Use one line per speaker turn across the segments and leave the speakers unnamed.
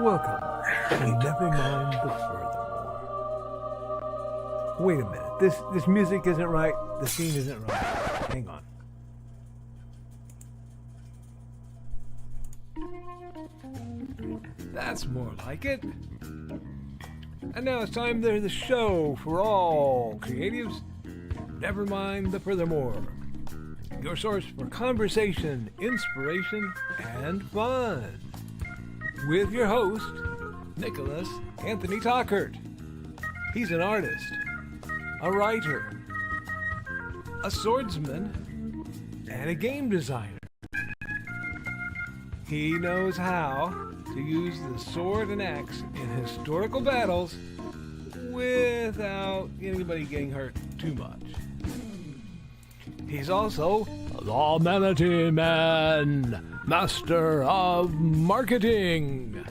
Welcome to Nevermind the Furthermore. Wait a minute, this music isn't right, the scene isn't right. Hang on. That's more like it. And now it's time for the show for all creatives. Nevermind the Furthermore. Your source for conversation, inspiration, and fun. With your host, Nicholas Anthony Tockert. He's an artist, a writer, a swordsman, and a game designer. He knows how to use the sword and axe in historical battles without anybody getting hurt too much. He's also the Manatee Man, master of marketing.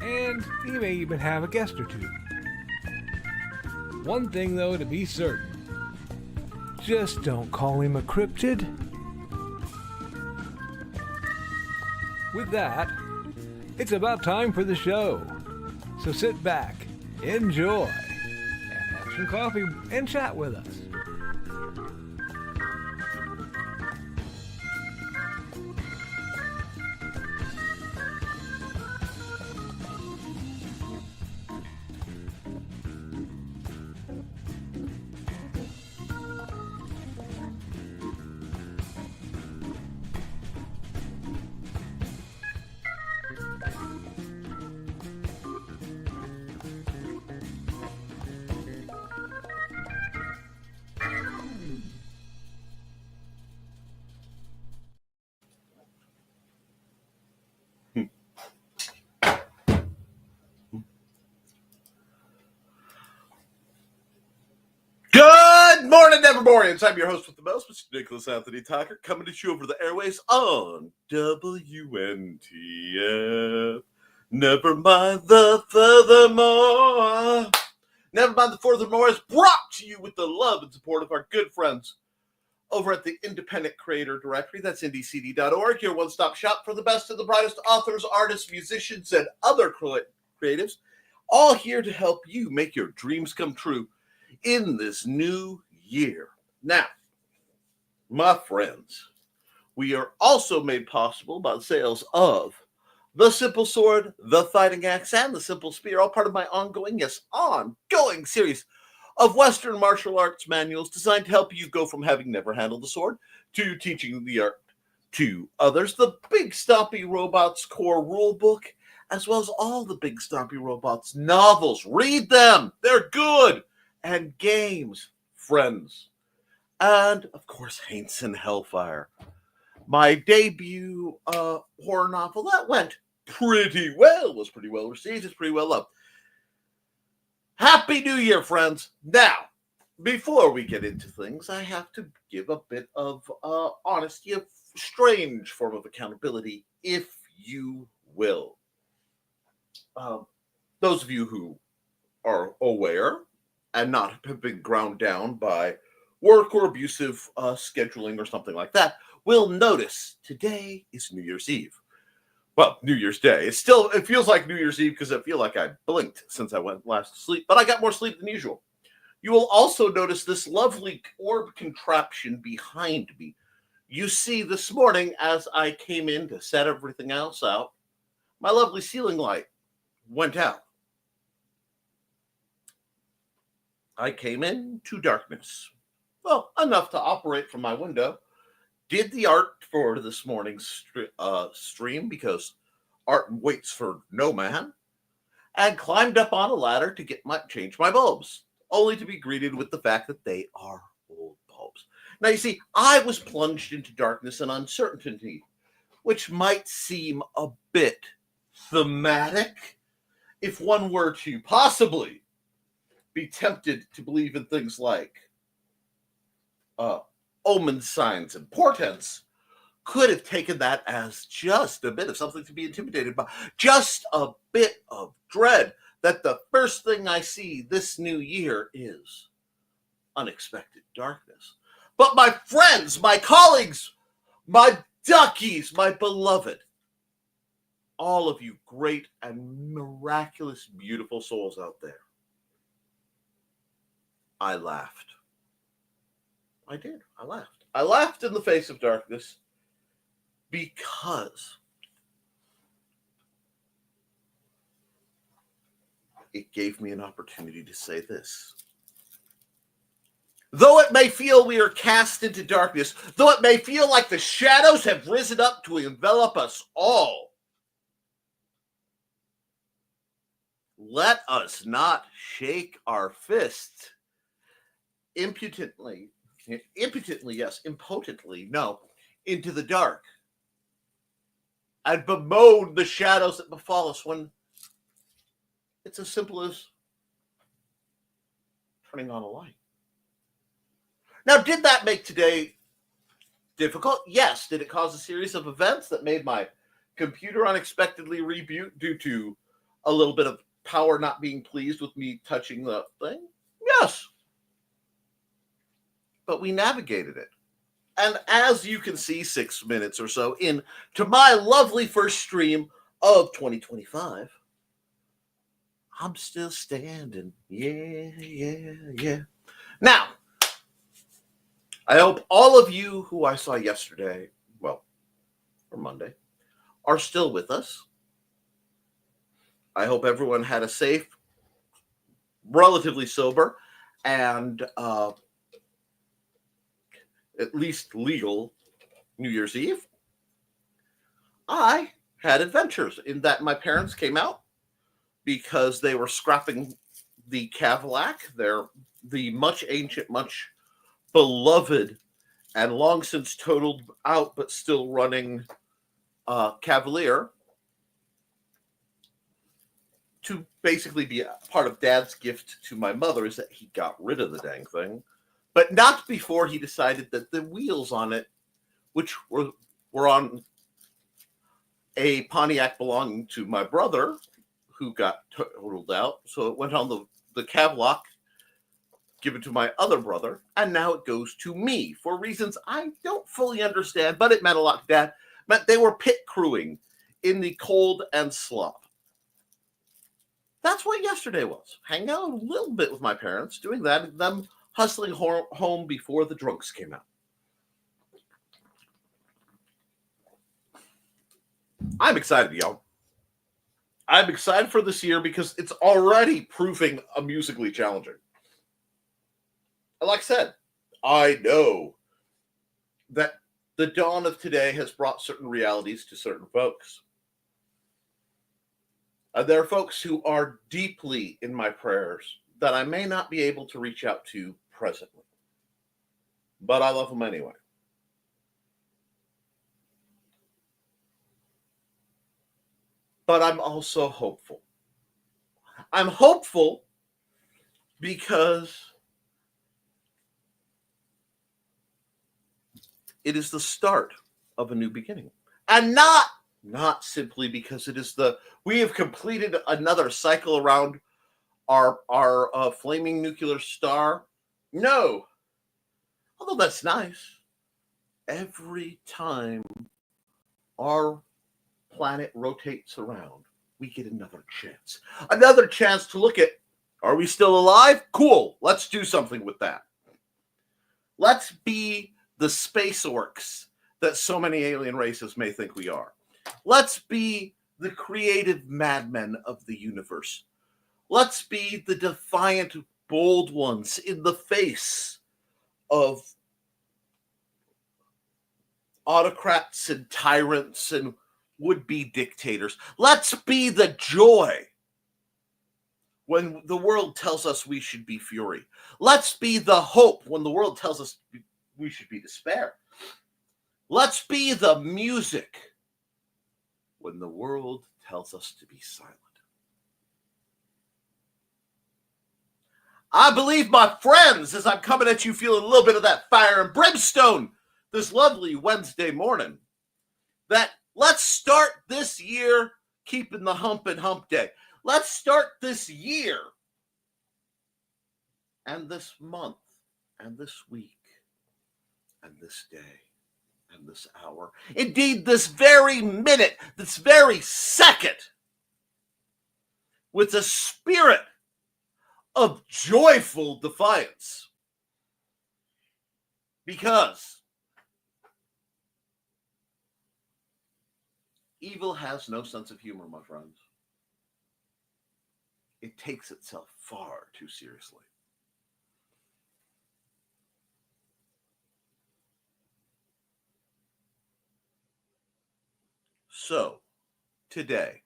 And he may even have a guest or two. One thing, though, to be certain. Just don't call him a cryptid. With that, it's about time for the show. So sit back, enjoy, and have some coffee and chat with us.
Good morning, Nevermorians. I'm your host with the most, Mr. Nicholas Anthony Tockert, coming to you over the airways on WNTF. Never mind the furthermore. Never mind the furthermore is brought to you with the love and support of our good friends over at the Independent Creator Directory. That's indiecd.org, your one-stop shop for the best and the brightest authors, artists, musicians, and other creatives, all here to help you make your dreams come true in this new year. Now, my friends, we are also made possible by the sales of the Simple Sword, the Fighting Axe, and the Simple Spear, all part of my ongoing series of Western martial arts manuals designed to help you go from having never handled the sword to teaching the art to others. The Big Stompy Robots core rule book, as well as all the Big Stompy Robots novels. Read them. They're good. And games, friends. And, of course, Haints and Hellfire. My debut horror novel, that went pretty well, was pretty well received, it's pretty well loved. Happy New Year, friends. Now, before we get into things, I have to give a bit of honesty, a strange form of accountability, if you will. Those of you who are aware and not have been ground down by work or abusive scheduling or something like that, will notice today is New Year's Eve. Well, New Year's Day. It feels like New Year's Eve because I feel like I blinked since I went last to sleep, but I got more sleep than usual. You will also notice this lovely orb contraption behind me. You see, this morning as I came in to set everything else out, my lovely ceiling light went out. I came into darkness. Well, enough to operate from my window. Did the art for this morning's stream, because art waits for no man, and climbed up on a ladder to change my bulbs, only to be greeted with the fact that they are old bulbs. Now, you see, I was plunged into darkness and uncertainty, which might seem a bit thematic if one were to possibly be tempted to believe in things like omen signs and portents. Could have taken that as just a bit of something to be intimidated by, just a bit of dread that the first thing I see this new year is unexpected darkness. But my friends, my colleagues, my duckies, my beloved, all of you great and miraculous, beautiful souls out there, I laughed. I did. I laughed. I laughed in the face of darkness because it gave me an opportunity to say this. Though it may feel we are cast into darkness, though it may feel like the shadows have risen up to envelop us all, let us not shake our fists impotently, yes, impotently, no, into the dark and bemoan the shadows that befall us when it's as simple as turning on a light. Now, did that make today difficult? Yes. Did it cause a series of events that made my computer unexpectedly reboot due to a little bit of power not being pleased with me touching the thing? Yes. But we navigated it. And as you can see 6 minutes or so into my lovely first stream of 2025, I'm still standing. Yeah. Now, I hope all of you who I saw yesterday, well, or Monday, are still with us. I hope everyone had a safe, relatively sober, and at least legal New Year's Eve. I had adventures in that my parents came out because they were scrapping the Cadillac, the much ancient, much beloved and long since totaled out but still running Cavalier, to basically be a part of Dad's gift to my mother is that he got rid of the dang thing, but not before he decided that the wheels on it, which were on a Pontiac belonging to my brother, who got totaled out, so it went on the Cadillac given to my other brother, and now it goes to me for reasons I don't fully understand, but it meant a lot to Dad. It meant they were pit crewing in the cold and slop. That's what yesterday was. Hanging out a little bit with my parents, doing that, and them hustling home before the drunks came out. I'm excited, y'all. I'm excited for this year because it's already proving musically challenging. Like I said, I know that the dawn of today has brought certain realities to certain folks. There are folks who are deeply in my prayers that I may not be able to reach out to presently, but I love them anyway. But I'm also hopeful. I'm hopeful because it is the start of a new beginning. And not simply because it is we have completed another cycle around our flaming nuclear star. No. Although that's nice. Every time our planet rotates around, we get another chance. Another chance to look at, are we still alive? Cool. Let's do something with that. Let's be the space orcs that so many alien races may think we are. Let's be the creative madmen of the universe. Let's be the defiant, bold ones in the face of autocrats and tyrants and would-be dictators. Let's be the joy when the world tells us we should be fury. Let's be the hope when the world tells us we should be despair. Let's be the music when the world tells us to be silent. I believe, my friends, as I'm coming at you feeling a little bit of that fire and brimstone this lovely Wednesday morning, that let's start this year keeping the hump and hump day. Let's start this year and this month and this week and this day and this hour, indeed this very minute, this very second, with a spirit of joyful defiance. Because evil has no sense of humor, my friends. It takes itself far too seriously. So, today,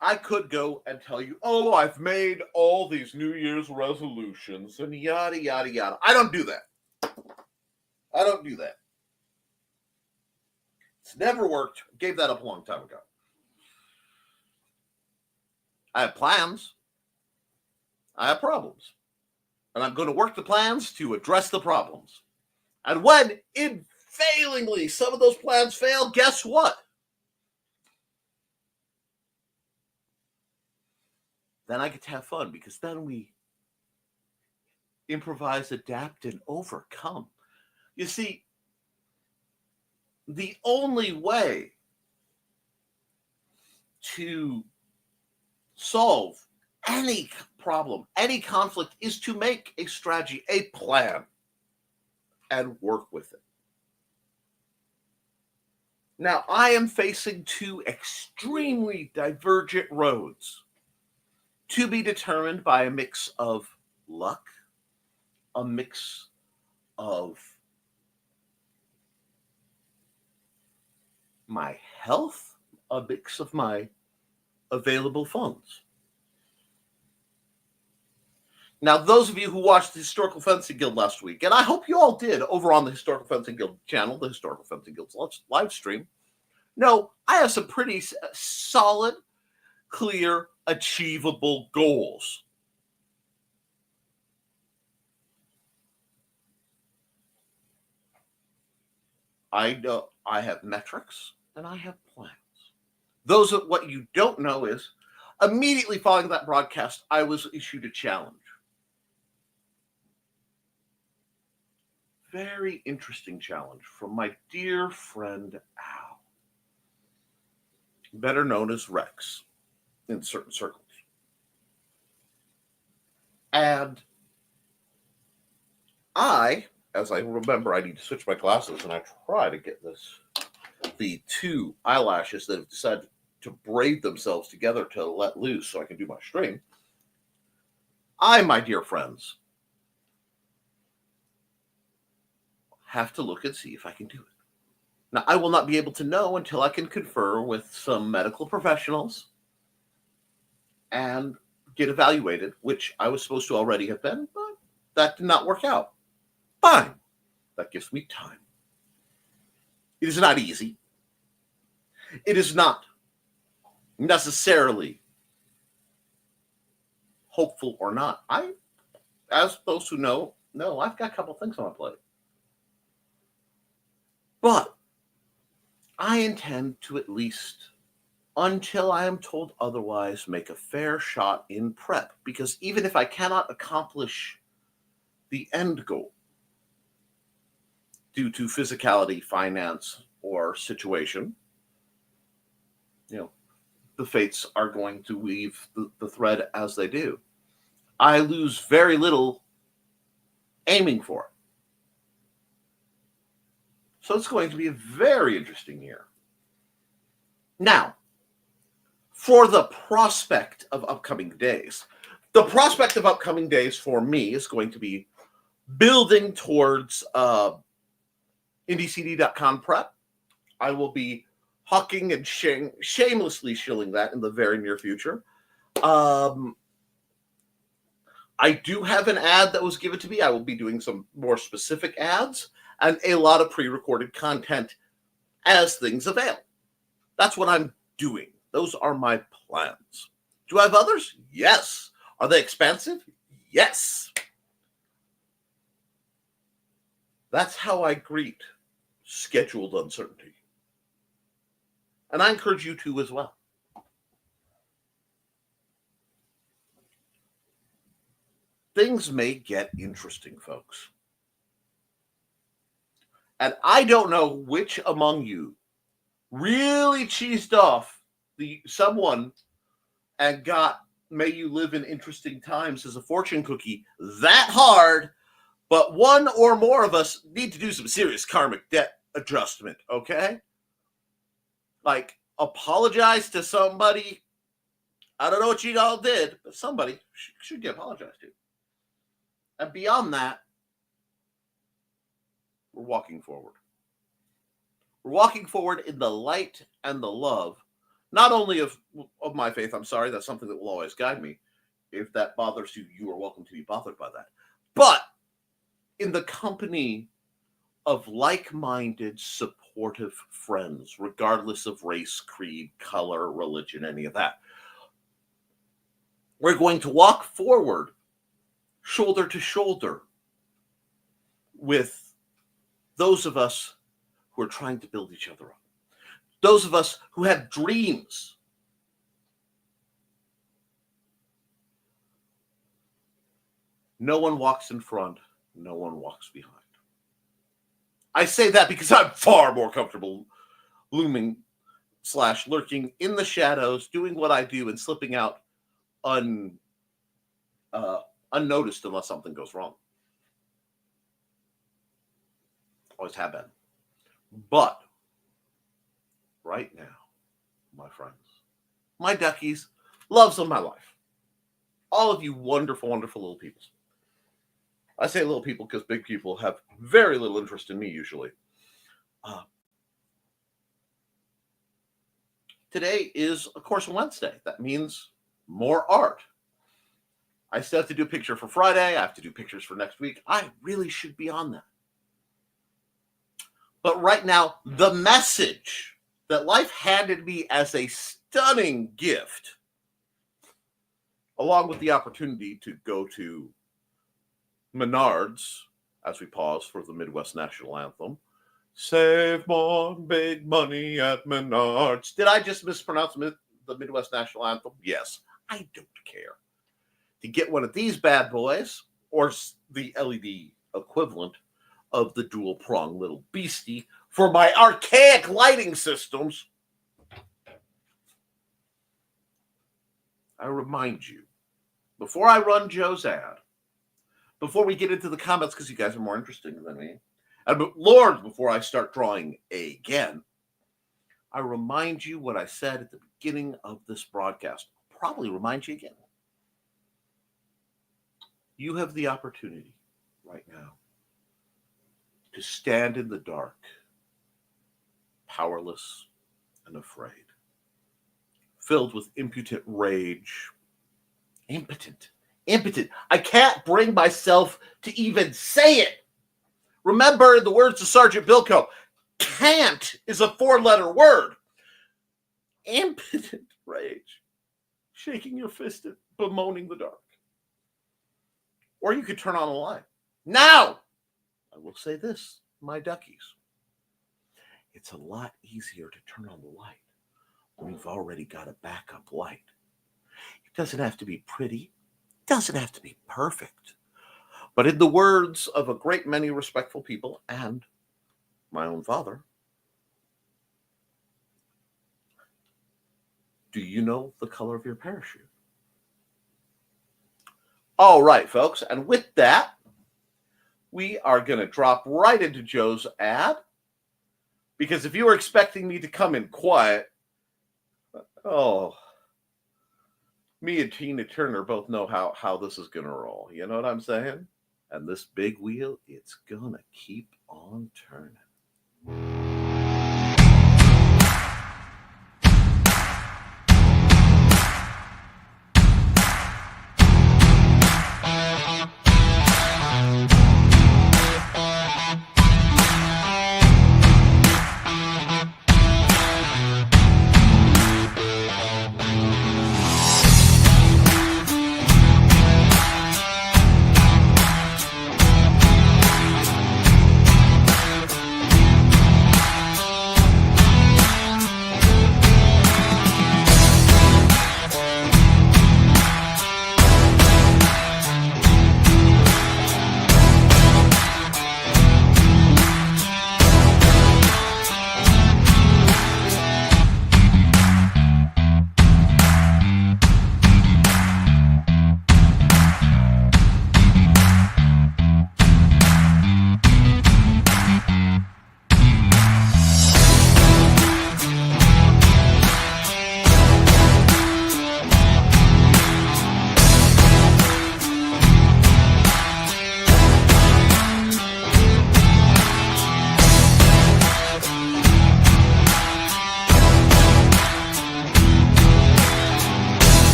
I could go and tell you, oh, I've made all these New Year's resolutions and yada, yada, yada. I don't do that. I don't do that. It's never worked. Gave that up a long time ago. I have plans. I have problems. And I'm going to work the plans to address the problems. And when, unfailingly, some of those plans fail, guess what? Then I get to have fun, because then we improvise, adapt, and overcome. You see, the only way to solve any problem, any conflict, is to make a strategy, a plan, and work with it. Now, I am facing two extremely divergent roads, to be determined by a mix of luck, a mix of my health, a mix of my available funds. Now, those of you who watched the Historical Fencing Guild last week, and I hope you all did over on the Historical Fencing Guild channel, the Historical Fencing Guild's live stream, no, I have some pretty solid, clear, achievable goals. I know I have metrics and I have plans. Those are what you don't know is, immediately following that broadcast, I was issued a challenge. Very interesting challenge from my dear friend Al, better known as Rex in certain circles. And I, as I remember, I need to switch my glasses, and I try to get the two eyelashes that have decided to braid themselves together to let loose so I can do my stream. I, my dear friends, have to look and see if I can do it. Now, I will not be able to know until I can confer with some medical professionals and get evaluated, which I was supposed to already have been, but that did not work out. Fine. That gives me time. It is not easy. It is not necessarily hopeful or not. As those who know, I've got a couple things on my plate. But I intend to, at least until I am told otherwise, make a fair shot in prep. Because even if I cannot accomplish the end goal due to physicality, finance, or situation, the fates are going to weave the thread as they do. I lose very little aiming for it. So it's going to be a very interesting year. Now, for the prospect of upcoming days, the prospect of upcoming days for me is going to be building towards IndieCD.com prep. I will be hawking and shamelessly shilling that in the very near future. I do have an ad that was given to me. I will be doing some more specific ads and a lot of pre-recorded content as things avail. That's what I'm doing. Those are my plans. Do I have others? Yes. Are they expansive? Yes. That's how I greet scheduled uncertainty. And I encourage you to as well. Things may get interesting, folks. And I don't know which among you really cheesed off someone and got "May You Live in Interesting Times" as a fortune cookie that hard, but one or more of us need to do some serious karmic debt adjustment, okay? Like, apologize to somebody. I don't know what you all did, but somebody should get apologized to. And beyond that, we're walking forward. We're walking forward in the light and the love, not only of my faith. I'm sorry, that's something that will always guide me. If that bothers you, you are welcome to be bothered by that. But in the company of like-minded, supportive friends, regardless of race, creed, color, religion, any of that. We're going to walk forward, shoulder to shoulder, with those of us who are trying to build each other up. Those of us who have dreams. No one walks in front, no one walks behind. I say that because I'm far more comfortable looming / lurking in the shadows, doing what I do and slipping out unnoticed unless something goes wrong. Always have been. But right now, my friends, my duckies, loves of my life, all of you wonderful, wonderful little peoples. I say little people because big people have very little interest in me usually. Today is, of course, Wednesday. That means more art. I still have to do a picture for Friday. I have to do pictures for next week. I really should be on that. But right now, the message that life handed me as a stunning gift, along with the opportunity to go to Menards, as we pause for the Midwest National Anthem. Save more big money at Menards. Did I just mispronounce the Midwest National Anthem? Yes, I don't care. To get one of these bad boys, or the LED equivalent of the dual-prong little beastie for my archaic lighting systems, I remind you, before I run Joe's ad, before we get into the comments, because you guys are more interesting than me, and Lord, before I start drawing again, I remind you what I said at the beginning of this broadcast. I'll probably remind you again. You have the opportunity right now to stand in the dark, powerless and afraid, filled with impotent rage. Impotent. I can't bring myself to even say it. Remember, in the words of Sergeant Bilko, can't is a 4-letter word. Impotent rage. Shaking your fist at bemoaning the dark. Or you could turn on a light. Now, I will say this, my duckies. It's a lot easier to turn on the light when you've already got a backup light. It doesn't have to be pretty. It doesn't have to be perfect. But in the words of a great many respectful people and my own father, do you know the color of your parachute? All right, folks. And with that, we are going to drop right into Joe's ad. Because if you were expecting me to come in quiet, me and Tina Turner both know how this is going to roll. You know what I'm saying? And this big wheel, it's going to keep on turning.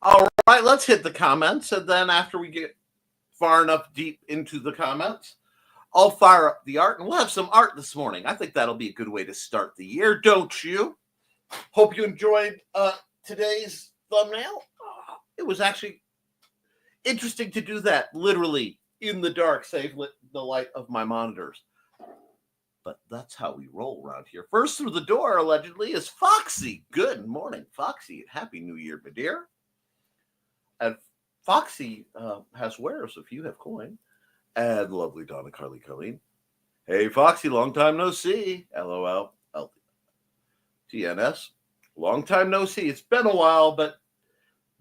All right, let's hit the comments. And then after we get far enough deep into the comments, I'll fire up the art. And we'll have some art this morning. I think that'll be a good way to start the year, don't you? Hope you enjoyed today's thumbnail. It was actually interesting to do that literally in the dark, save the light of my monitors. But that's how we roll around here. First through the door, allegedly, is Foxy. Good morning, Foxy. Happy New Year, my dear. And Foxy has wares if you have coin. And lovely Donna Carly Colleen. Hey, Foxy, long time no see. LOL. TNS. Long time no see. It's been a while, but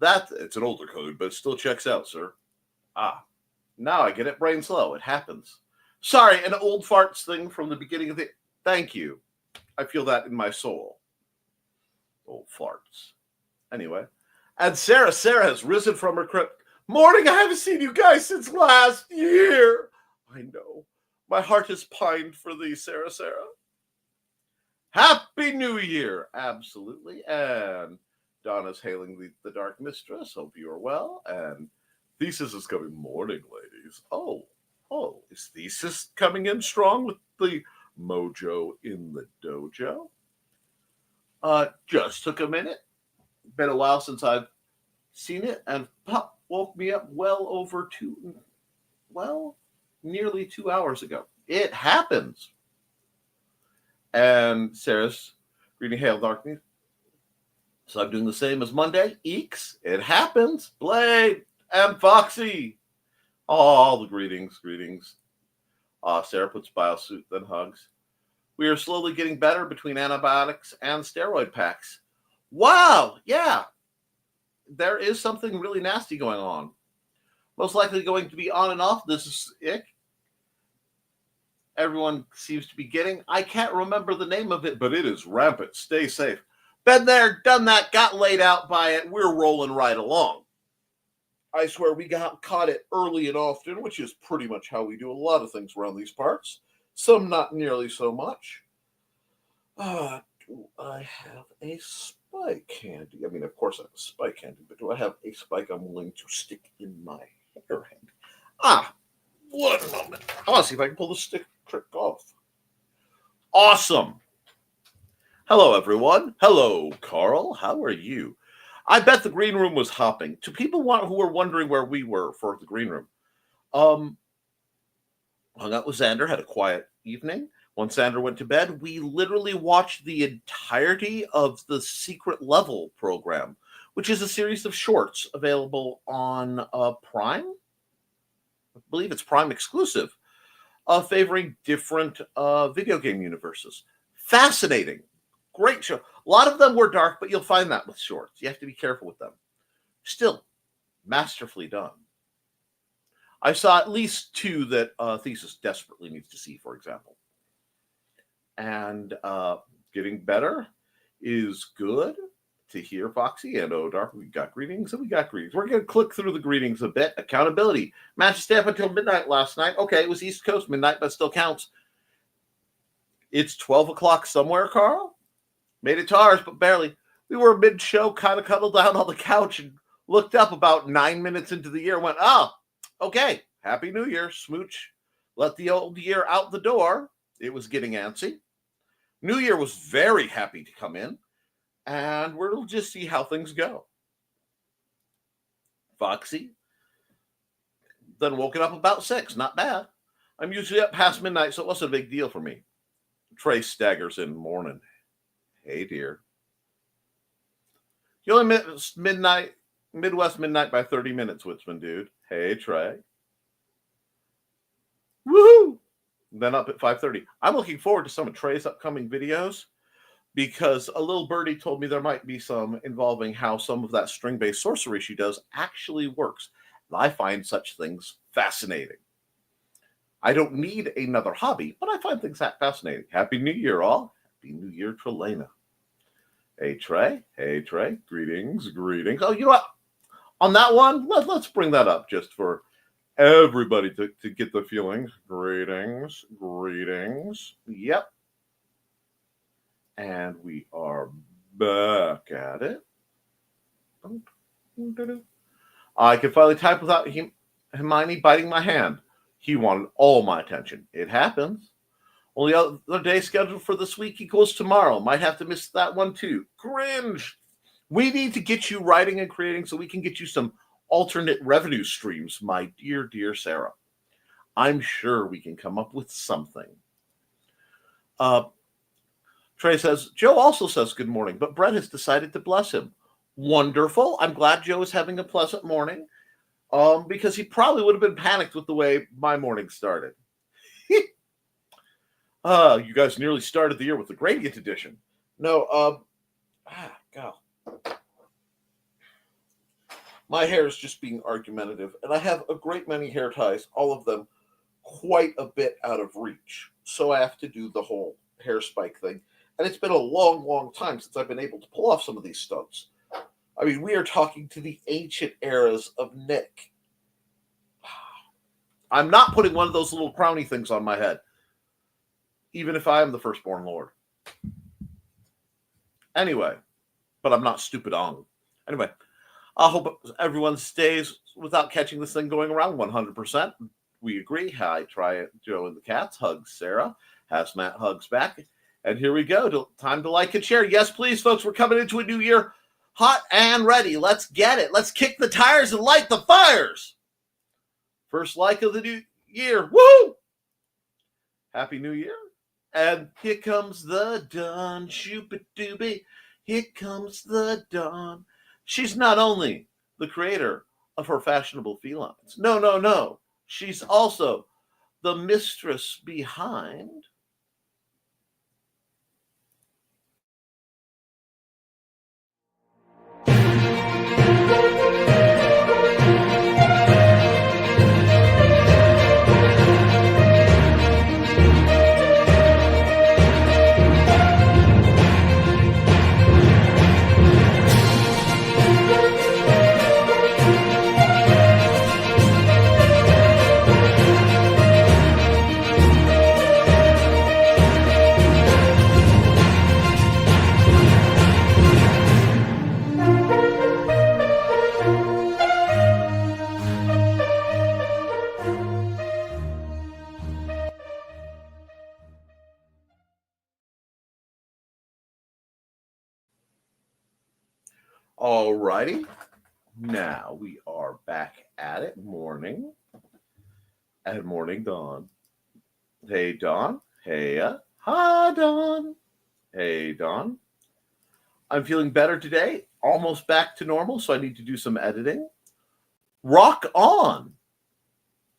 it's an older code, but it still checks out, sir. Now I get it. Brain slow. It happens. Sorry, an old farts thing from the beginning of the... Thank you. I feel that in my soul. Old farts. Anyway. And Sarah has risen from her crypt. Morning, I haven't seen you guys since last year. I know. My heart has pined for thee, Sarah. Happy New Year. Absolutely. And Donna's hailing the Dark Mistress. Hope you are well. And Thesis is coming. Morning, ladies. Oh, is Thesis coming in strong with the mojo in the dojo? Just took a minute. Been a while since I've seen it, and Pop woke me up nearly 2 hours ago. It happens. And Sarah's reading Hail Darkness. So I'm doing the same as Monday. Eeks. It happens. Blade and Foxy. All the greetings. Sarah puts biosuit, then hugs. We are slowly getting better between antibiotics and steroid packs. Wow. Yeah. There is something really nasty going on. Most likely going to be on and off. This is ick. Everyone seems to be getting. I can't remember the name of it, but it is rampant. Stay safe. Been there, done that, got laid out by it. We're rolling right along. I swear we got caught it early and often, which is pretty much how we do a lot of things around these parts. Some not nearly so much. Do I have a spike handy? I mean, of course I have a spike handy, but do I have a spike I'm willing to stick in my hair handy? One moment. I want to see if I can pull the stick trick off. Awesome. Hello, everyone. Hello, Carl. How are you? I bet the green room was hopping. To people who were wondering where we were for the green room, hung out with Xander, had a quiet evening. Once Xander went to bed, we literally watched the entirety of the Secret Level program, which is a series of shorts available on Prime. I believe it's Prime exclusive, favoring different video game universes. Fascinating. Great show. A lot of them were dark, but you'll find that with shorts. You have to be careful with them. Still, masterfully done. I saw at least 2 that Thesis desperately needs to see, for example. And getting better is good to hear, Foxy and Dark. We got greetings and we got greetings. We're going to click through the greetings a bit. Accountability. Match stay up until midnight last night. Okay, it was East Coast midnight, but still counts. It's 12 o'clock somewhere, Carl. Made it to ours, but barely. We were mid-show, kind of cuddled down on the couch and looked up about 9 minutes into the year and went, okay, Happy New Year, smooch. Let the old year out the door. It was getting antsy. New Year was very happy to come in, and we'll just see how things go. Foxy. Then woken up about 6. Not bad. I'm usually up past midnight, so it wasn't a big deal for me. Trey staggers in morning. Hey, dear. You only missed Midwest midnight by 30 minutes, Witzman, dude. Hey, Trey. Woohoo! Then up at 5:30. I'm looking forward to some of Trey's upcoming videos because a little birdie told me there might be some involving how some of that string-based sorcery she does actually works. And I find such things fascinating. I don't need another hobby, but I find things that fascinating. Happy New Year, all. Happy New Year, Trelena. Hey, Trey. Hey, Trey. Greetings. Oh, you know what? On that one, let's bring that up just for everybody to get the feeling. Greetings. Yep. And we are back at it. I could finally type without Hermione biting my hand. He wanted all my attention. It happens. Only other day scheduled for this week equals tomorrow. Might have to miss that one too. Cringe. We need to get you writing and creating so we can get you some alternate revenue streams, my dear, dear Sarah. I'm sure we can come up with something. Trey says, Joe also says good morning, but Brett has decided to bless him. Wonderful. I'm glad Joe is having a pleasant morning because he probably would have been panicked with the way my morning started. You guys nearly started the year with the Gradient Edition. No, God. My hair is just being argumentative, and I have a great many hair ties, all of them quite a bit out of reach. So I have to do the whole hair spike thing. And it's been a long, long time since I've been able to pull off some of these stunts. I mean, we are talking to the ancient eras of Nick. I'm not putting one of those little crowny things on my head, even if I am the firstborn lord. Anyway, but I'm not stupid on. Anyway, I hope everyone stays without catching this thing going around 100%. We agree. Hi, try it. Joe and the cats. Hugs Sarah. Hazmat hugs back. And here we go. Time to like and share. Yes, please, folks. We're coming into a new year hot and ready. Let's get it. Let's kick the tires and light the fires. First like of the new year. Woo! Happy New Year. And here comes the dawn. Shoop-a-doobie. Here comes the dawn. She's not only the creator of her fashionable felines. No. She's also the mistress behind Alrighty. Now we are back at it. Morning. And morning, Dawn. Hey, Dawn. Hey, hi, Dawn. Hey, Dawn. I'm feeling better today. Almost back to normal, so I need to do some editing. Rock on.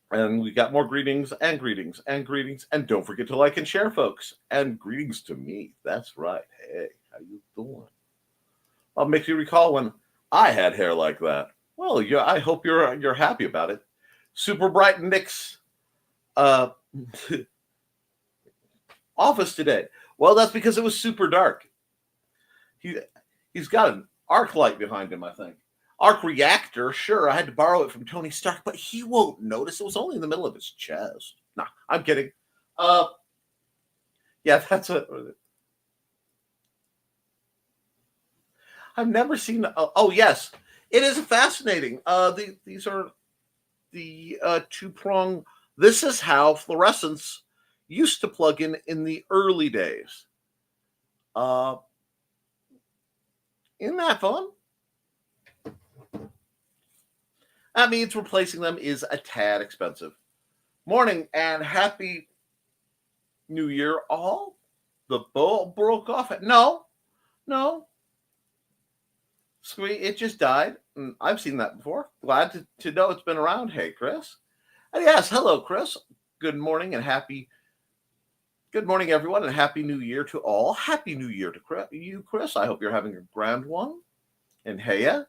And we got more greetings and greetings and greetings. And don't forget to like and share, folks. And greetings to me. That's right. Hey, how you doing? I'll make you recall when I had hair like that. Well, yeah, I hope you're happy about it. Super Bright Nick's office today. Well, that's because it was super dark. He's got an arc light behind him, I think. Arc reactor, sure. I had to borrow it from Tony Stark, but he won't notice. It was only in the middle of his chest. Nah, I'm kidding. Yeah, that's a. I've never seen. Oh, yes, it is fascinating. These are the two-prong. This is how fluorescence used to plug in the early days. Isn't that fun? That means replacing them is a tad expensive. Morning and happy New Year, all. The bulb broke off. No. Sweet, it just died. I've seen that before. Glad to know it's been around. Hey, Chris. And yes, hello, Chris. Good morning, everyone, and happy New Year to all. Happy New Year to you, Chris. I hope you're having a grand one. And hey,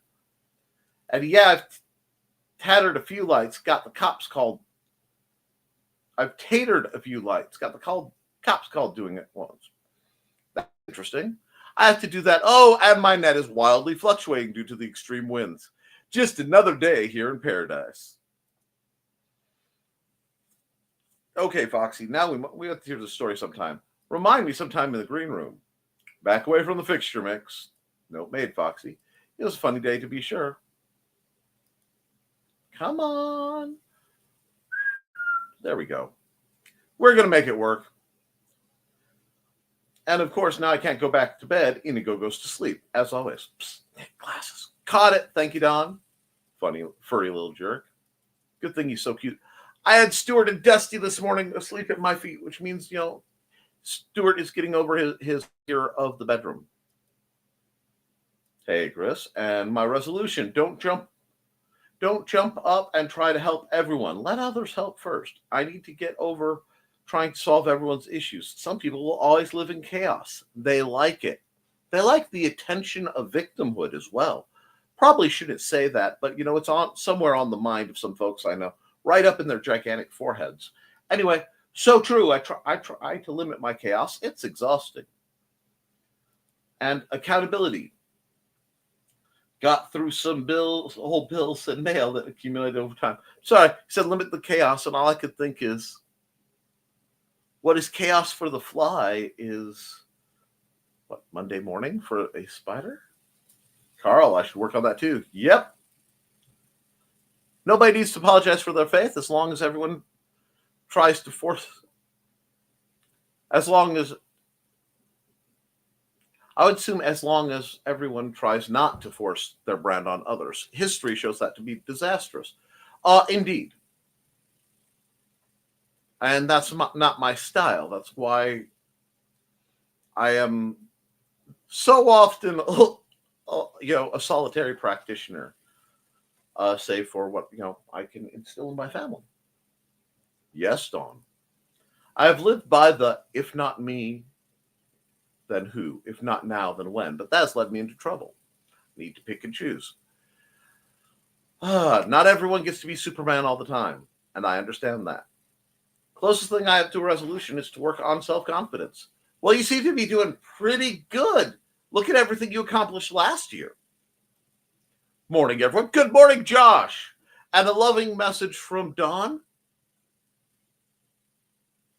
and yeah, I've tattered a few lights. Got the cops called. I've tatered a few lights. Got the cops called doing it once. That's interesting. I have to do that. Oh, and my net is wildly fluctuating due to the extreme winds. Just another day here in paradise. Okay, Foxy, now we have to hear the story sometime. Remind me sometime in the green room. Back away from the fixture mix. Note made, Foxy. It was a funny day to be sure. Come on. There we go. We're going to make it work. And of course, now I can't go back to bed. Inigo goes to sleep, as always. Psst, glasses. Caught it. Thank you, Don. Funny, furry little jerk. Good thing he's so cute. I had Stuart and Dusty this morning asleep at my feet, which means, Stuart is getting over his fear of the bedroom. Hey, Chris. And my resolution, don't jump up and try to help everyone. Let others help first. I need to get over trying to solve everyone's issues. Some people will always live in chaos. They like it. They like the attention of victimhood as well. Probably shouldn't say that, but it's on somewhere on the mind of some folks I know, right up in their gigantic foreheads. Anyway, so true. I try to limit my chaos. It's exhausting. And accountability. Got through some old bills and mail that accumulated over time. Sorry, he said limit the chaos, and all I could think is, what is chaos for the fly is, what, Monday morning for a spider? Carl, I should work on that too. Yep. Nobody needs to apologize for their faith as long as everyone tries to force, as long as everyone tries not to force their brand on others. History shows that to be disastrous. Indeed. And that's not my style. That's why I am so often, a solitary practitioner, save for what, I can instill in my family. Yes, Dawn. I have lived by the, if not me, then who? If not now, then when? But that has led me into trouble. Need to pick and choose. Not everyone gets to be Superman all the time, and I understand that. Closest thing I have to a resolution is to work on self-confidence. Well, you seem to be doing pretty good. Look at everything you accomplished last year. Morning, everyone. Good morning, Josh. And a loving message from Dawn.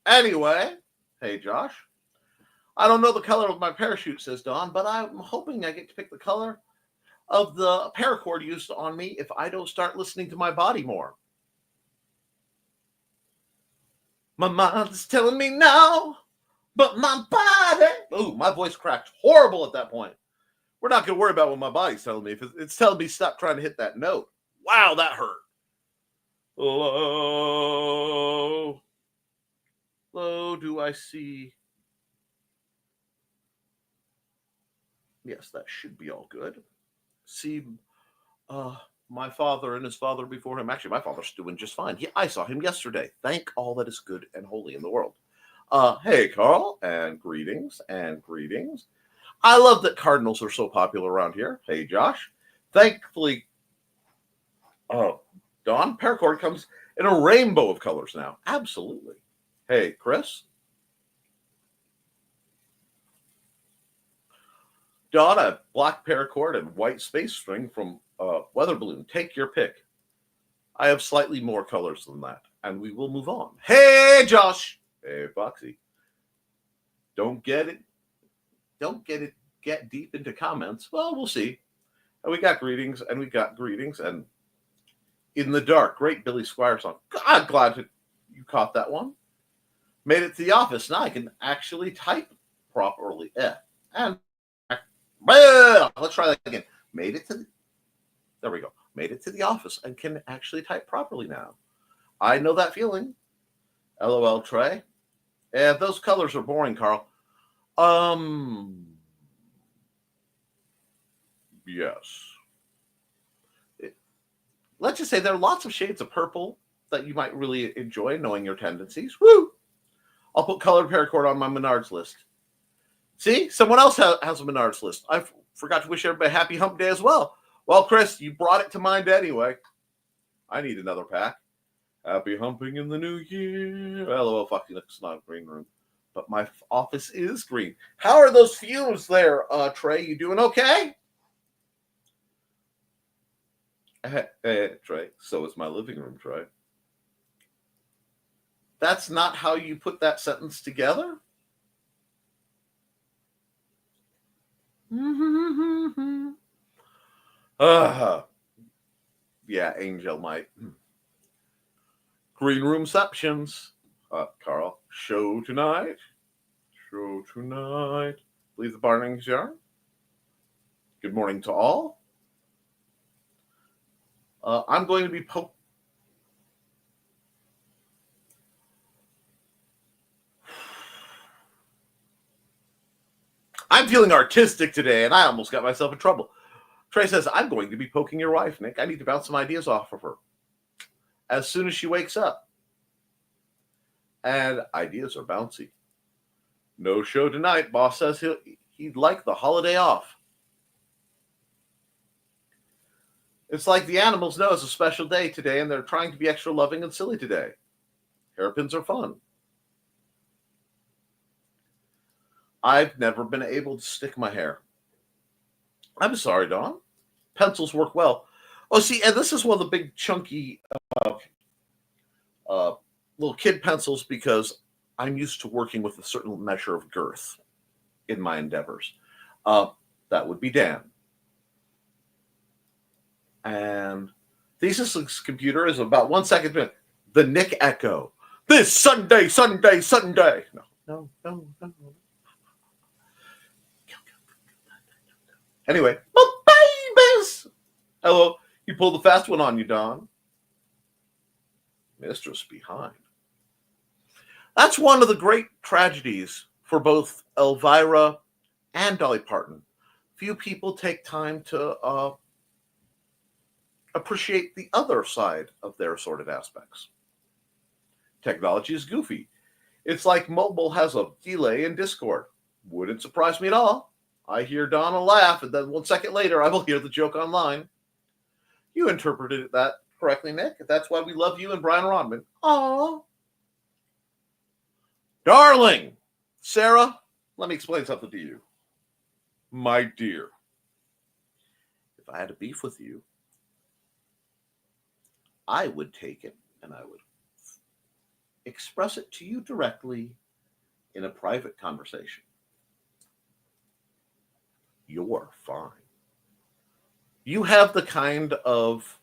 Anyway, hey, Josh. I don't know the color of my parachute, says Dawn, but I'm hoping I get to pick the color of the paracord used on me if I don't start listening to my body more. My mind's telling me no, but my body... Ooh, my voice cracked horrible at that point. We're not going to worry about what my body's telling me. If it's telling me stop trying to hit that note. Wow, that hurt. Low do I see... Yes, that should be all good. See, my father and his father before him. Actually, my father's doing just fine. I saw him yesterday. Thank all that is good and holy in the world. Hey, Carl, and greetings, and greetings. I love that cardinals are so popular around here. Hey, Josh. Thankfully, Dawn, paracord comes in a rainbow of colors now. Absolutely. Hey, Chris. Dawn, a black paracord and white space string from Weather Balloon. Take your pick. I have slightly more colors than that, and we will move on. Hey, Josh. Hey, Foxy. Don't get deep into comments. Well, we'll see. And we got greetings, and In the Dark, great Billy Squire song. I'm glad you caught that one. Made it to the office. Now I can actually type properly. And let's try that again. There we go. Made it to the office and can actually type properly now. I know that feeling. LOL, Trey. Yeah, those colors are boring, Carl. Yes. Let's just say there are lots of shades of purple that you might really enjoy, knowing your tendencies. Woo! I'll put colored paracord on my Menards list. See, someone else has a Menards list. I forgot to wish everybody a happy hump day as well. Well, Chris, you brought it to mind anyway. I need another pack. Happy humping in the new year. LOL, fucking it's not a green room. But my office is green. How are those fumes there, Trey? You doing okay? Hey, Trey. So is my living room, Trey. That's not how you put that sentence together? Yeah, Angel might. Green roomceptions. Carl, show tonight. Show tonight. Leave the Barnings Yard. Good morning to all. I'm going to be I'm feeling artistic today, and I almost got myself in trouble. Trey says, I'm going to be poking your wife, Nick. I need to bounce some ideas off of her as soon as she wakes up. And ideas are bouncy. No show tonight. Boss says he'd like the holiday off. It's like the animals know it's a special day today, and they're trying to be extra loving and silly today. Hairpins are fun. I've never been able to stick my hair. I'm sorry, Dawn. Pencils work well. Oh, see, and this is one of the big chunky little kid pencils because I'm used to working with a certain measure of girth in my endeavors. That would be Dan. And Thesis' computer is about 1 second. The Nick Echo. This Sunday. No. Anyway, my babies. Hello. You pulled the fast one on you, Don. Mistress behind. That's one of the great tragedies for both Elvira and Dolly Parton. Few people take time to appreciate the other side of their assorted aspects. Technology is goofy. It's like mobile has a delay in Discord. Wouldn't surprise me at all. I hear Donna laugh, and then 1 second later, I will hear the joke online. You interpreted that correctly, Nick. That's why we love you and Brian Rodman. Aww. Darling, Sarah, let me explain something to you. My dear, if I had a beef with you, I would take it and I would express it to you directly in a private conversation. You're fine. You have the kind of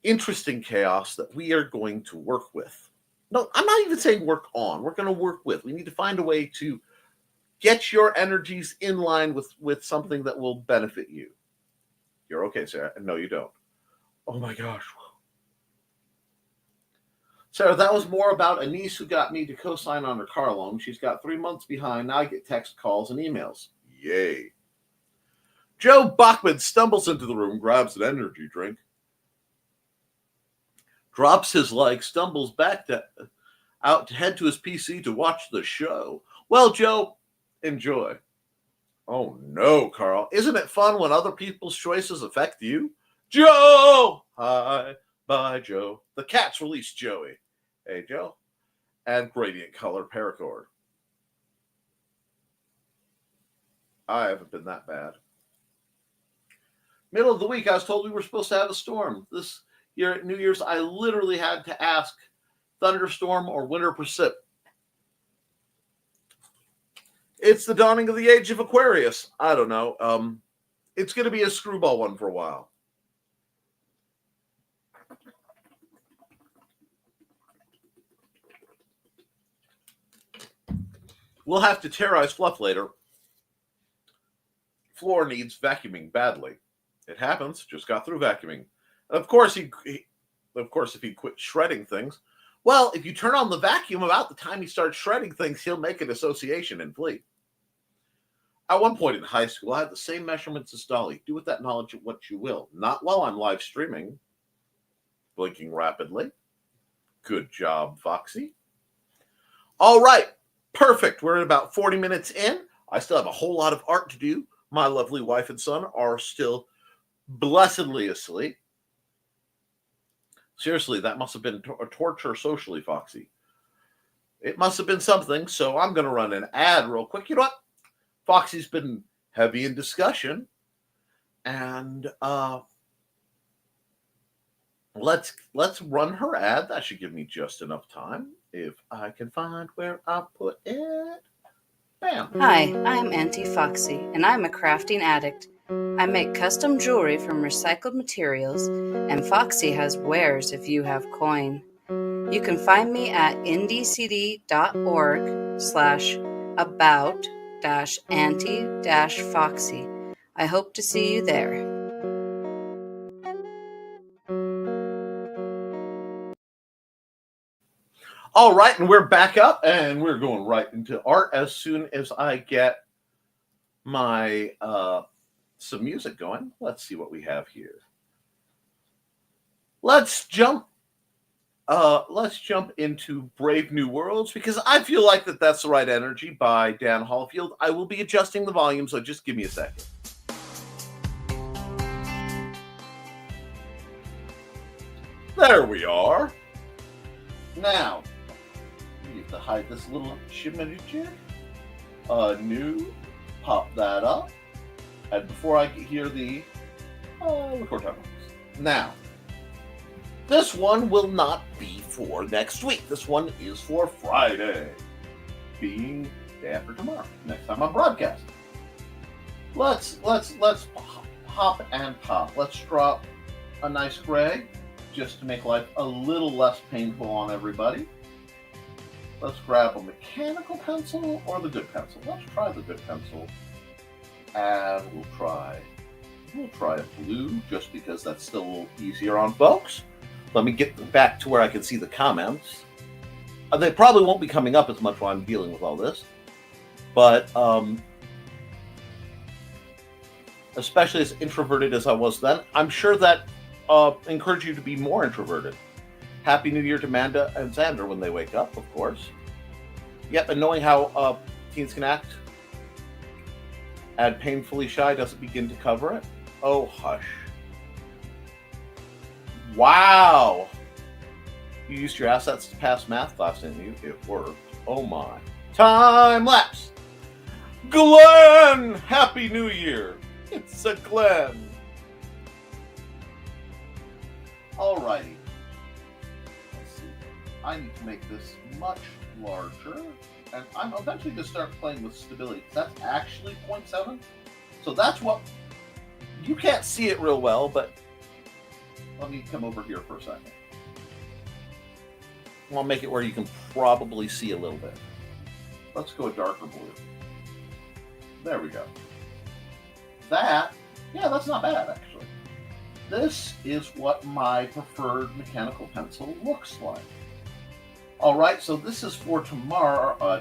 interesting chaos that we are going to work with. No, I'm not even saying work on. We're going to work with. We need to find a way to get your energies in line with something that will benefit you. You're okay, Sarah. No, you don't. Oh my gosh. Sarah, that was more about a niece who got me to co-sign on her car loan. She's got 3 months behind. Now I get text calls and emails. Yay. Joe Bachman stumbles into the room, grabs an energy drink, drops his leg, stumbles back out to head to his PC to watch the show. Well, Joe, enjoy. Oh no, Carl. Isn't it fun when other people's choices affect you? Joe! Hi, bye, Joe. The cat's released Joey. Hey, Joe. And gradient color paracord. I haven't been that bad. Middle of the week, I was told we were supposed to have a storm. This year at New Year's, I literally had to ask thunderstorm or winter precip. It's the dawning of the age of Aquarius. I don't know. It's going to be a screwball one for a while. We'll have to terrorize Fluff later. Floor needs vacuuming badly. It happens. Just got through vacuuming. And of course, if he quit shredding things, well, if you turn on the vacuum about the time he starts shredding things, he'll make an association and flee. At one point in high school, I had the same measurements as Dolly. Do with that knowledge what you will. Not while I'm live streaming. Blinking rapidly. Good job, Foxy. All right. Perfect. We're at about 40 minutes in. I still have a whole lot of art to do. My lovely wife and son are still blessedly asleep. Seriously, that must have been a torture socially, Foxy. It must have been something, so I'm going to run an ad real quick. You know what? Foxy's been heavy in discussion, and let's run her ad. That should give me just enough time if I can find where I put it. Bam.
Hi, I'm Auntie Foxy, and I'm a crafting addict. I make custom jewelry from recycled materials, and Foxy has wares if you have coin. You can find me at indcd.org/about-anti-foxy. I hope to see you there.
All right, and we're back up, and we're going right into art as soon as I get my some music going. Let's see what we have here. Let's jump into Brave New Worlds, because I feel like that's the right energy, by Dan Hallfield. I will be adjusting the volume, so just give me a second. There we are. Now, you have to hide this little chimney. New, pop that up. And before I hear the record time. Now, this one will not be for next week. This one is for Friday, being day after tomorrow. Next time I'm broadcasting. Let's hop and pop. Let's drop a nice gray, just to make life a little less painful on everybody. Let's grab a mechanical pencil or the good pencil. Let's try the good pencil, and we'll try a blue, just because that's still a little easier on folks. Let me get back to where I can see the comments. They probably won't be coming up as much while I'm dealing with all this, but especially as introverted as I was then, I'm sure that encourage you to be more introverted. Happy New Year to Amanda and Xander when they wake up, of course. Yep, and knowing how teens can act, and painfully shy doesn't begin to cover it. Oh, hush. Wow! You used your assets to pass math class, didn't you? It worked. Oh my. Time lapse! Glenn! Happy New Year! It's a Glenn. Alrighty. Let's see. I need to make this much larger. And I'm eventually going to start playing with stability. That's actually 0.7. So that's what... You can't see it real well, but... Let me come over here for a second. I'll make it where you can probably see a little bit. Let's go a darker blue. There we go. That... Yeah, that's not bad, actually. This is what my preferred mechanical pencil looks like. All right, so this is for tomorrow,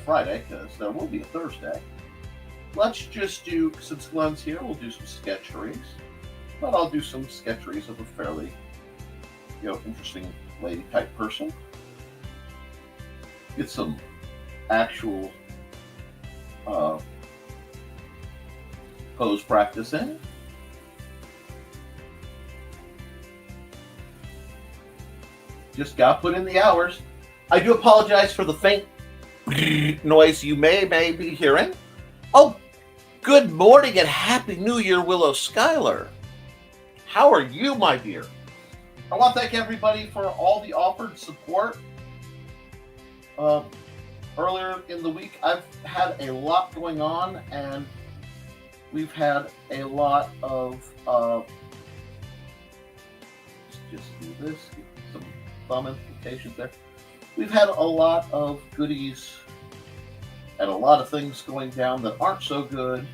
Friday, because there will be a Thursday. Let's just do, since Glenn's here, we'll do some sketcheries. But I'll do some sketcheries of a fairly, interesting lady type person. Get some actual pose practice in. Just got put in the hours. I do apologize for the faint noise you may be hearing. Oh, good morning and Happy New Year, Willow Schuyler. How are you, my dear? I want to thank everybody for all the offered support. Earlier in the week, I've had a lot going on, and we've had a lot of... just do this, get some thumb implications there. We've had a lot of goodies and a lot of things going down that aren't so good,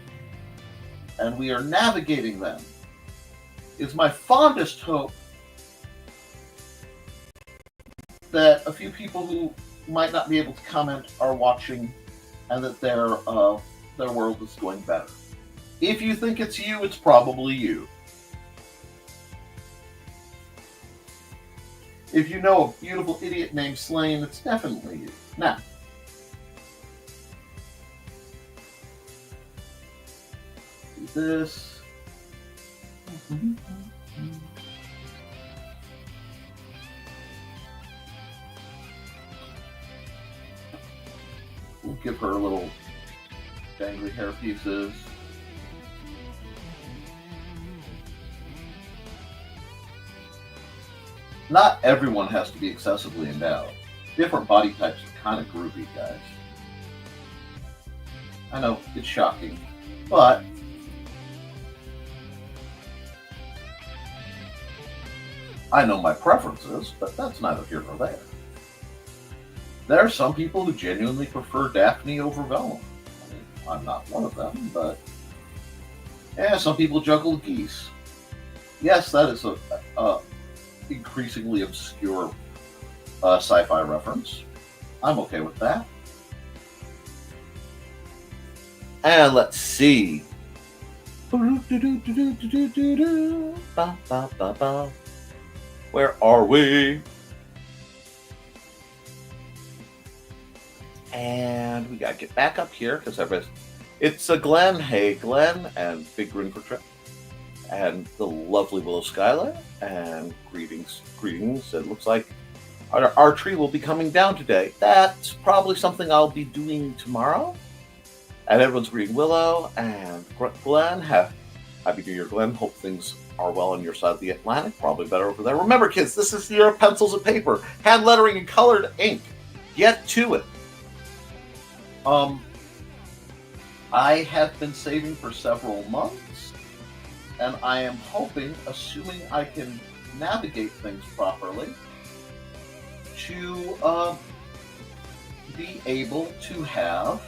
and we are navigating them. It's my fondest hope that a few people who might not be able to comment are watching, and that their world is going better. If you think it's you, it's probably you. If you know a beautiful idiot named Slane, it's definitely you. Now, do this. We'll give her a little dangly hair pieces. Not everyone has to be excessively endowed. Different body types are kind of groovy, guys. I know, it's shocking, but I know my preferences, but that's neither here nor there. There are some people who genuinely prefer Daphne over Vellum. I mean, I'm not one of them, but some people juggle geese. Yes, that is a increasingly obscure sci-fi reference. I'm okay with that. And let's see. Where are we? And we gotta get back up here because it's a Glenn. Hey, Glenn, and Big Grin for Trip, and the lovely Willow Skylar, and greetings. It looks like our tree will be coming down today. That's probably something I'll be doing tomorrow. And everyone's greeting Willow and Glenn. Happy New Year, Glenn. Hope things are well on your side of the Atlantic. Probably better over there. Remember, kids, this is the year of pencils and paper, hand lettering and colored ink. Get to it. I have been saving for several months, and I am hoping, assuming I can navigate things properly, to be able to have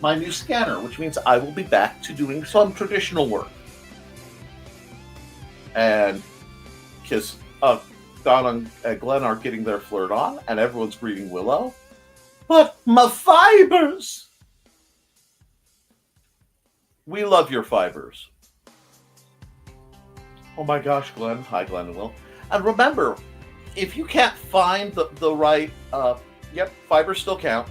my new scanner, which means I will be back to doing some traditional work. And because Don and Glenn are getting their flirt on, and everyone's greeting Willow. But my fibers! We love your fibers. Oh my gosh, Glenn. Hi, Glenn and Will. And remember, if you can't find the right, fibers still count.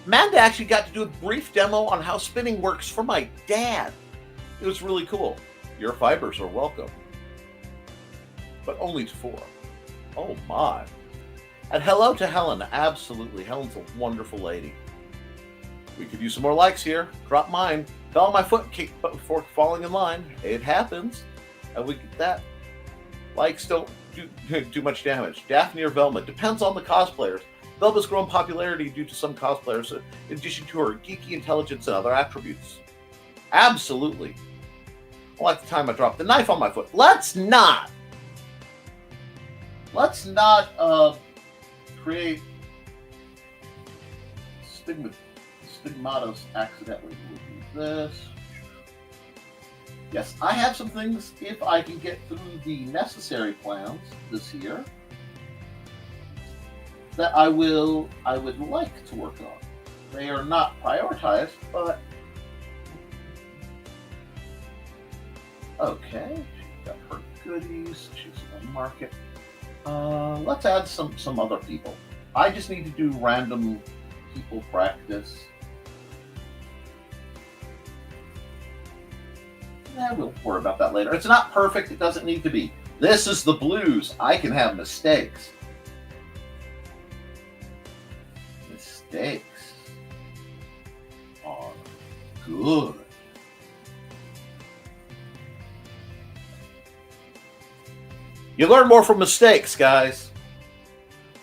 Amanda actually got to do a brief demo on how spinning works for my dad. It was really cool. Your fibers are welcome. But only to 4. Oh my. And hello to Helen. Absolutely. Helen's a wonderful lady. We could use some more likes here. Drop mine. Fell on my foot before falling in line. It happens. And we get that. Likes don't do much damage. Daphne or Velma. Depends on the cosplayers. Velma's grown popularity due to some cosplayers, in addition to her geeky intelligence and other attributes. Absolutely. I like the time I dropped the knife on my foot. Let's not create stigmatas accidentally. We'll do this. Yes, I have some things, if I can get through the necessary plans this year, that I would like to work on. They are not prioritized, but okay. She's got her goodies. She's in the market. Let's add some other people. I just need to do random people practice. We'll worry about that later. It's not perfect. It doesn't need to be. This is the blues. I can have mistakes. Mistakes are good. You learn more from mistakes, guys.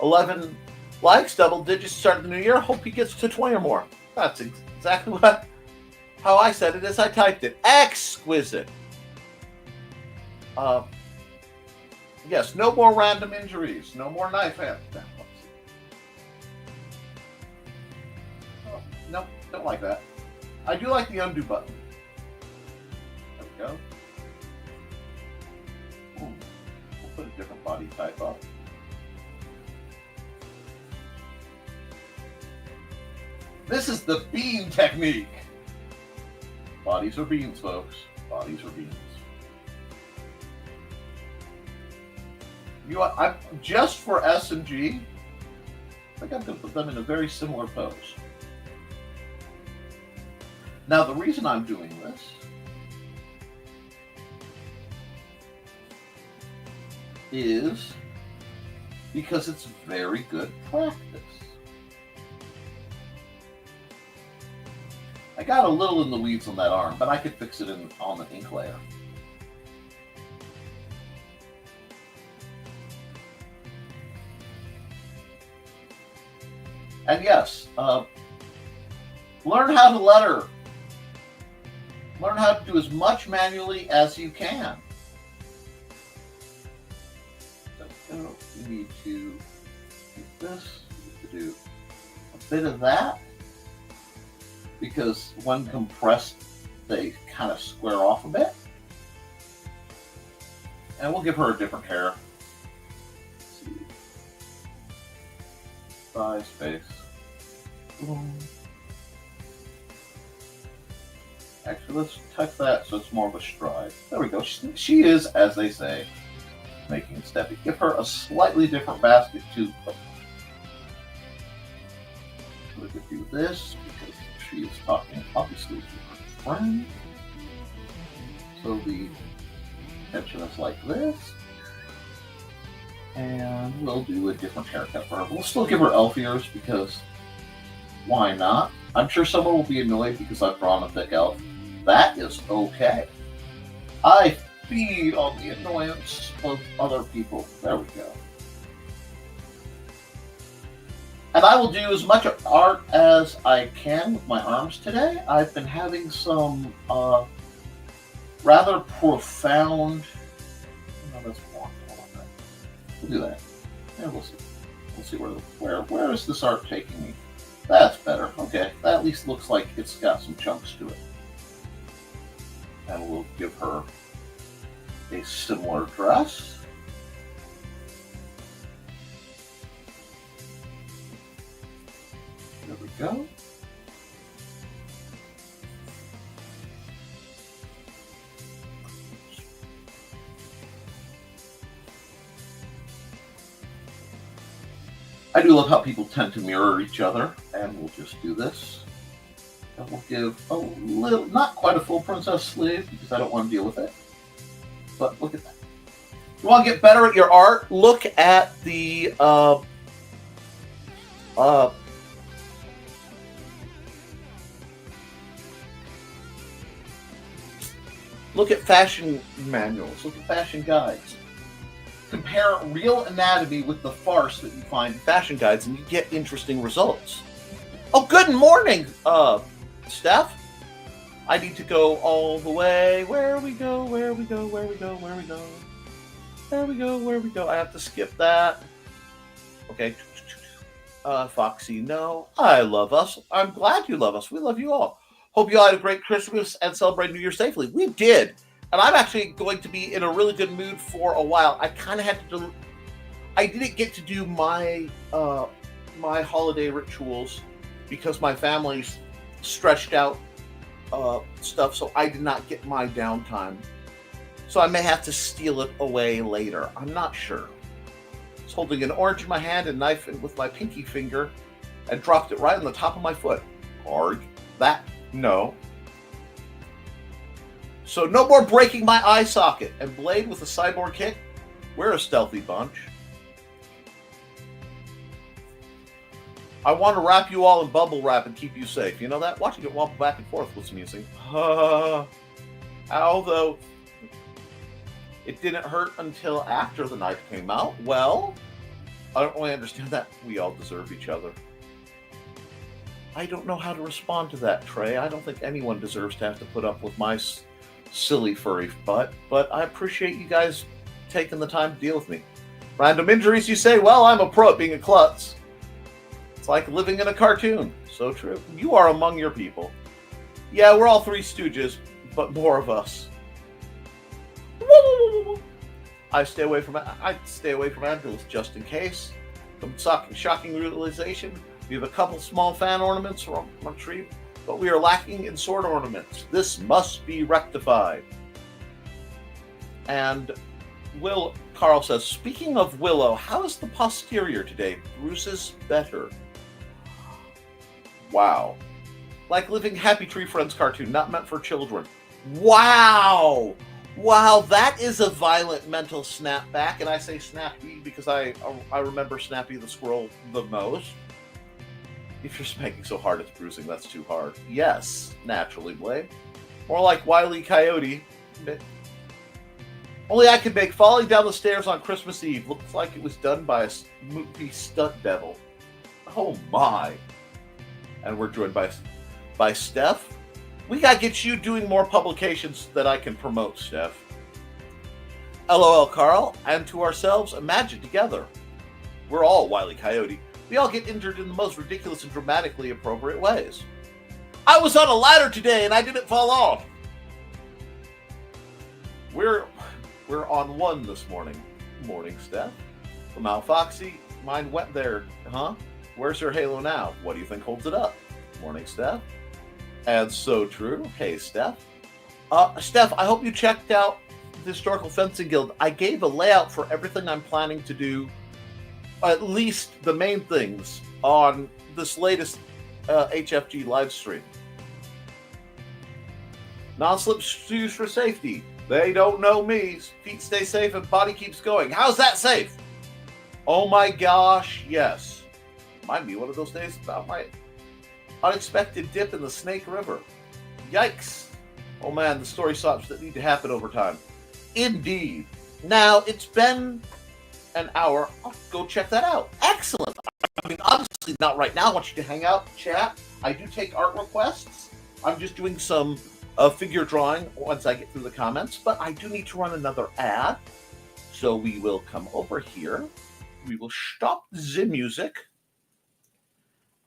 11 likes, double digits, start of the new year. Hope he gets to 20 or more. That's exactly how I said it as I typed it. Exquisite. Yes, no more random injuries. No more knife hand. Oh, no, don't like that. I do like the undo button. There we go. Ooh, we'll put a different body type up. This is the bean technique. Bodies are beans, folks. Bodies are beans. You know what? I'm just for S and G. I think I'm going to put them in a very similar pose. Now, the reason I'm doing this is because it's very good practice. I got a little in the weeds on that arm, but I could fix it on the ink layer. And yes, learn how to letter. Learn how to do as much manually as you can. go. We need to do this. We need to do a bit of that. Because when compressed, they kind of square off a bit. And we'll give her a different hair. Let's see. Thigh space. Boom. Actually, let's tuck that so it's more of a stride. There we go. She is, as they say, making a step. Give her a slightly different basket too. We could do this because she is talking obviously to her friend. So the tension is like this. And we'll do a different haircut for her. We'll still give her elf ears because why not? I'm sure someone will be annoyed because I've drawn a thick elf. That is okay. I feed on the annoyance of other people. There we go. And I will do as much art as I can with my arms today. I've been having some rather profound... No, that's more. We'll do that. Yeah, we'll see. We'll see where is this art taking me. That's better. Okay, that at least looks like it's got some chunks to it. And we'll give her a similar dress. There we go. I do love how people tend to mirror each other, and we'll just do this. And we'll give a little, not quite a full princess sleeve, because I don't want to deal with it. But look at that. You want to get better at your art? Look at the look at fashion manuals. Look at fashion guides. Compare real anatomy with the farce that you find in fashion guides, and you get interesting results. Oh, good morning, Steph. I need to go all the way. Where we go, where we go, where we go, where we go. Where we go, where we go. I have to skip that. Okay. Foxy, no. I love us. I'm glad you love us. We love you all. Hope you all had a great Christmas and celebrate New Year safely. We did. And I'm actually going to be in a really good mood for a while. I kind of had to I didn't get to do my my holiday rituals because my family's stretched out stuff, so I did not get my downtime. So I may have to steal it away later. I'm not sure. I was holding an orange in my hand and knife with my pinky finger and dropped it right on the top of my foot. Hard. That, no. So no more breaking my eye socket. And Blade with a cyborg kick. We're a stealthy bunch. I want to wrap you all in bubble wrap and keep you safe. You know that? Watching it wobble back and forth was amusing. Although it didn't hurt until after the knife came out. Well, I don't really understand that. We all deserve each other. I don't know how to respond to that, Trey. I don't think anyone deserves to have to put up with my silly furry butt, but I appreciate you guys taking the time to deal with me. Random injuries, you say? Well, I'm a pro at being a klutz. It's like living in a cartoon. So true. You are among your people. Yeah, we're all three stooges, but more of us. I stay away from ambulances just in case. Some shocking realization. We have a couple small fan ornaments from a tree, but we are lacking in sword ornaments. This must be rectified. And Carl says, speaking of Willow, how is the posterior today? Bruce's better. Wow. Like living Happy Tree Friends cartoon, not meant for children. Wow. Wow, that is a violent mental snapback. And I say Snappy because I remember Snappy the Squirrel the most. If you're spanking so hard it's bruising, that's too hard. Yes, naturally, Blade. More like Wile E. Coyote. Only I could make falling down the stairs on Christmas Eve. Looks like it was done by a movie stunt devil. Oh my. And we're joined by Steph. We gotta get you doing more publications that I can promote, Steph. LOL, Carl. And to ourselves, imagine together. We're all Wile E. Coyote. We all get injured in the most ridiculous and dramatically appropriate ways. I was on a ladder today and I didn't fall off. We're on one this morning. Morning, Steph. Well, Foxy, mine went there, huh? Where's her halo now? What do you think holds it up? Morning, Steph. And so true. Hey, Steph. Steph, I hope you checked out the Historical Fencing Guild. I gave a layout for everything I'm planning to do, at least the main things, on this latest HFG live stream. Non-slip shoes for safety. They don't know me. Feet stay safe and body keeps going. How's that safe? Oh my gosh, yes. Might be one of those days about my unexpected dip in the Snake River. Yikes. Oh man, the story stops that need to happen over time. Indeed. Now, it's been an hour. I'll go check that out. Excellent. I mean, obviously not right now. I want you to hang out, chat. I do take art requests. I'm just doing some figure drawing once I get through the comments, but I do need to run another ad. So we will come over here. We will stop the music.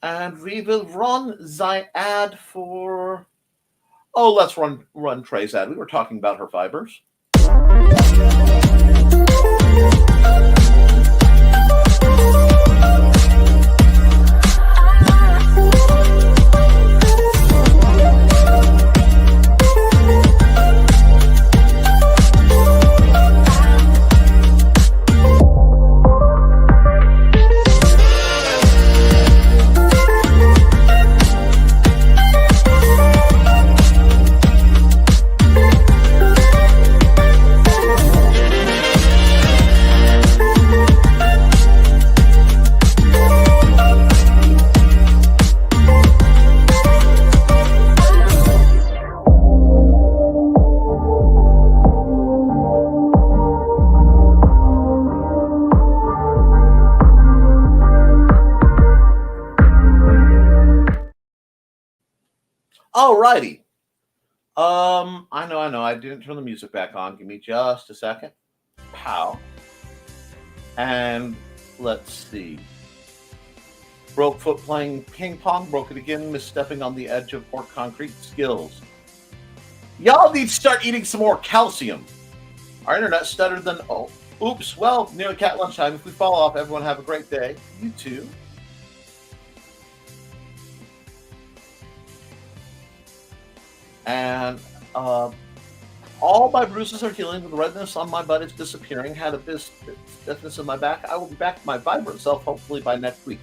And we will run the ad for... Oh, let's run Trey's ad. We were talking about her fibers. Alrighty. I know. I didn't turn the music back on. Give me just a second. Pow. And let's see. Broke foot playing ping pong. Broke it again. Misstepping on the edge of poor concrete skills. Y'all need to start eating some more calcium. Our internet stuttered than... Oh, oops. Well, near cat lunchtime. If we fall off, everyone have a great day. You too. And all my bruises are healing. The redness on my butt is disappearing. Had a bit of stiffness in my back. I will be back to my vibrant self hopefully by next week.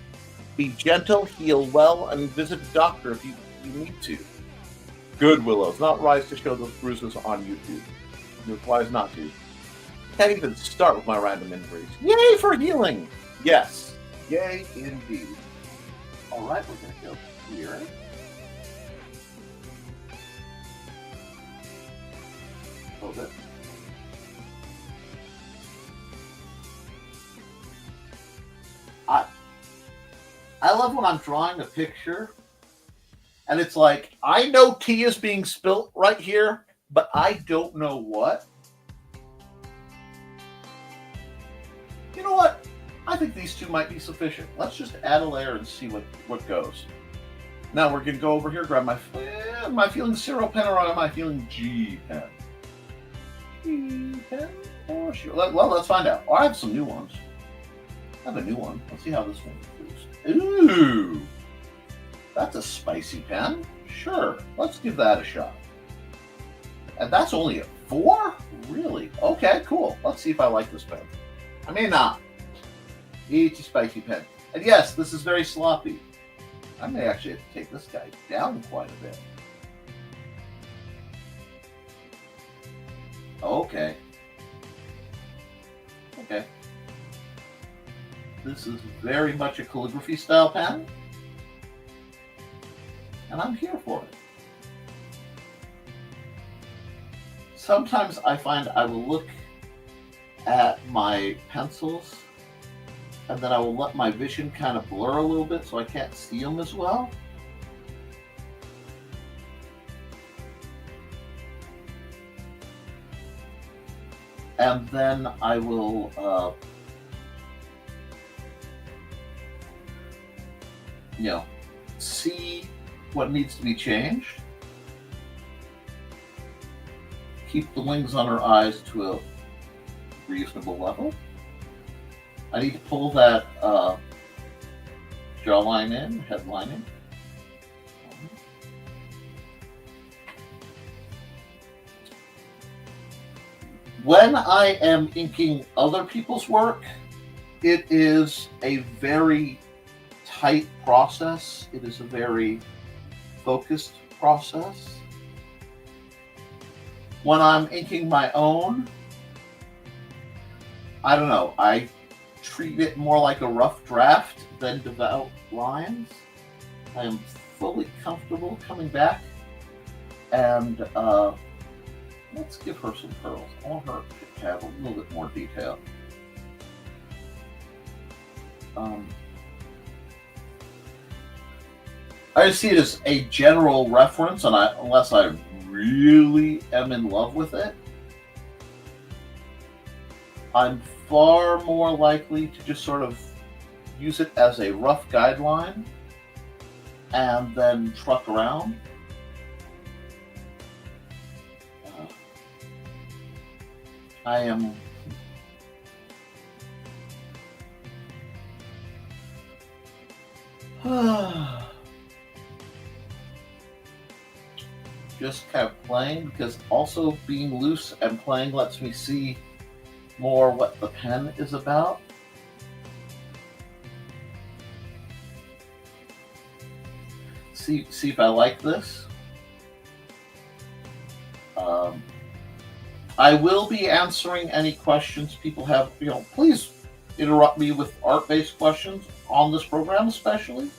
Be gentle, heal well, and visit a doctor if you need to. Good, Willows. Not wise to show those bruises on YouTube. It's wise not to. Can't even start with my random injuries. Yay for healing! Yes. Yay indeed. Alright, we're going to go here. Hold it. I love when I'm drawing a picture and it's like, I know tea is being spilt right here, but I don't know what. You know what? I think these two might be sufficient. Let's just add a layer and see what goes. Now we're going to go over here, grab my am I feeling Zero pen or am I feeling G pen? G pen? Oh, sure. Well, let's find out. Oh, I have some new ones. I have a new one. Let's see how this one goes. Ooh, that's a spicy pen. Sure, let's give that a shot. And that's only a 4? Really? Okay, cool. Let's see if I like this pen. I may not. It's a spicy pen. And yes, this is very sloppy. I may actually have to take this guy down quite a bit. Okay. Okay. This is very much a calligraphy style pen. And I'm here for it. Sometimes I find I will look at my pencils and then I will let my vision kind of blur a little bit so I can't see them as well. and then I will see what needs to be changed. Keep the wings on her eyes to a reasonable level. I need to pull that jawline in, headline in. When I am inking other people's work, it is a very tight process. It is a very focused process. When I'm inking my own, I don't know, I treat it more like a rough draft than develop lines. I am fully comfortable coming back and let's give her some pearls. I want her to have a little bit more detail. I see it as a general reference, and unless I really am in love with it, I'm far more likely to just sort of use it as a rough guideline and then truck around. I am just kind of playing, because also being loose and playing lets me see more what the pen is about. See if I like this. I will be answering any questions people have. Please interrupt me with art-based questions on this program, especially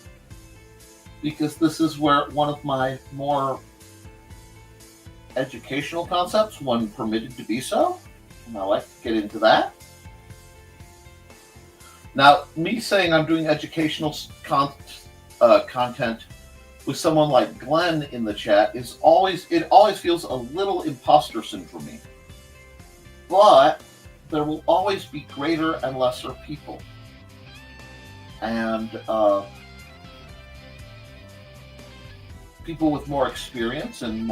because this is where one of my more educational concepts, when permitted to be so, and I like to get into that. Now, me saying I'm doing educational content with someone like Glenn in the chat it always feels a little imposter syndrome for me. But there will always be greater and lesser people. And people with more experience and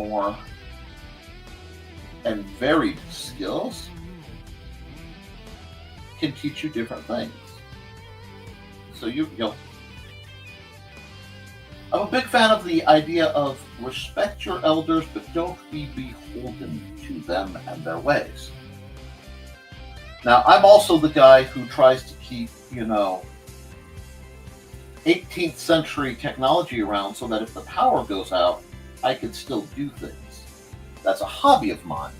varied skills can teach you different things. So I'm a big fan of the idea of respect your elders, but don't be beholden to them and their ways. Now, I'm also the guy who tries to keep, 18th century technology around so that if the power goes out, I can still do things. That's a hobby of mine,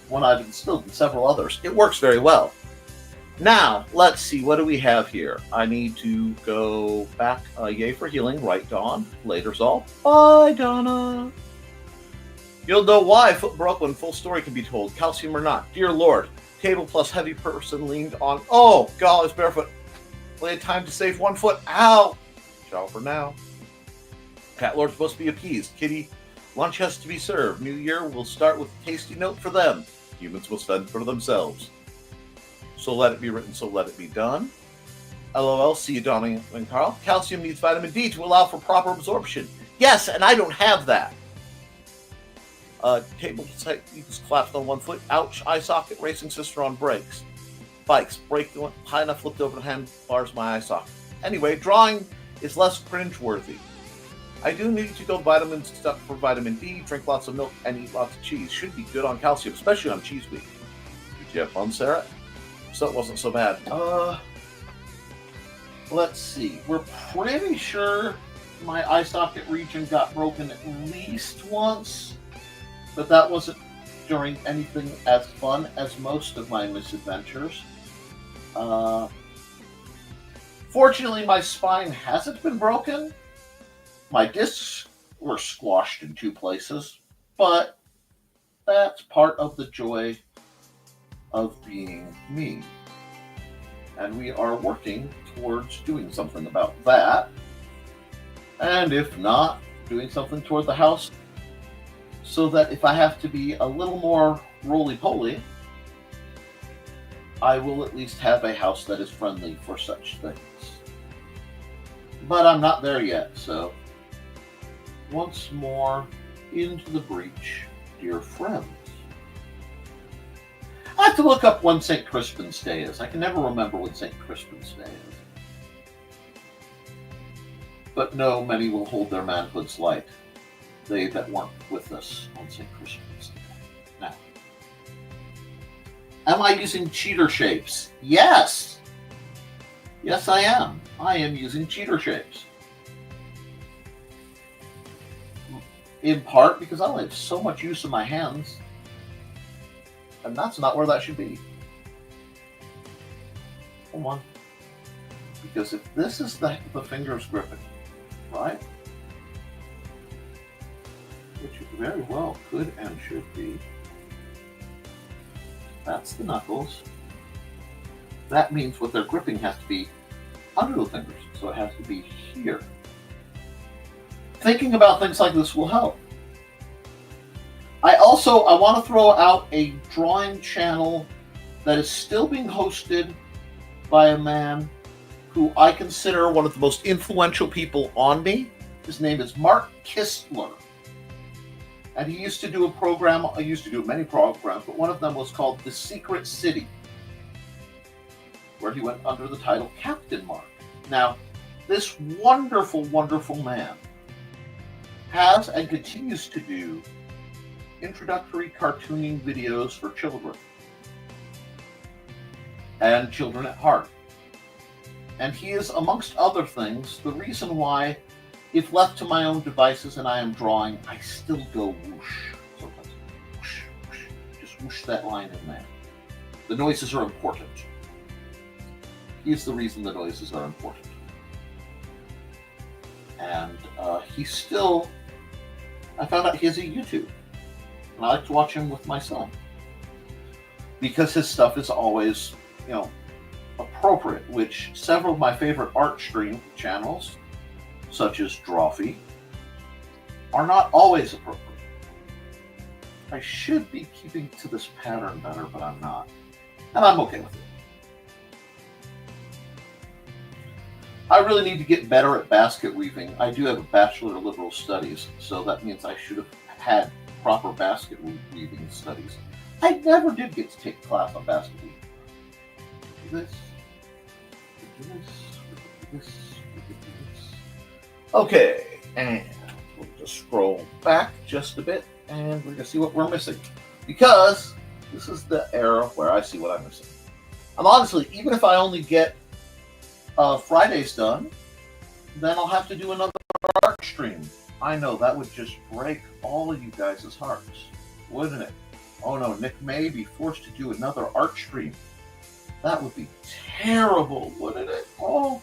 one I've instilled in several others. It works very well. Now, let's see, what do we have here? I need to go back. Yay for healing, right, Dawn? Later's all. Bye, Donna. You'll know why foot broke when full story can be told. Calcium or not. Dear Lord, table plus heavy person leaned on. Oh, God, it's barefoot. Only had time to save 1 foot. Ow. Ciao for now. Cat Lord's supposed to be appeased. Kitty, lunch has to be served. New Year will start with a tasty note for them. Humans will fend for themselves. So let it be written, so let it be done. LOL, see you, Donnie and Carl. Calcium needs vitamin D to allow for proper absorption. Yes, and I don't have that. Table equals collapsed on 1 foot. Ouch, eye socket, racing sister on brakes. Bikes, brake high enough, flipped over the handlebars, my eye socket. Anyway, drawing is less cringe-worthy. I do need to go vitamin stuff for vitamin D, drink lots of milk, and eat lots of cheese. Should be good on calcium, especially on cheese week. Did you have fun, Sarah? So it wasn't so bad. Let's see. We're pretty sure my eye socket region got broken at least once, but that wasn't during anything as fun as most of my misadventures. Fortunately, my spine hasn't been broken. My discs were squashed in 2 places, but that's part of the joy of being me. And we are working towards doing something about that. And if not, doing something toward the house so that if I have to be a little more roly-poly, I will at least have a house that is friendly for such things. But I'm not there yet, so once more into the breach, dear friends. I have to look up when St. Crispin's Day is. I can never remember when St. Crispin's Day is. But no, many will hold their manhood's light, they that weren't with us on St. Crispin's Day. Now, am I using cheater shapes? Yes! Yes, I am. I am using cheater shapes. In part because I only have so much use of my hands. And that's not where that should be. Come on. Because if this is the fingers gripping, right? Which it very well could and should be. That's the knuckles. That means what they're gripping has to be under the fingers. So it has to be here. Thinking about things like this will help. I want to throw out a drawing channel that is still being hosted by a man who I consider one of the most influential people on me. His name is Mark Kistler. And he used to do a program, I used to do many programs, but one of them was called The Secret City, where he went under the title Captain Mark. Now, this wonderful, wonderful man has and continues to do introductory cartooning videos for children and children at heart. And he is, amongst other things, the reason why, if left to my own devices and I am drawing, I still go whoosh. Sometimes whoosh, whoosh. Just whoosh that line in there. The noises are important. He's the reason the noises are important. And he's still, I found out he has a YouTube. And I like to watch him with my son. Because his stuff is always, appropriate, which several of my favorite art stream channels, such as Drawfee, are not always appropriate. I should be keeping to this pattern better, but I'm not. And I'm okay with it. I really need to get better at basket weaving. I do have a Bachelor of Liberal Studies, so that means I should have had proper basket weaving studies. I never did get to take a class on basket weaving. Do this. Okay, and we'll just scroll back just a bit, and we're going to see what we're missing. Because this is the era where I see what I'm missing. And honestly, even if I only get Fridays done, then I'll have to do another art stream. I know, that would just break all of you guys' hearts, wouldn't it? Oh no, Nick may be forced to do another art stream. That would be terrible, wouldn't it? Oh,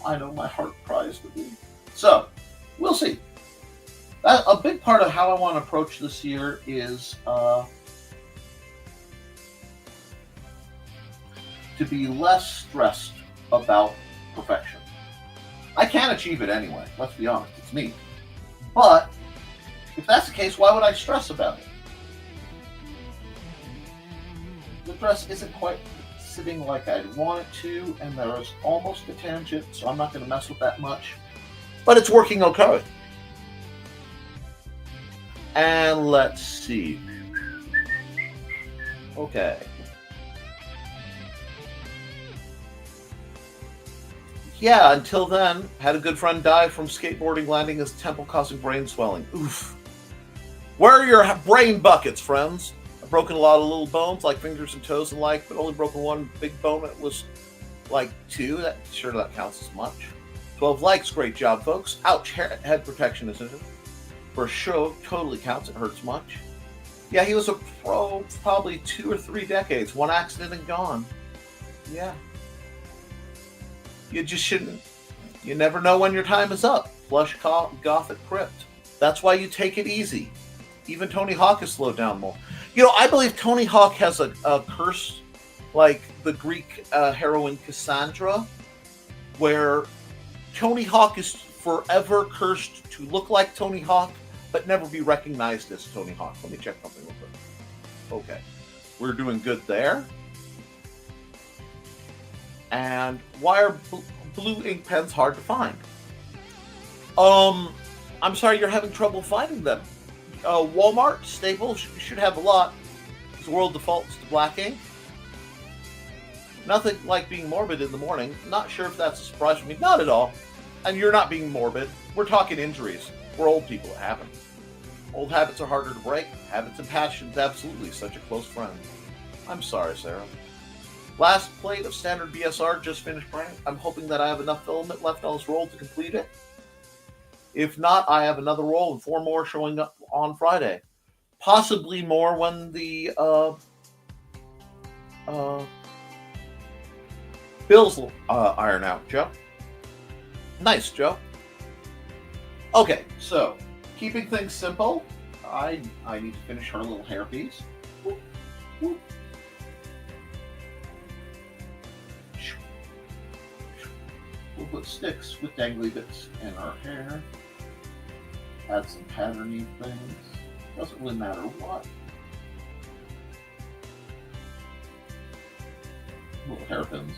I know my heart cries with me. So, we'll see. A big part of how I want to approach this year is to be less stressed about perfection. I can't achieve it anyway, let's be honest, it's me. But, if that's the case, why would I stress about it? The dress isn't quite sitting like I'd want it to, and there is almost a tangent, so I'm not going to mess with that much. But it's working okay. And let's see. Okay. Yeah, until then, had a good friend die from skateboarding landing his temple causing brain swelling. Oof. Where are your brain buckets, friends? I've broken a lot of little bones, like fingers and toes and like, but only broken one big bone. It was like 2. That counts as much. 12 likes, great job, folks. Ouch, head protection, isn't it? For sure, totally counts, it hurts much. Yeah, he was a pro probably 2 or 3 decades. One accident and gone. Yeah. You just shouldn't. You never know when your time is up. Flush Gothic Crypt. That's why you take it easy. Even Tony Hawk has slowed down more. I believe Tony Hawk has a curse like the Greek heroine Cassandra, where Tony Hawk is forever cursed to look like Tony Hawk, but never be recognized as Tony Hawk. Let me check something real quick. Okay. we're doing good there. And why are blue ink pens hard to find? I'm sorry you're having trouble finding them. Walmart, Staples, you should have a lot. The world defaults to black ink. Nothing like being morbid in the morning. Not sure if that's a surprise for me. Not at all. And you're not being morbid. We're talking injuries. We're old people. It happens. Old habits are harder to break. Habits and passions, absolutely. Such a close friend. I'm sorry, Sarah. Last plate of standard BSR just finished burning. I'm hoping that I have enough filament left on this roll to complete it. If not, I have another roll and 4 more showing up on Friday. Possibly more when the bills iron out, Joe. Nice, Joe. Okay, so keeping things simple, I need to finish her little hairpiece. Whoop, whoop. We'll put sticks with dangly bits in our hair. Add some patterny things. Doesn't really matter what. Little hairpins.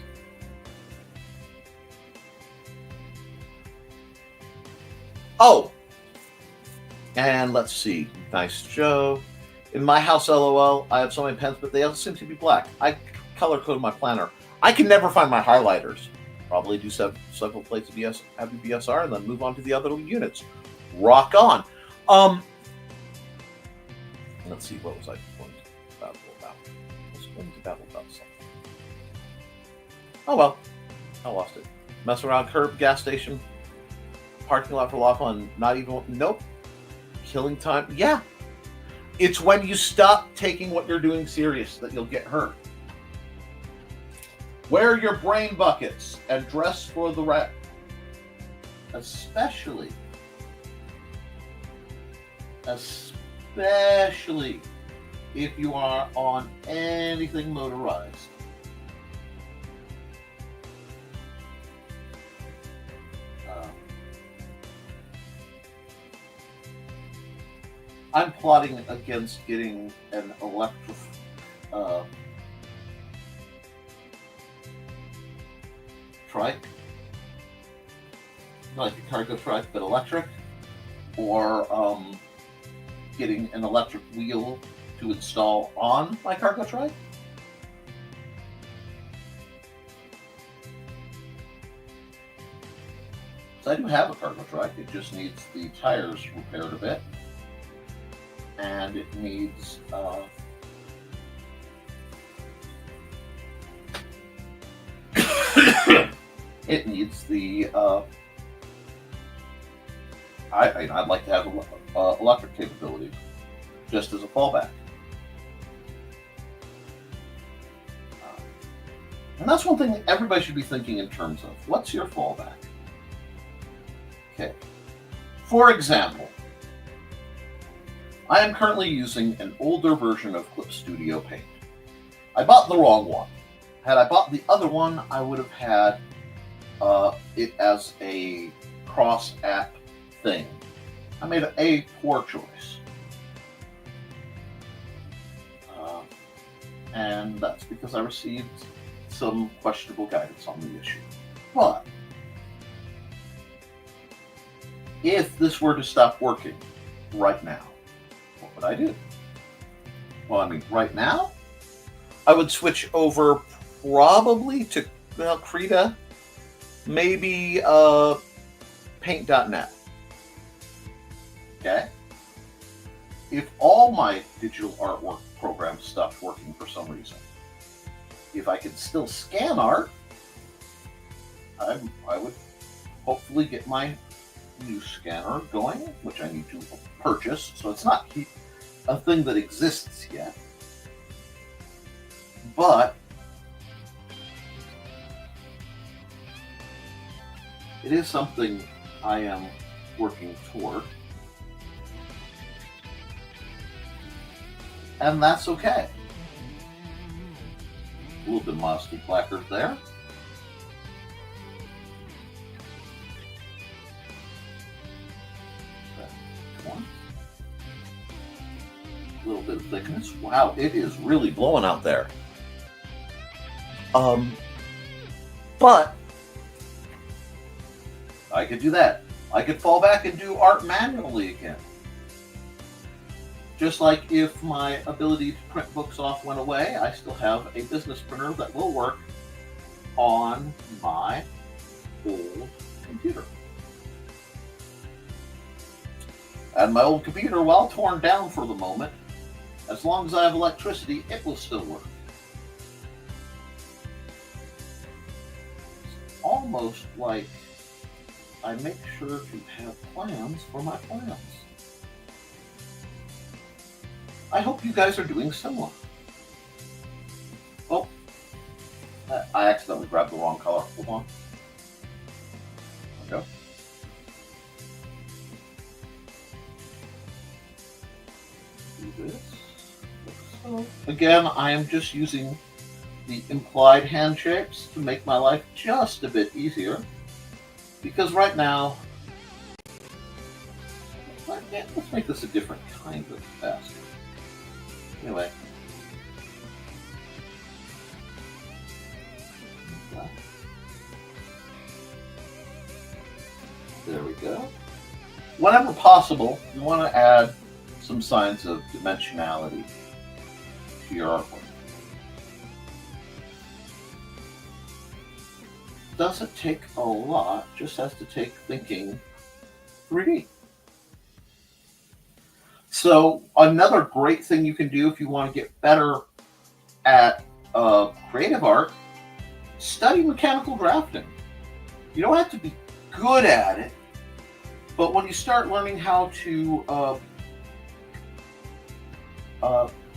Oh! And let's see. Nice Joe. In my house, LOL, I have so many pens, but they all seem to be black. I color code my planner. I can never find my highlighters. Probably do several plates of BSR and then move on to the other units. Rock on. Let's see, what was I going to babble about? I was going to babble about something. Oh well, I lost it. Mess around, curb, gas station, parking lot for lock on, not even, nope. Killing time, yeah. It's when you stop taking what you're doing serious that you'll get hurt. Wear your brain buckets and dress for the wreck. Especially if you are on anything motorized. I'm plotting against getting an electric trike, not like a cargo trike, but electric, or getting an electric wheel to install on my cargo trike. So I do have a cargo trike. It just needs the tires repaired a bit, and it needs it needs the I'd like to have electric capability just as a fallback. And that's one thing that everybody should be thinking in terms of. What's your fallback? Okay. For example, I am currently using an older version of Koepp Studio Paint. I bought the wrong one. Had I bought the other one, I would have had it as a cross-app thing. I made a poor choice. And that's because I received some questionable guidance on the issue. But if this were to stop working right now, what would I do? Well, I mean, right now, I would switch over probably to Krita, maybe Paint.net. Okay? If all my digital artwork programs stopped working for some reason, if I could still scan art, I would hopefully get my new scanner going, which I need to purchase, so it's not a thing that exists yet. But it is something I am working toward. And that's okay. A little bit of modesty placard there. One. A little bit of thickness. friends. Wow, it is really blowing out there. But I could do that. I could fall back and do art manually again. Just like if my ability to print books off went away, I still have a business printer that will work on my old computer. And my old computer, while torn down for the moment, as long as I have electricity, it will still work. It's almost like I make sure to have plans for my plans. I hope you guys are doing similar. Oh, I accidentally grabbed the wrong color. Hold on. There we go. Do this. So, again, I am just using the implied hand shapes to make my life just a bit easier. Because right now, let's make this a different kind of basket. Anyway. There we go. Whenever possible, you want to add some signs of dimensionality to your artwork. Doesn't take a lot, just has to take thinking 3D. So another great thing you can do if you want to get better at creative art, study mechanical drafting. You don't have to be good at it, but when you start learning how to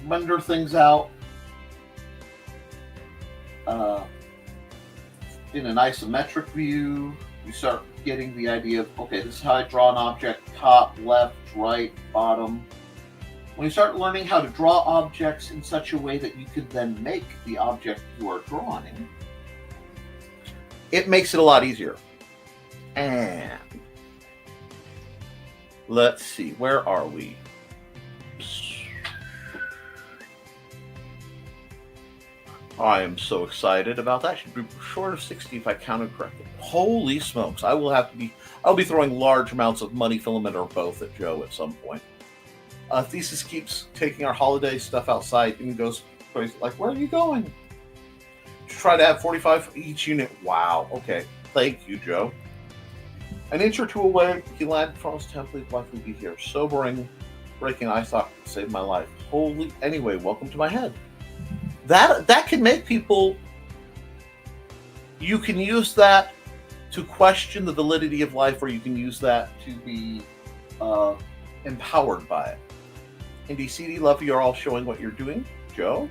render things out in an isometric view, you start getting the idea of, okay, this is how I draw an object, top, left, right, bottom. When you start learning how to draw objects in such a way that you can then make the object you are drawing, it makes it a lot easier. And let's see, where are we? I am so excited about that. Should be short of 60 if I counted correctly. Holy smokes! I'll be throwing large amounts of money, filament, or both at Joe at some point. Thesis keeps taking our holiday stuff outside and goes crazy. Like, where are you going? Try to have 45 for each unit. Wow. Okay. Thank you, Joe. An inch or two away, he landed from his template. Likely be here. Sobering, breaking eye socket saved my life. Holy. Anyway, welcome to my head. That can make people. You can use that to question the validity of life, or you can use that to be empowered by it. Indy CD, love you're all showing what you're doing, Joe.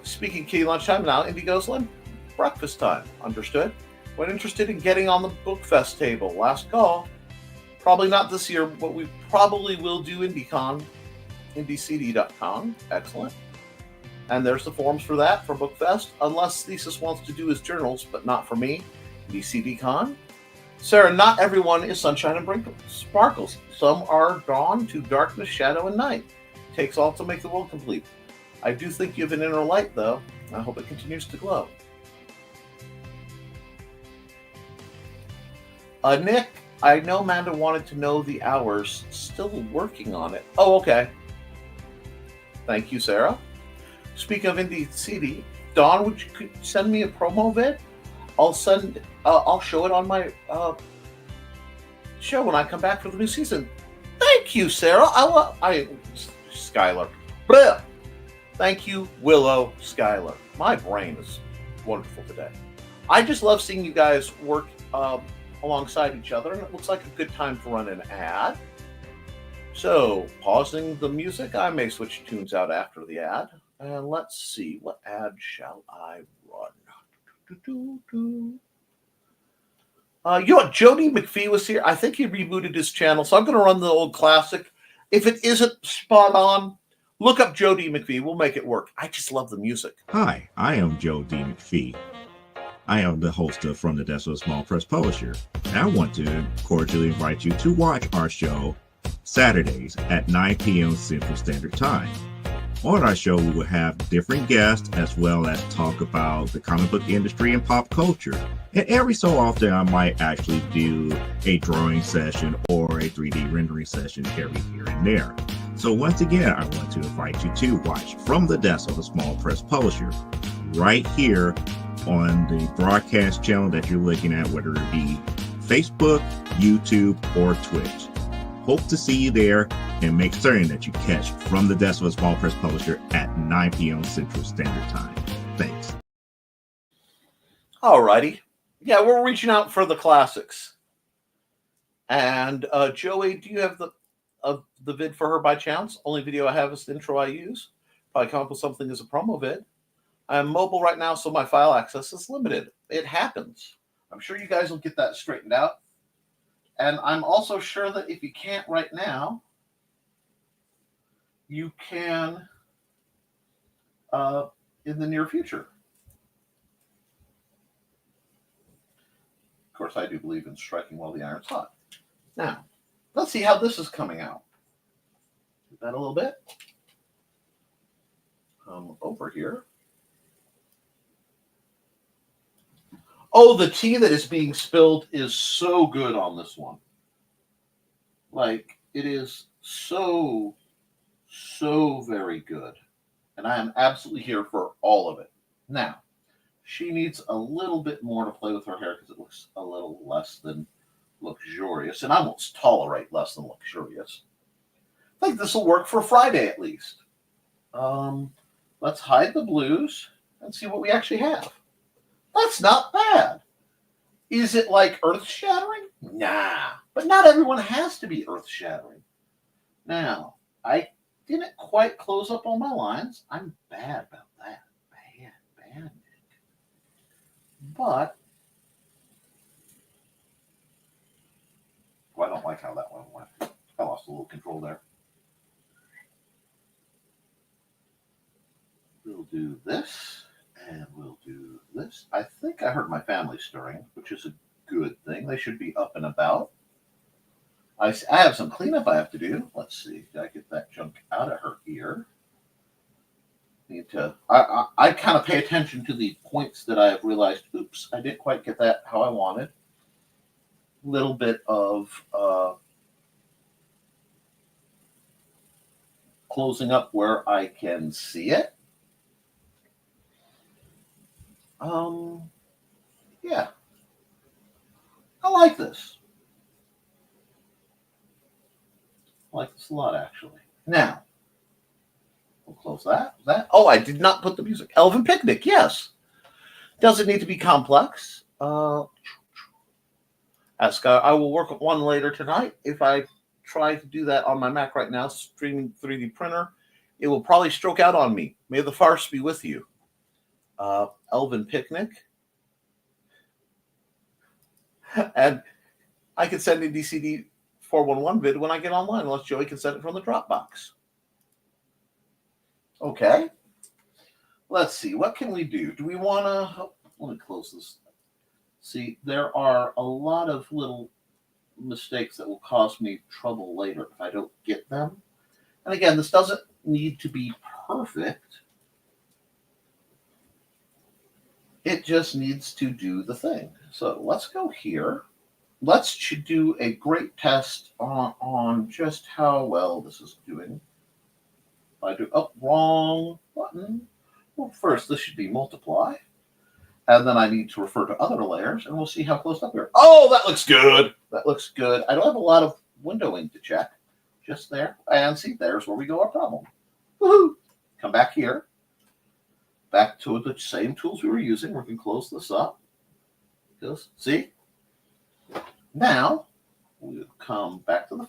Speaking kitty lunchtime now, Indigo Slim, breakfast time, understood. When interested in getting on the Bookfest table, last call. Probably not this year, but we probably will do IndieCon, IndieCD.com, excellent. And there's the forms for that, for Bookfest, unless Thesis wants to do his journals, but not for me, IndieCDCon. Sarah, not everyone is sunshine and sparkles. Some are dawn to darkness, shadow, and night. Takes all to make the world complete. I do think you have an inner light, though. I hope it continues to glow. Nick, I know Amanda wanted to know the hours. Still working on it. Oh, okay. Thank you, Sarah. Speaking of Indie CD, Dawn, would you send me a promo vid? I'll show it on my show when I come back for the new season. Thank you, Sarah. Skylar. Blah. Thank you, Willow Skylar. My brain is wonderful today. I just love seeing you guys work alongside each other, and it looks like a good time to run an ad. So, pausing the music, I may switch tunes out after the ad. And let's see, what ad shall I run? You know what, Jody McPhee was here. I think he rebooted his channel, so I'm going to run the old classic. If it isn't spot on, look up Jody McPhee. We'll make it work. I just love the music.
Hi, I am Joe D. McPhee. I am the host of From the Desk of a Small Press Publisher, and I want to cordially invite you to watch our show, Saturdays at 9 p.m. Central Standard Time. On our show, we will have different guests as well as talk about the comic book industry and pop culture. And every so often, I might actually do a drawing session or a 3D rendering session every here and there. So once again, I want to invite you to watch From the Desk of a Small Press Publisher right here on the broadcast channel that you're looking at, whether it be Facebook, YouTube, or Twitch. Hope to see you there, and make certain that you catch From the Desk of a Small Press Publisher at 9 p.m. Central Standard Time. Thanks.
Alrighty. Yeah, we're reaching out for the classics. And Joey, do you have the vid for her by chance? Only video I have is the intro I use. Probably come up with something as a promo vid. I'm mobile right now, so my file access is limited. It happens. I'm sure you guys will get that straightened out. And I'm also sure that if you can't right now, you can in the near future. Of course, I do believe in striking while the iron's hot. Now, let's see how this is coming out. Do that a little bit. Over here. Oh, the tea that is being spilled is so good on this one. Like, it is so very good. And I am absolutely here for all of it. Now, she needs a little bit more to play with her hair because it looks a little less than luxurious. And I won't tolerate less than luxurious. I think this will work for Friday at least. Let's hide the blues and see what we actually have. That's not bad. Is it like earth-shattering? Nah. But not everyone has to be earth-shattering. Now, I didn't quite close up all my lines. I'm bad about that. Bad, Nick. But I don't like how that one went. I lost a little control there. We'll do this. And we'll do this. I think I heard my family stirring, which is a good thing. They should be up and about. I have some cleanup I have to do. Let's see. Did I get that junk out of her ear? Need to. I kind of pay attention to the points that I have realized. Oops, I didn't quite get that how I wanted. Little bit of closing up where I can see it. Yeah. I like this. I like this a lot, actually. Now, we'll close that. Oh, I did not put the music. Elven Picnic, yes. Doesn't need to be complex. I will work on one later tonight. If I try to do that on my Mac right now, streaming 3D printer, it will probably stroke out on me. May the farce be with you. Elven Picnic. And I can send a DCD 411 vid when I get online, unless Joey can send it from the Dropbox. Okay. Let's see. What can we do? Do we want to... let me close this. See, there are a lot of little mistakes that will cause me trouble later if I don't get them. And again, this doesn't need to be perfect. It just needs to do the thing. So let's go here. Let's do a great test on just how well this is doing. If I do, wrong button. Well, first, this should be multiply. And then I need to refer to other layers, and we'll see how close up we are. Oh, that looks good. That looks good. I don't have a lot of windowing to check. Just there. And see, there's where we go our problem. Woohoo! Come back here. Back to the same tools we were using. We can close this up. Just see? Now, we'll come back to the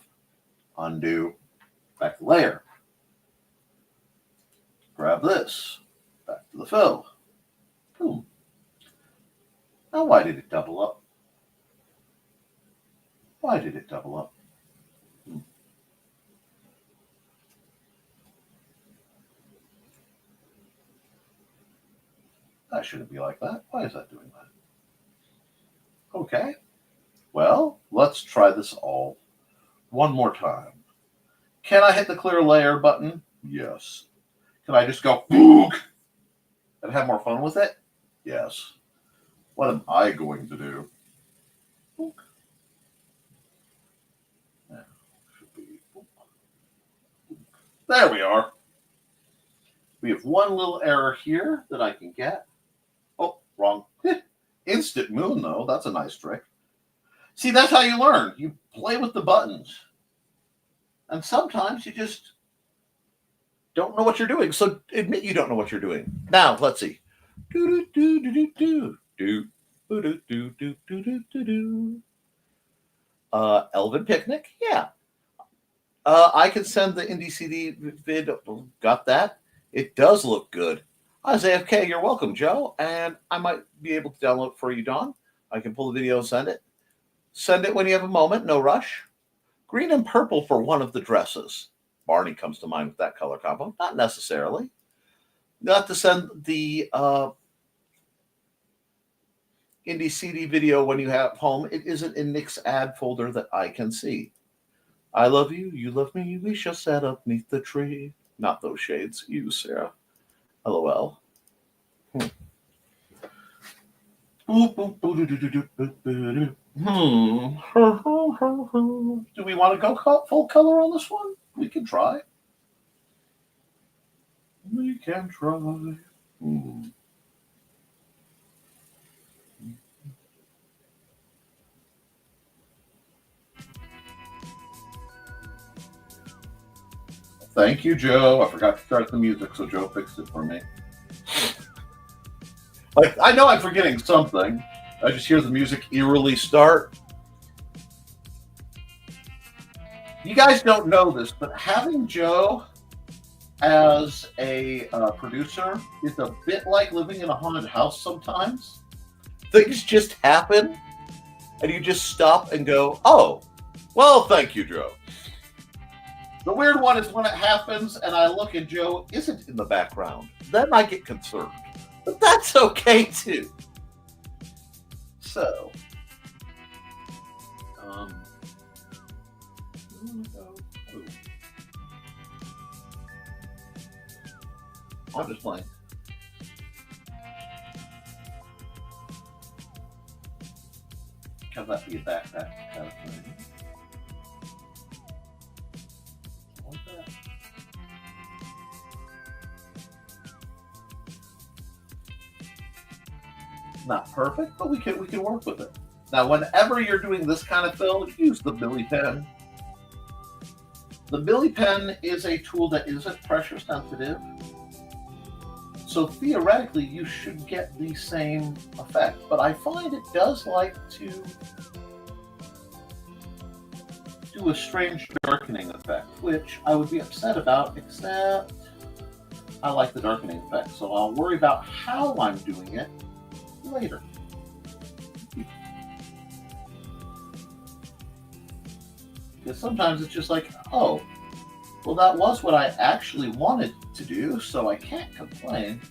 undo, back to layer. Grab this. Back to the fill. Boom. Now, why did it double up? Why did it double up? That shouldn't be like that. Why is that doing that? Okay. Well, let's try this all one more time. Can I hit the clear layer button? Yes. Can I just go boog and have more fun with it? Yes. What am I going to do? Boog. There we are. We have one little error here that I can get. Oh, wrong. Instant moon, though. That's a nice trick. See, that's how you learn. You play with the buttons. And sometimes you just don't know what you're doing. So admit you don't know what you're doing. Now, let's see. Elven Picnic? Yeah. I can send the indie CD vid. Got that? It does look good. I was AFK. You're welcome, Joe. And I might be able to download it for you, Don. I can pull the video and send it. Send it when you have a moment. No rush. Green and purple for one of the dresses. Barney comes to mind with that color combo. Not necessarily. Not to send the indie CD video when you have home. It isn't in Nick's ad folder that I can see. I love you. You love me. We shall set up neath the tree. Not those shades. You, Sarah. LOL. Do we want to go full color on this one? We can try. We can try. Thank you, Joe. I forgot to start the music, so Joe fixed it for me. Like, I know I'm forgetting something. I just hear the music eerily start. You guys don't know this, but having Joe as a producer is a bit like living in a haunted house sometimes. Things just happen, and you just stop and go, oh, well, thank you, Joe. The weird one is when it happens and I look and Joe isn't in the background. Then I get concerned. But that's okay, too. So, I'm just playing. Have that be a backpack kind of thing. Like that. Not perfect, but we can work with it. Now, whenever you're doing this kind of fill, use the Billy Pen. The Billy Pen is a tool that isn't pressure sensitive. So theoretically, you should get the same effect. But I find it does like to do a strange darkening effect, which I would be upset about, except I like the darkening effect. So I'll worry about how I'm doing it later. Because sometimes it's just like, oh, well, that was what I actually wanted to do, so I can't complain,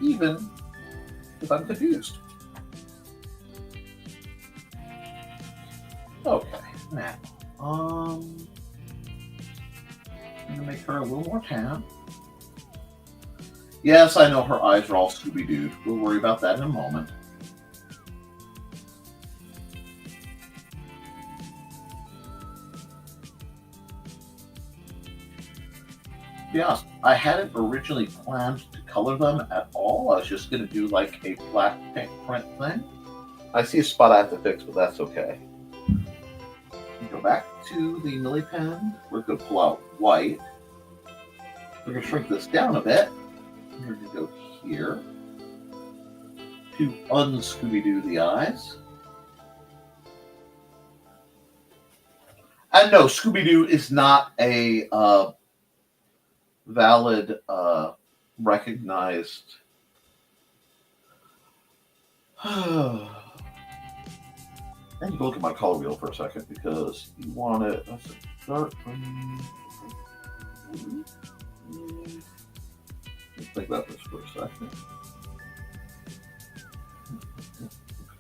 even if I'm confused. Okay, now, I'm gonna make her a little more tan. Yes, I know her eyes are all Scooby-Dooed. We'll worry about that in a moment. To be honest, I hadn't originally planned to color them at all. I was just going to do like a black pink print thing. I see a spot I have to fix, but that's okay. Go back to the Milli Pen. We're going to pull out white. We're going to shrink this down a bit. We're going to go here to un-Scooby-Doo the eyes. And no, Scooby-Doo is not a valid, recognized. I need to look at my color wheel for a second because you want it. That's a dark green. Let's think about this for a second.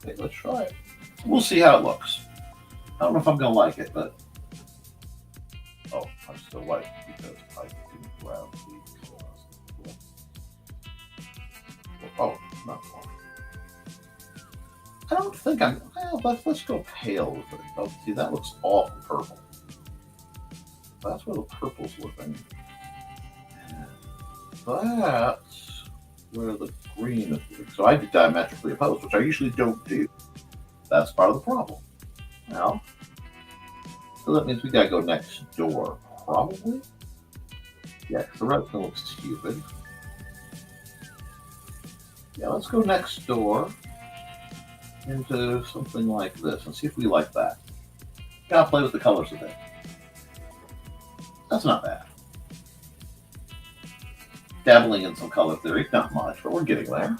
Okay, let's try it. We'll see how it looks. I don't know if I'm going to like it, but. Oh, I'm still white because I didn't grab the oh, not one. I don't think I'm. Well, let's go pale with it. Oh, see, that looks awful purple. That's where the purple's looking. And that's where the green is looking. So I did diametrically opposed, which I usually don't do. That's part of the problem. Now, so that means we gotta go next door, probably. Yeah, because the red one looks stupid. Yeah, let's go next door into something like this and see if we like that. Gotta play with the colors a bit. That's not bad. Dabbling in some color theory, not much, but we're getting there.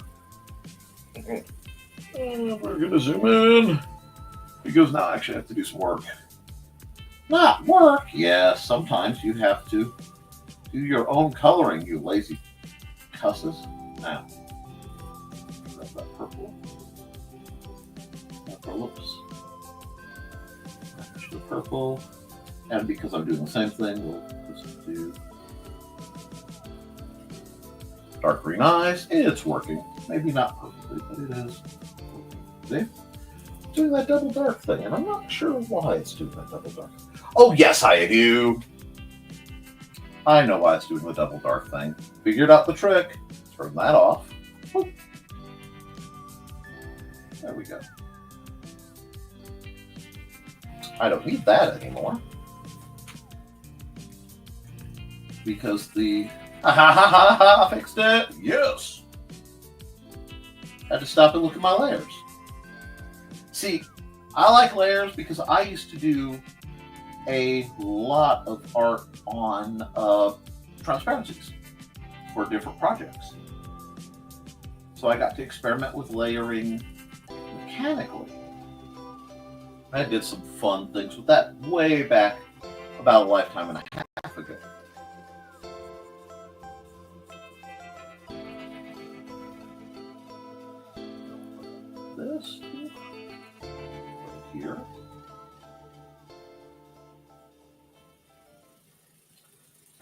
We're gonna zoom in because now I actually have to do some work. Not work, yes. Sometimes you have to do your own coloring, you lazy cusses. Now, that's that purple. Whoops. The purple, and because I'm doing the same thing, we'll just do dark green eyes. It's working. Maybe not perfectly, but it is. See? It's doing that double dark thing, and I'm not sure why it's doing that double dark. Oh, yes, I do. I know why it's doing the double dark thing. Figured out the trick. Turn that off. Boop. There we go. I don't need that anymore. Because the fixed it. Yes. Had to stop and look at my layers. See, I like layers because I used to do a lot of art on transparencies for different projects. So I got to experiment with layering mechanically. I did some fun things with that way back about a lifetime and a half ago. This right here.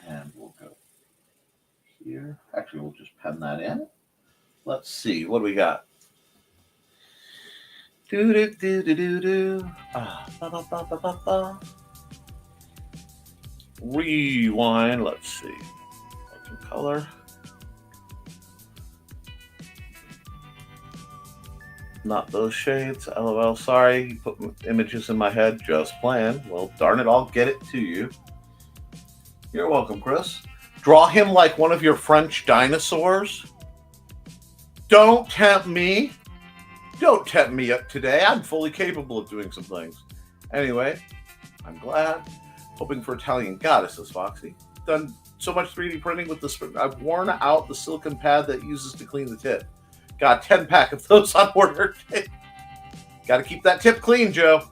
And we'll go here. Actually, we'll just pen that in. Let's see, what do we got? Do do do do do do. Rewind. Let's see. Some color. Not those shades. LOL. Sorry, you put images in my head. Just playing. Well, darn it, I'll get it to you. You're welcome, Chris. Draw him like one of your French dinosaurs. Don't tempt me. Don't tempt me up today. I'm fully capable of doing some things. Anyway, I'm glad. Hoping for Italian goddesses, Foxy. Done so much 3D printing with this. I've worn out the silicone pad that uses to clean the tip. Got 10 pack of those on order. Got to keep that tip clean, Joe.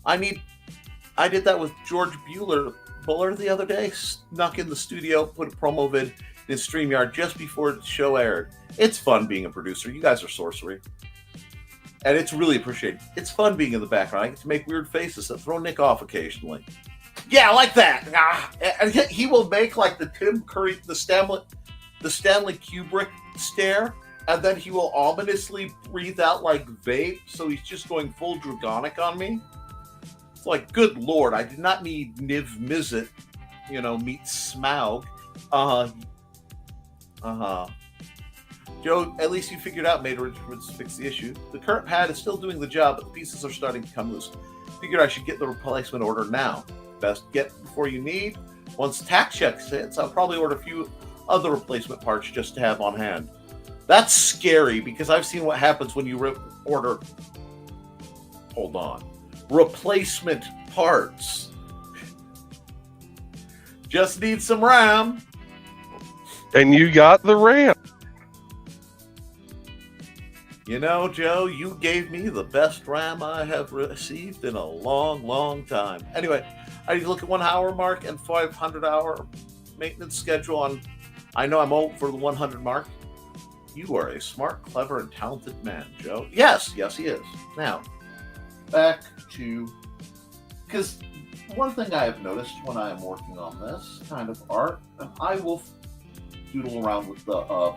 I did that with George Buller the other day. Snuck in the studio, put a promo vid in StreamYard just before the show aired. It's fun being a producer. You guys are sorcery. And it's really appreciated. It's fun being in the background. I get to make weird faces that throw Nick off occasionally. Yeah, like that. And he will make like the Tim Curry, the Stanley Kubrick stare, and then he will ominously breathe out like vape, so he's just going full Dragonic on me. It's like, good lord, I did not need Niv Mizzet, meet Smaug. Joe, at least you figured out Mater to fix the issue. The current pad is still doing the job, but the pieces are starting to come loose. Figured I should get the replacement order now. Best get before you need. Once tax checks hits, I'll probably order a few other replacement parts just to have on hand. That's scary because I've seen what happens when you order. Hold on. Replacement parts. Just need some RAM.
And you got the RAM.
Joe, you gave me the best RAM I have received in a long, long time. Anyway, I need to look at 1 hour mark and 500 hour maintenance schedule on. I know I'm old for the 100 mark. You are a smart, clever, and talented man, Joe. Yes, he is. Now, back to because one thing I have noticed when I am working on this kind of art, and I will doodle around with the,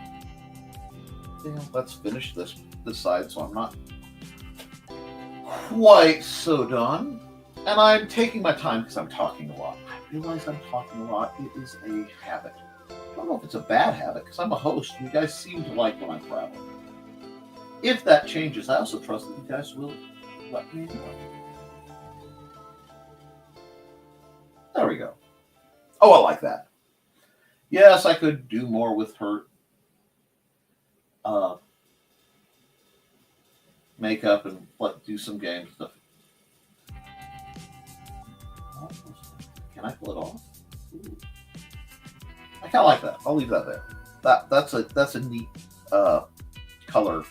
let's finish this side so I'm not quite so done. And I'm taking my time because I'm talking a lot. I realize I'm talking a lot. It is a habit. I don't know if it's a bad habit because I'm a host and you guys seem to like when I travel. If that changes, I also trust that you guys will let me know. There we go. Oh, I like that. Yes, I could do more with her makeup and do some game stuff. Can I pull it off? Ooh. I kind of like that. I'll leave that there. That's a neat color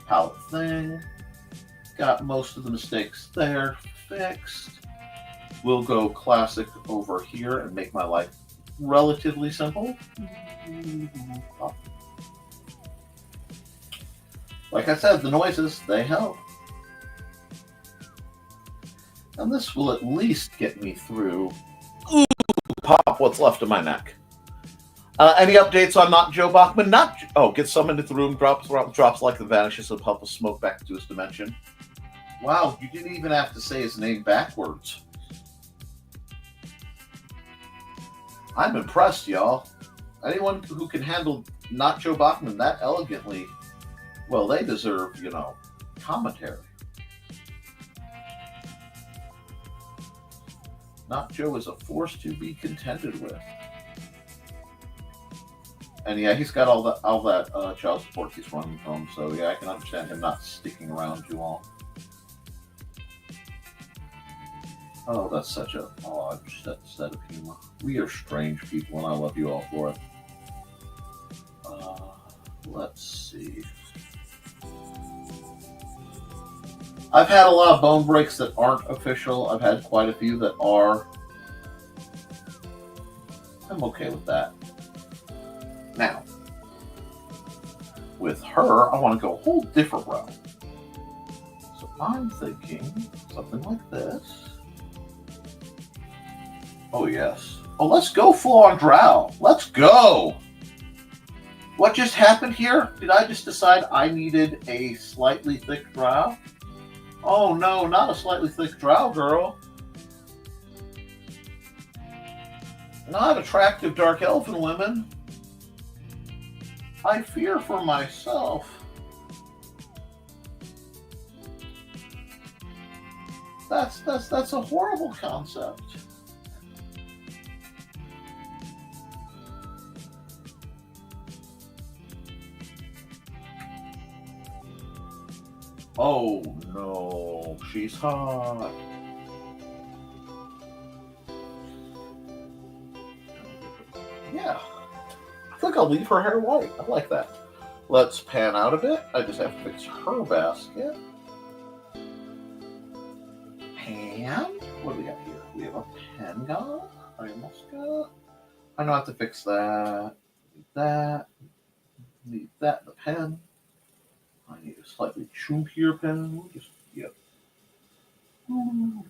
palette thing. Got most of the mistakes there fixed. We'll go classic over here and make my life relatively simple. Oh. Like I said, the noises, they help. And this will at least get me through. Ooh, pop what's left of my neck. Any updates on not Joe Bachman? Gets summoned into the room, drops like the vanishes of puff of smoke back into his dimension. Wow, you didn't even have to say his name backwards. I'm impressed, y'all. Anyone who can handle not Joe Bachman that elegantly, well, they deserve, commentary. Not Joe is a force to be contended with. And yeah, he's got all that child support he's running from, so yeah, I can understand him not sticking around too long. Oh, that's such a odd set of humor. We are strange people, and I love you all for it. Let's see. I've had a lot of bone breaks that aren't official. I've had quite a few that are. I'm okay with that. Now, with her, I want to go a whole different route. So I'm thinking something like this. Oh, yes. Oh, let's go full on drow. Let's go. What just happened here? Did I just decide I needed a slightly thick drow? Oh, no, not a slightly thick drow girl. Not attractive dark elfin women. I fear for myself. That's a horrible concept. Oh no, she's hot. Yeah. I think I'll leave her hair white. I like that. Let's pan out a bit. I just have to fix her basket. Pan? What do we got here? We have a pen gun. I almost got. I know I have to fix that. Need that. Need that. The pen. I need a slightly chunkier pen. We'll just, yep. I'm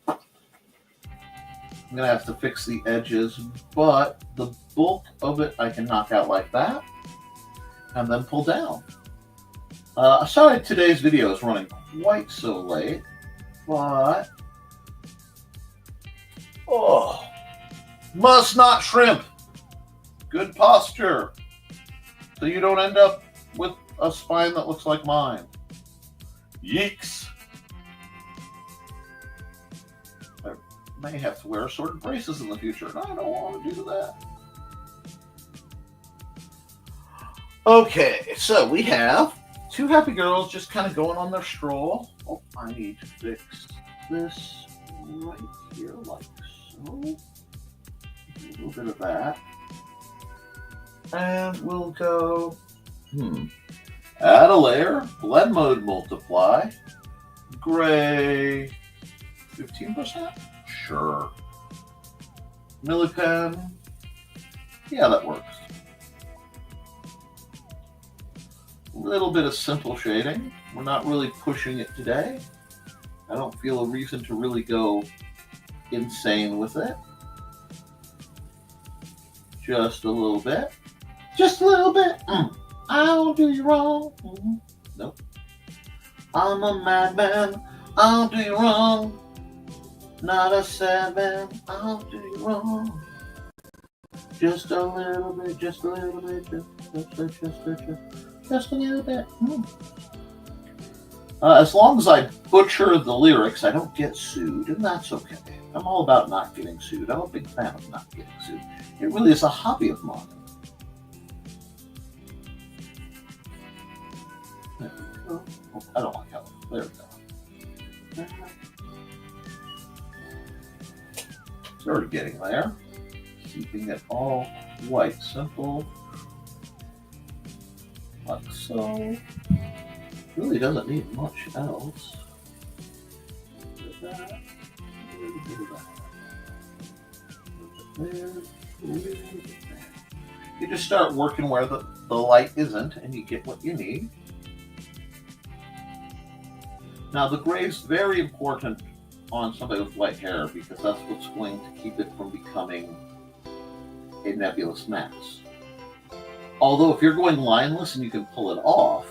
going to have to fix the edges, but the bulk of it I can knock out like that and then pull down. Sorry today's video is running quite so late, but must not shrimp. Good posture so you don't end up with a spine that looks like mine. Yeeks. I may have to wear assorted braces in the future, and I don't want to do that. Okay, so we have two happy girls just kind of going on their stroll. Oh, I need to fix this right here, like so. A little bit of that. And we'll go, add a layer, blend mode multiply, gray, 15%? Sure. Millipen, yeah, that works. A little bit of simple shading. We're not really pushing it today. I don't feel a reason to really go insane with it. Just a little bit. Just a little bit. I'll do you wrong. Nope. I'm a madman. I'll do you wrong. Not a sad man. I'll do you wrong. Just a little bit. Just a little bit. Just a little bit. As long as I butcher the lyrics, I don't get sued, and that's okay. I'm all about not getting sued. I'm a big fan of not getting sued. It really is a hobby of mine. There we go. Oh, I don't like how. There we go. Sort of getting there. Keeping it all quite simple. Like so. Really doesn't need much else. That. You just start working where the light isn't, and you get what you need. Now the gray is very important on somebody with white hair because that's what's going to keep it from becoming a nebulous mass. Although if you're going lineless and you can pull it off,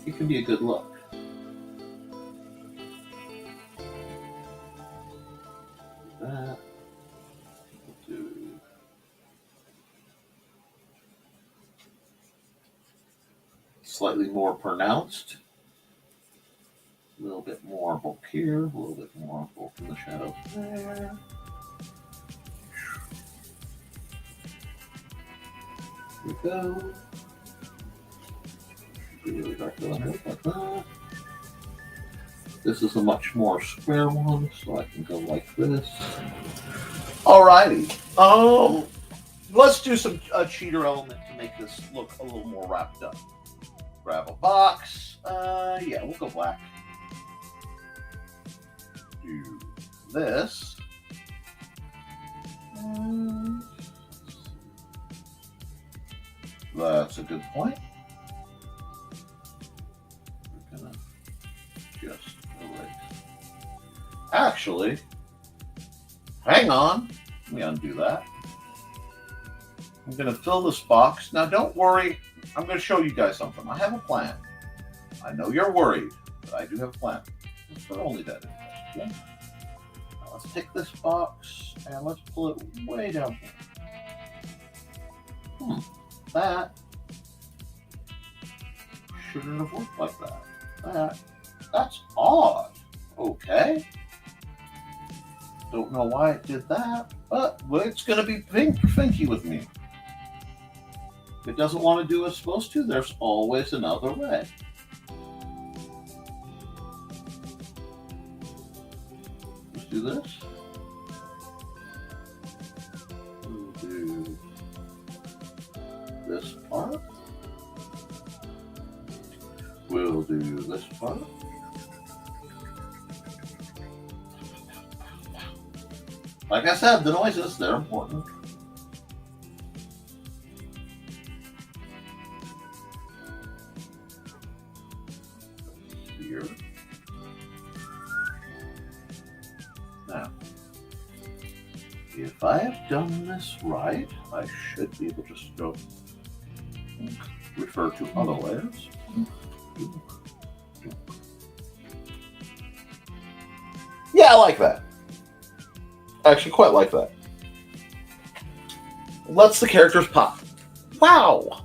it can be a good look. That. We'll do slightly more pronounced. A little bit more bulk here, a little bit more bulk in the shadows there. Here we go. Really dark like that. This is a much more square one, so I can go like this. Alrighty. Let's do some cheater element to make this look a little more wrapped up. Grab a box. Yeah, we'll go black. Do this. That's a good point. We're gonna just erase. Actually, hang on. Let me undo that. I'm gonna fill this box. Now don't worry, I'm gonna show you guys something. I have a plan. I know you're worried, but I do have a plan. But only that. Okay? Now let's take this box and let's pull it way down here. That shouldn't have worked like that. That's odd. Okay. Don't know why it did that, but it's going to be finky with me. If it doesn't want to do what it's supposed to, there's always another way. Let's do this. We'll do this part. We'll do this part. Like I said, the noises, they're important. Here. Now, if I have done this right, I should be able to just go refer to other layers. Yeah, I like that. I actually quite like that. Lets the characters pop. Wow!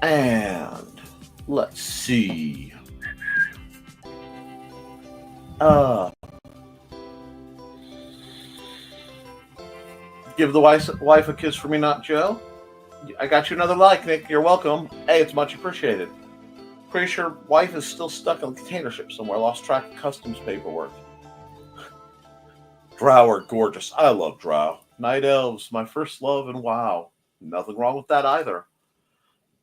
And let's see. Give the wife a kiss for me, not Joe. I got you another like, Nick. You're welcome. Hey, it's much appreciated. Pretty sure wife is still stuck on the container ship somewhere. Lost track of customs paperwork. Drow are gorgeous. I love Drow. Night elves, my first love, and wow. Nothing wrong with that either.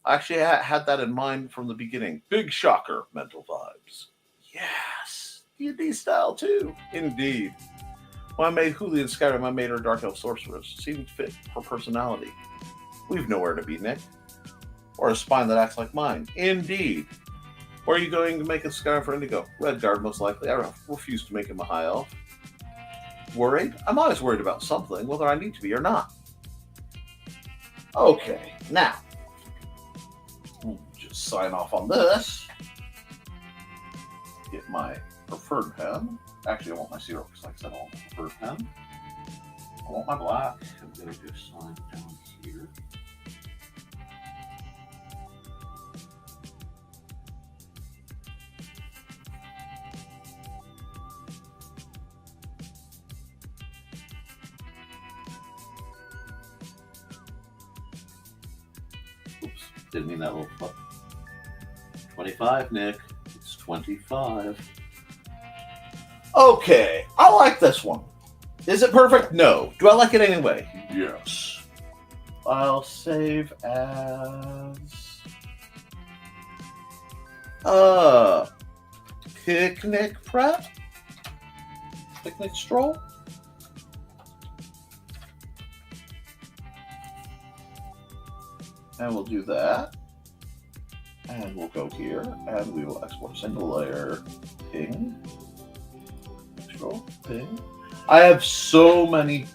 I actually had that in mind from the beginning. Big shocker, mental vibes. Yes. D&D style too. Indeed. When I made Huli in Skyrim, I made her Dark Elf Sorceress. Seemed to fit her personality. We've nowhere to be, Nick. Or a spine that acts like mine. Indeed. Or are you going to make a Sky for Indigo? Redguard, most likely. I refuse to make him a high elf. Worried? I'm always worried about something, whether I need to be or not. Okay, now. We'll just sign off on this. Get my preferred pen. Actually, I want my zero, because like I said, I want my preferred pen. I want my black. I'm going to just sign down here. Oops, didn't mean that little flip. 25, Nick. It's 25. Okay, I like this one. Is it perfect? No. Do I like it anyway? Yes. I'll save as picnic prep? Picnic stroll? And we'll do that. And we'll go here, and we will export single layer ping. Control ping. I have so many.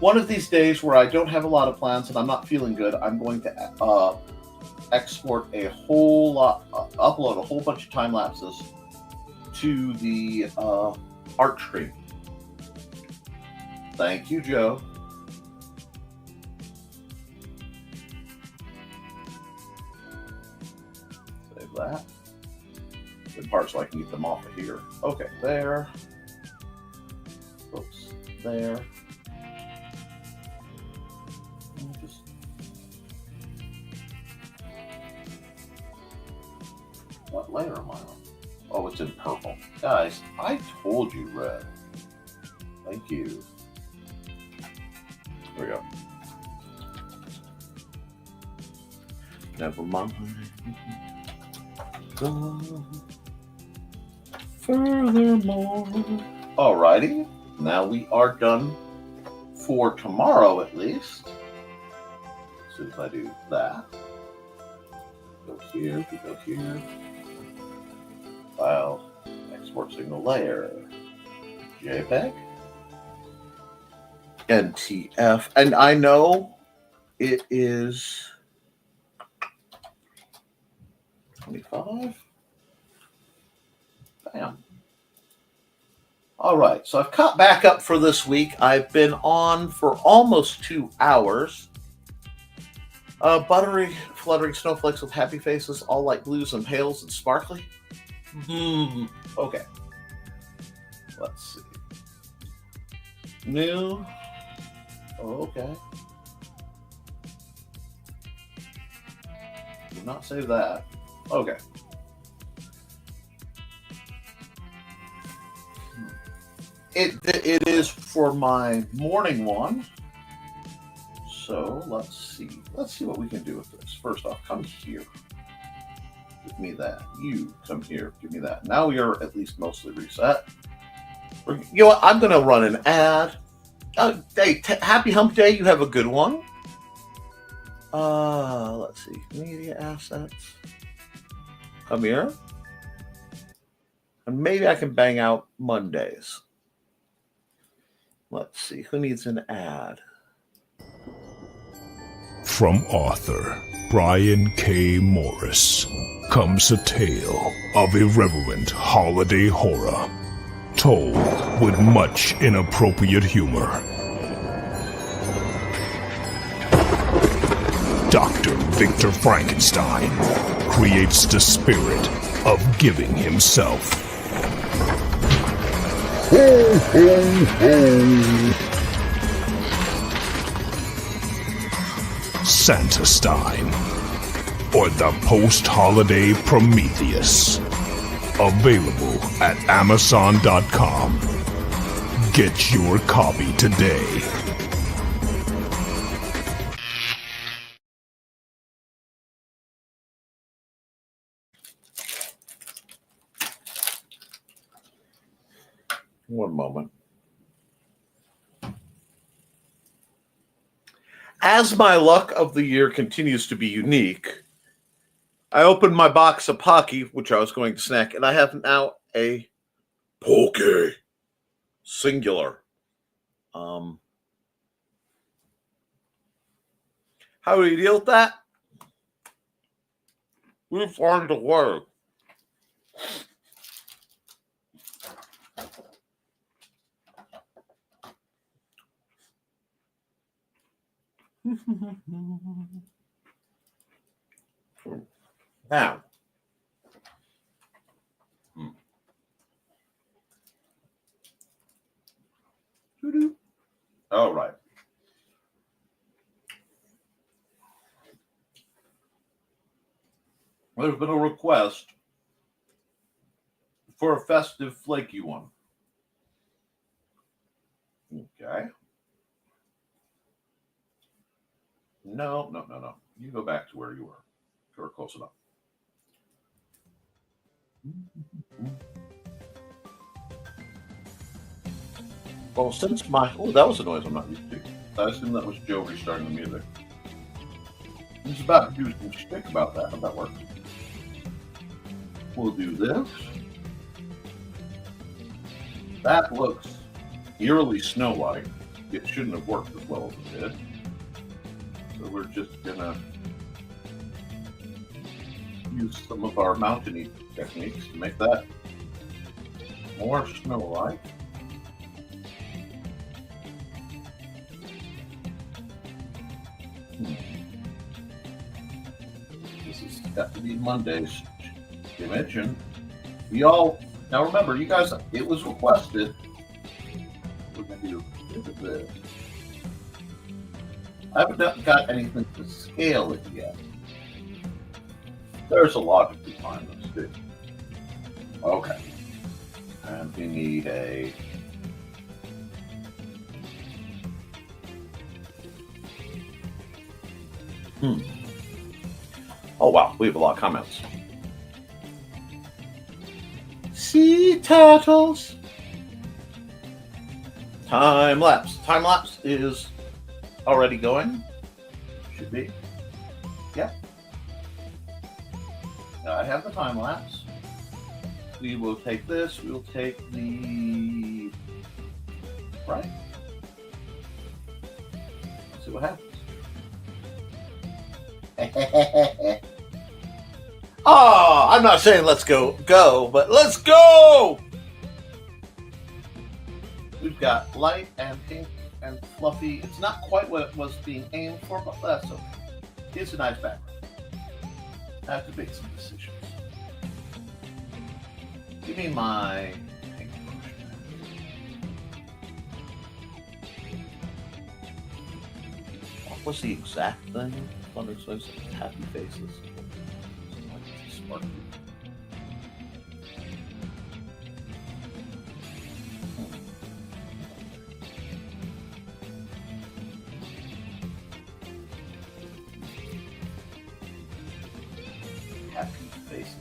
One of these days where I don't have a lot of plans and I'm not feeling good, I'm going to export a whole lot, upload a whole bunch of time lapses to the art stream. Thank you, Joe. Save that. Good part so I can get them off of here. Okay, there. Oops, there. What layer am I on? Oh, it's in purple. Guys, I told you red. Thank you. There we go. Never mind. Furthermore. Alrighty. Now we are done for tomorrow at least. As soon as I do that. Go here, we go here. File, export signal layer. JPEG. NTF. And I know it is 25. Bam. All right, so I've caught back up for this week. I've been on for almost 2 hours. Buttery, fluttering snowflakes with happy faces, all like blues and pales and sparkly. Okay. Let's see. New. Oh, okay. Do not save that. Okay. It is for my morning one. So let's see. Let's see what we can do with this. First off, come here. Give me that. You come here. Give me that. Now we are at least mostly reset. You know what? I'm going to run an ad. Hey, happy hump day. You have a good one. Let's see. Media assets. Come here. And maybe I can bang out Mondays. Let's see. Who needs an ad?
From author Brian K. Morris comes a tale of irreverent holiday horror, told with much inappropriate humor. Dr. Victor Frankenstein creates the spirit of giving himself. Ho, ho, ho. Santastein, or the post-holiday Prometheus. Available at Amazon.com. Get your copy today.
One moment. As my luck of the year continues to be unique, I opened my box of Pocky, which I was going to snack, and I have now a Poke singular. How do we deal with that? We've learned a word. Now, all right. There's been a request for a festive flaky one. Okay. No. You go back to where you were. You were close enough. Well, since that was a noise I'm not used to. I assume that was Joe restarting the music. He's about to do some shtick about that, but that works. We'll do this. That looks eerily snow-like. It shouldn't have worked as well as it did. So we're just gonna use some of our mountainy techniques to make that more snow-like. This has got to be Monday's image, and we all now remember, you guys. It was requested. We're gonna do this. I haven't got anything to scale it yet. There's a logic behind this too. Okay, and we need a. Oh wow, we have a lot of comments. Sea turtles. Time lapse. Time lapse is already going. Should be. Yep. Now I have the time lapse. We will take this. We will take the right. Let's see what happens. Oh, I'm not saying let's go, but let's go! We've got light and pink and fluffy. It's not quite what it was being aimed for, but that's okay. It's a nice background. I have to make some decisions. Give me my pink brush. What was the exact thing? Happy faces. Sparky. Happy faces.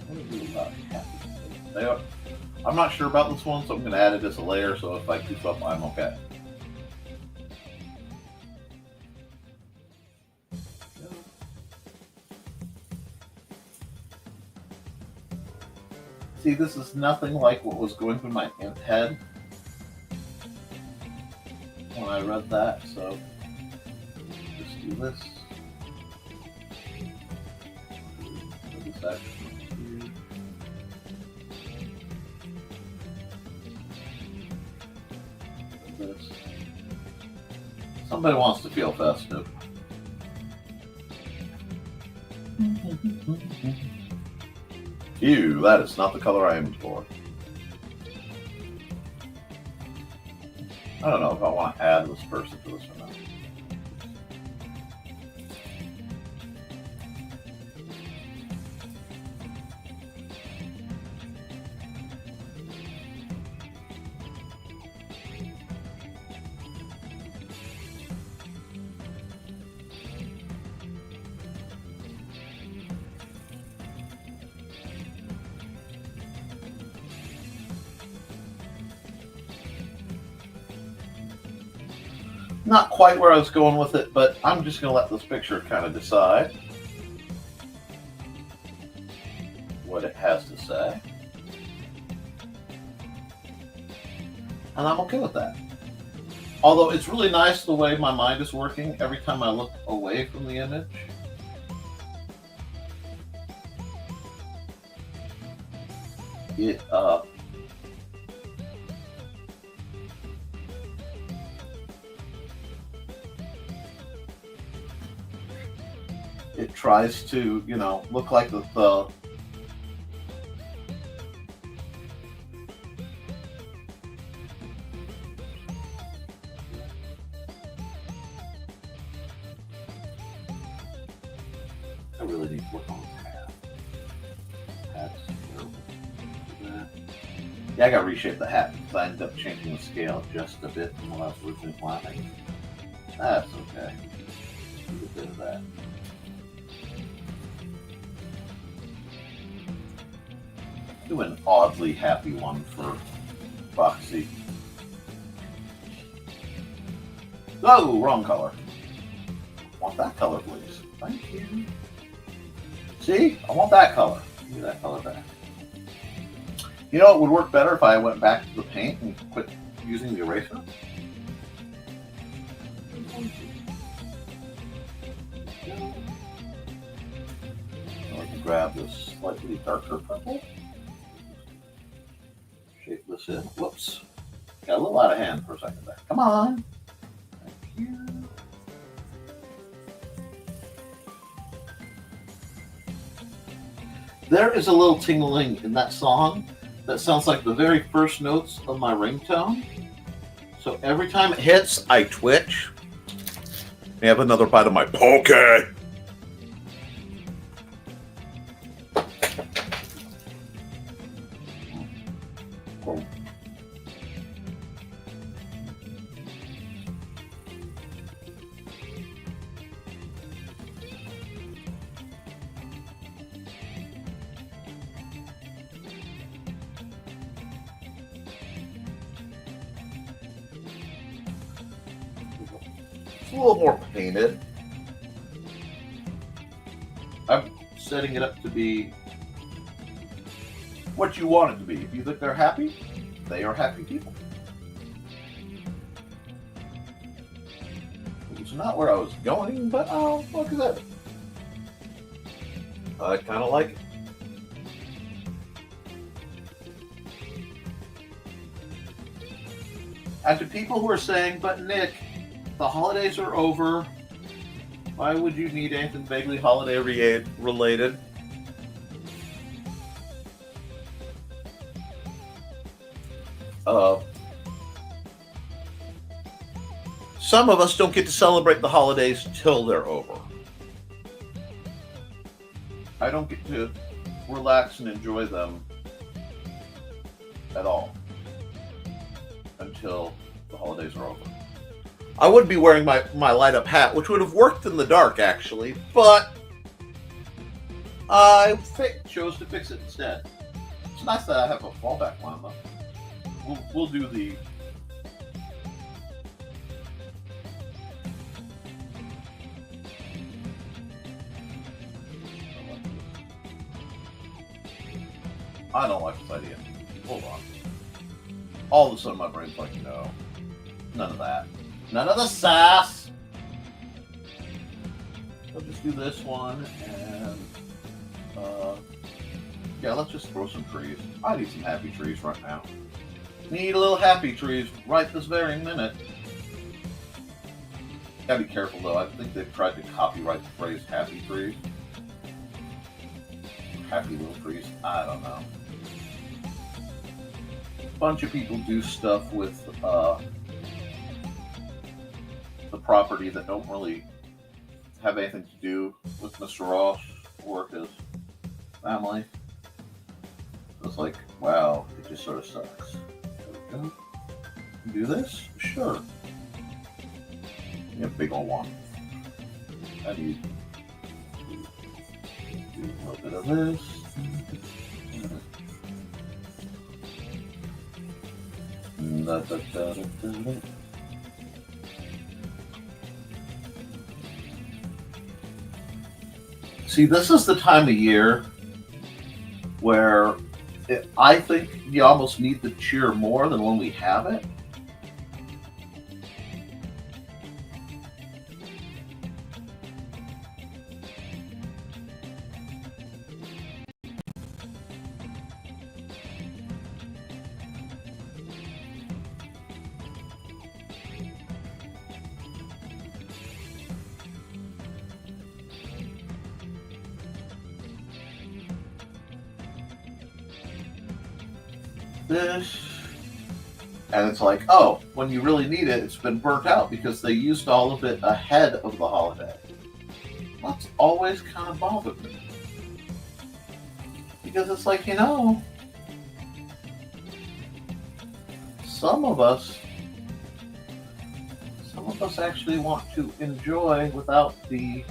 What do we do about happy faces? They are. I'm not sure about this one, so I'm going to add it as a layer, so if I goof up, I'm okay. See, this is nothing like what was going through my head when I read that, so just do this. Do this action. Somebody wants to feel festive. Ew, that is not the color I aimed for. I don't know if I want to add this person to this or not. Not quite where I was going with it, but I'm just going to let this picture kind of decide what it has to say. And I'm okay with that. Although it's really nice the way my mind is working every time I look away from the image. It tries to, look like the I really need to work on the hat. Hat's terrible. Yeah, I gotta reshape the hat because I ended up changing the scale just a bit from what I was originally planning. That's okay. Do a bit of that. Do an oddly happy one for Foxy. Oh, wrong color. Want that color, please. Thank you. See? I want that color. Give me that color back. You know, it would work better if I went back to the paint and quit using the eraser. I can grab this slightly darker purple. Shape this in. Whoops. Got a little out of hand for a second there. Come on. Thank you. There is a little tingling in that song that sounds like the very first notes of my ringtone. So every time it hits, I twitch. I have another bite of my poke. A little more painted. I'm setting it up to be what you want it to be. If you think they're happy, they are happy people. It's not where I was going, but oh, look at that. I kind of like it. And to people who are saying, but Nick, the holidays are over. Why would you need anything vaguely holiday related? Some of us don't get to celebrate the holidays till they're over. I don't get to relax and enjoy them at all until the holidays are over. I would be wearing my light up hat, which would have worked in the dark actually, but I chose to fix it instead. It's nice that I have a fallback plan though. We'll do the I don't like this idea. Hold on. All of a sudden my brain's like, no. None of that. None of the sass. I'll just do this one and yeah, let's just throw some trees. I need some happy trees right now. Need a little happy trees right this very minute. Gotta be careful though. I think they've tried to copyright the phrase happy trees. Happy little trees. I don't know. A bunch of people do stuff with the property that don't really have anything to do with Mr. Ross or his family. It's like, wow, it just sort of sucks. There we go. Do this? Sure. Yeah, big old one. How do you do a little bit of this? See, this is the time of year where I think you almost need the cheer more than when we have it. This, and it's like, oh, when you really need it, it's been burnt out because they used all of it ahead of the holiday. That's always kind of bothered me. Because it's like, some of us actually want to enjoy without the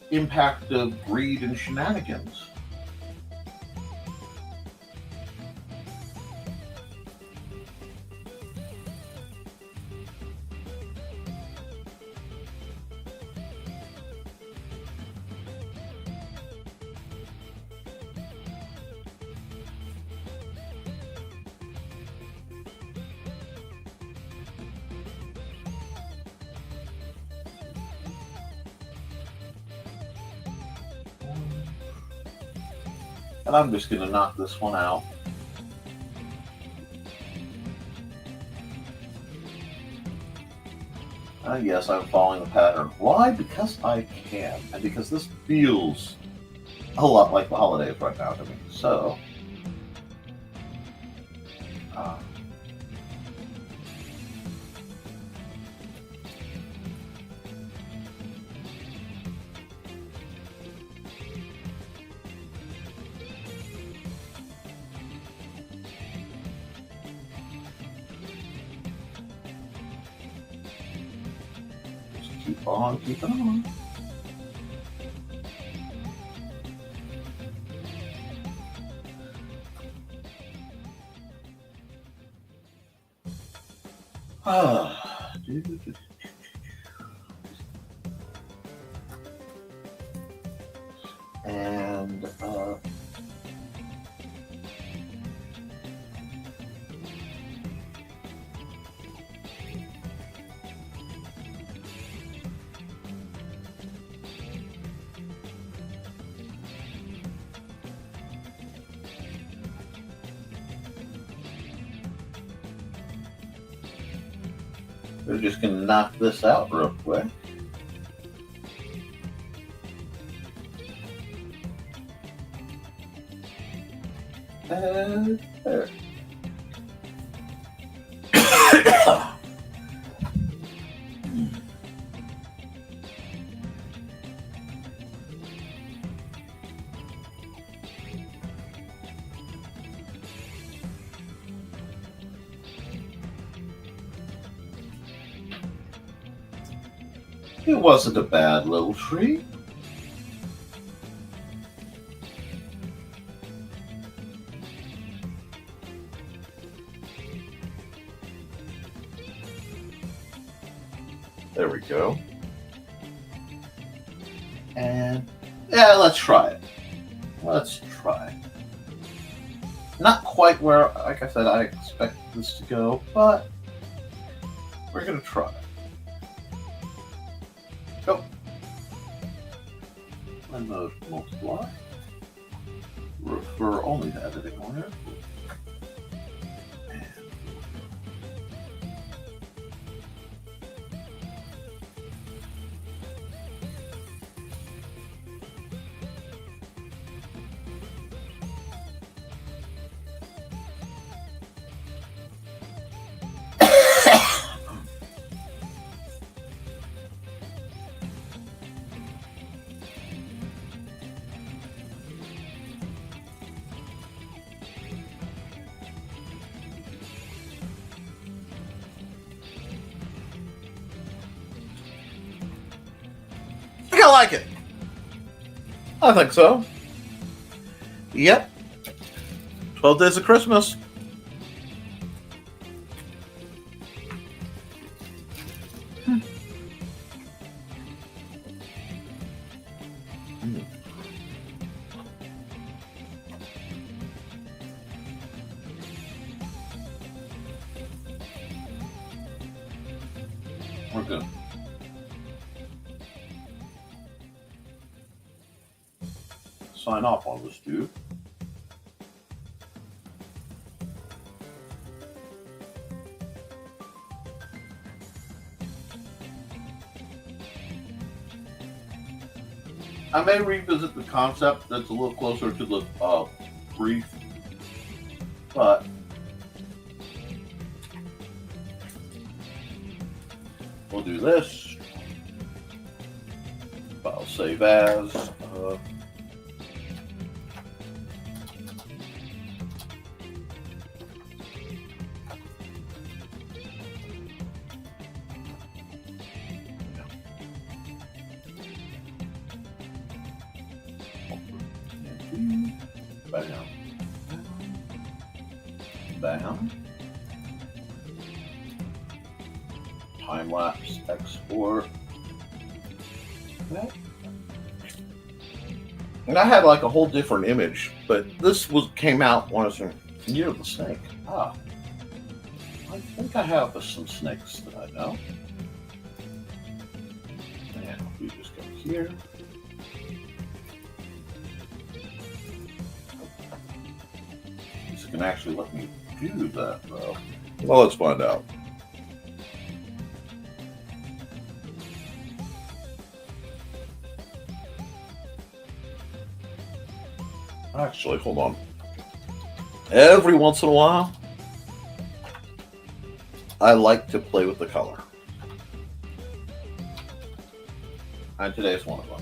impact of greed and shenanigans. And I'm just going to knock this one out. Yes, I'm following the pattern. Why? Because I can. And because this feels a lot like the holidays right now to me. So, keep on keeping on. And we're just going to knock this out real quick. And there. It wasn't a bad little tree. There we go. And yeah, let's try it. Let's try it. Not quite where, like I said, I expect this to go, but we're going to try it. Go. And mode multiply. Refer only to editing order. I like it. I think so. Yep. 12 Days of Christmas. We're good. Sign off on this, dude. I may revisit the concept that's a little closer to the brief, but we'll do this. File save as. Bam. Bam. Time lapse export. Okay. And I had like a whole different image, but this came out when I was in Year of the Snake. I think I have some snakes that I know. And we just go here. This can actually let me do that though. Well, let's find out. Actually, hold on. Every once in a while, I like to play with the color. And today's one of them.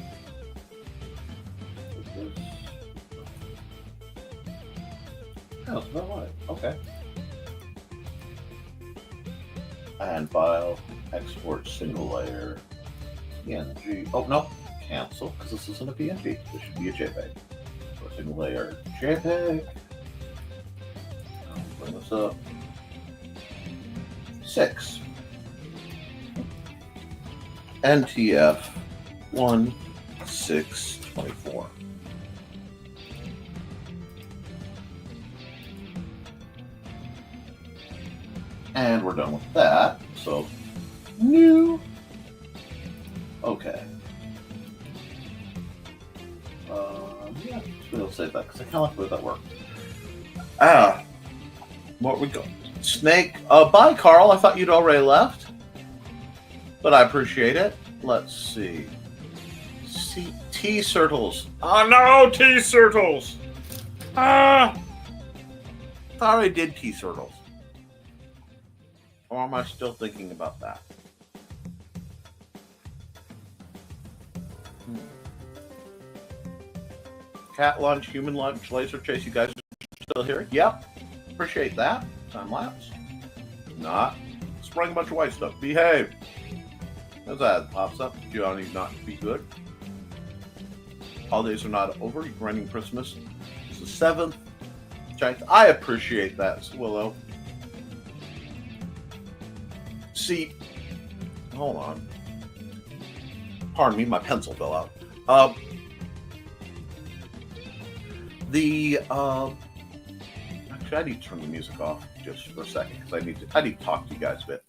Oh, it's about right. Okay. And file, export single layer, PNG. Oh, no. Cancel, because this isn't a PNG. This should be a JPEG. Single layer JPEG. I'll bring this up. 6. NTF 1624. And we're done with that. So new. Okay. Yeah, we'll save that because I kind of like the way that worked. What we got? Snake. Bye, Carl. I thought you'd already left, but I appreciate it. Let's see. T-Cirtles. Oh no, T-Cirtles. Thought I did T-Cirtles. Or am I still thinking about that? Cat lunch, human lunch, laser chase. You guys are still here? Yep. Appreciate that. Time lapse. Not. Spraying a bunch of white stuff. Behave. As that pops up, you don't need not to be good. Holidays are not over. You're running Christmas. It's the 7th. I appreciate that, Willow. See, hold on. Pardon me, my pencil fell out. Actually, I need to turn the music off just for a second because I need to talk to you guys a bit.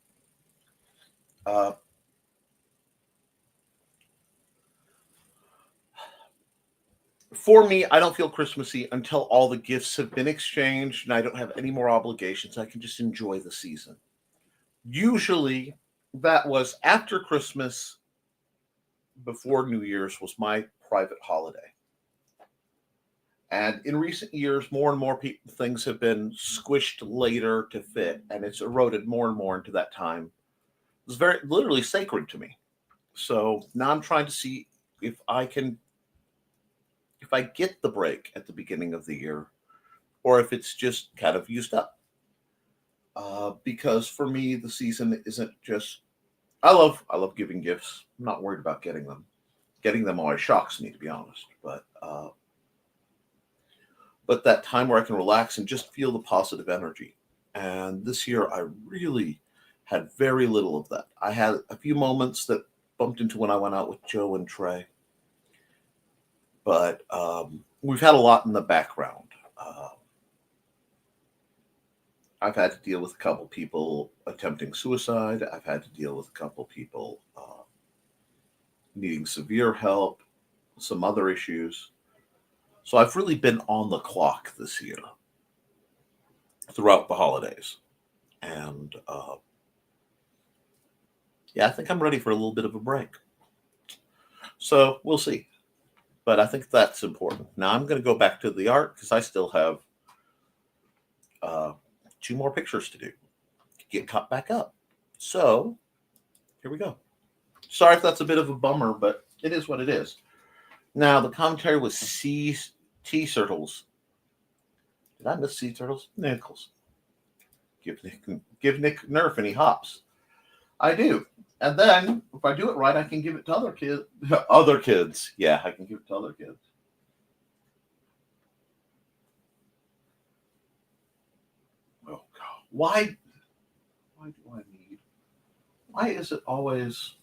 For me, I don't feel Christmassy until all the gifts have been exchanged and I don't have any more obligations. I can just enjoy the season. Usually, that was after Christmas, before New Year's was my private holiday. And in recent years, more and more things have been squished later to fit, and it's eroded more and more into that time. It's very literally sacred to me. So now I'm trying to see if I get the break at the beginning of the year, or if it's just kind of used up. Because for me, the season isn't just. I love giving gifts. I'm not worried about getting them. Getting them always shocks me, to be honest. But that time where I can relax and just feel the positive energy. And this year, I really had very little of that. I had a few moments that bumped into when I went out with Joe and Trey. But we've had a lot in the background. I've had to deal with a couple people attempting suicide. I've had to deal with a couple people needing severe help, some other issues. So I've really been on the clock this year throughout the holidays. And yeah, I think I'm ready for a little bit of a break. So we'll see. But I think that's important. Now I'm going to go back to the art because I still have 2 more pictures to do. Get caught back up. So here we go. Sorry if that's a bit of a bummer, but it is what it is. Now the commentary was sea turtles. Did I miss sea turtles? Nichols. Give Nick Nerf and he hops. I do. And then if I do it right, I can give it to other kids. Other kids. Yeah, I can give it to other kids. Oh God. Why do I need? Why is it always?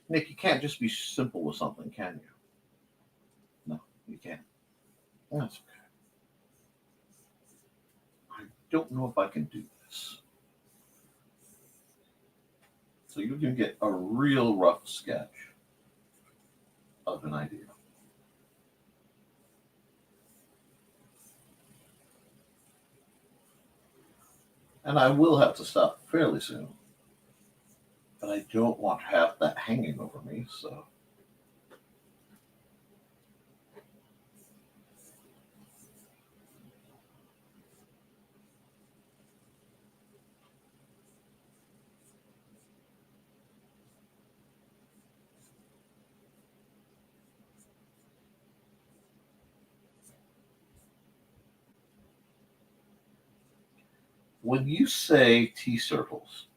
Nick, you can't just be simple with something, can you? No, you can't. That's okay. I don't know if I can do this. So you can get a real rough sketch of an idea. And I will have to stop fairly soon. But I don't want to have that hanging over me, so. When you say tea circles,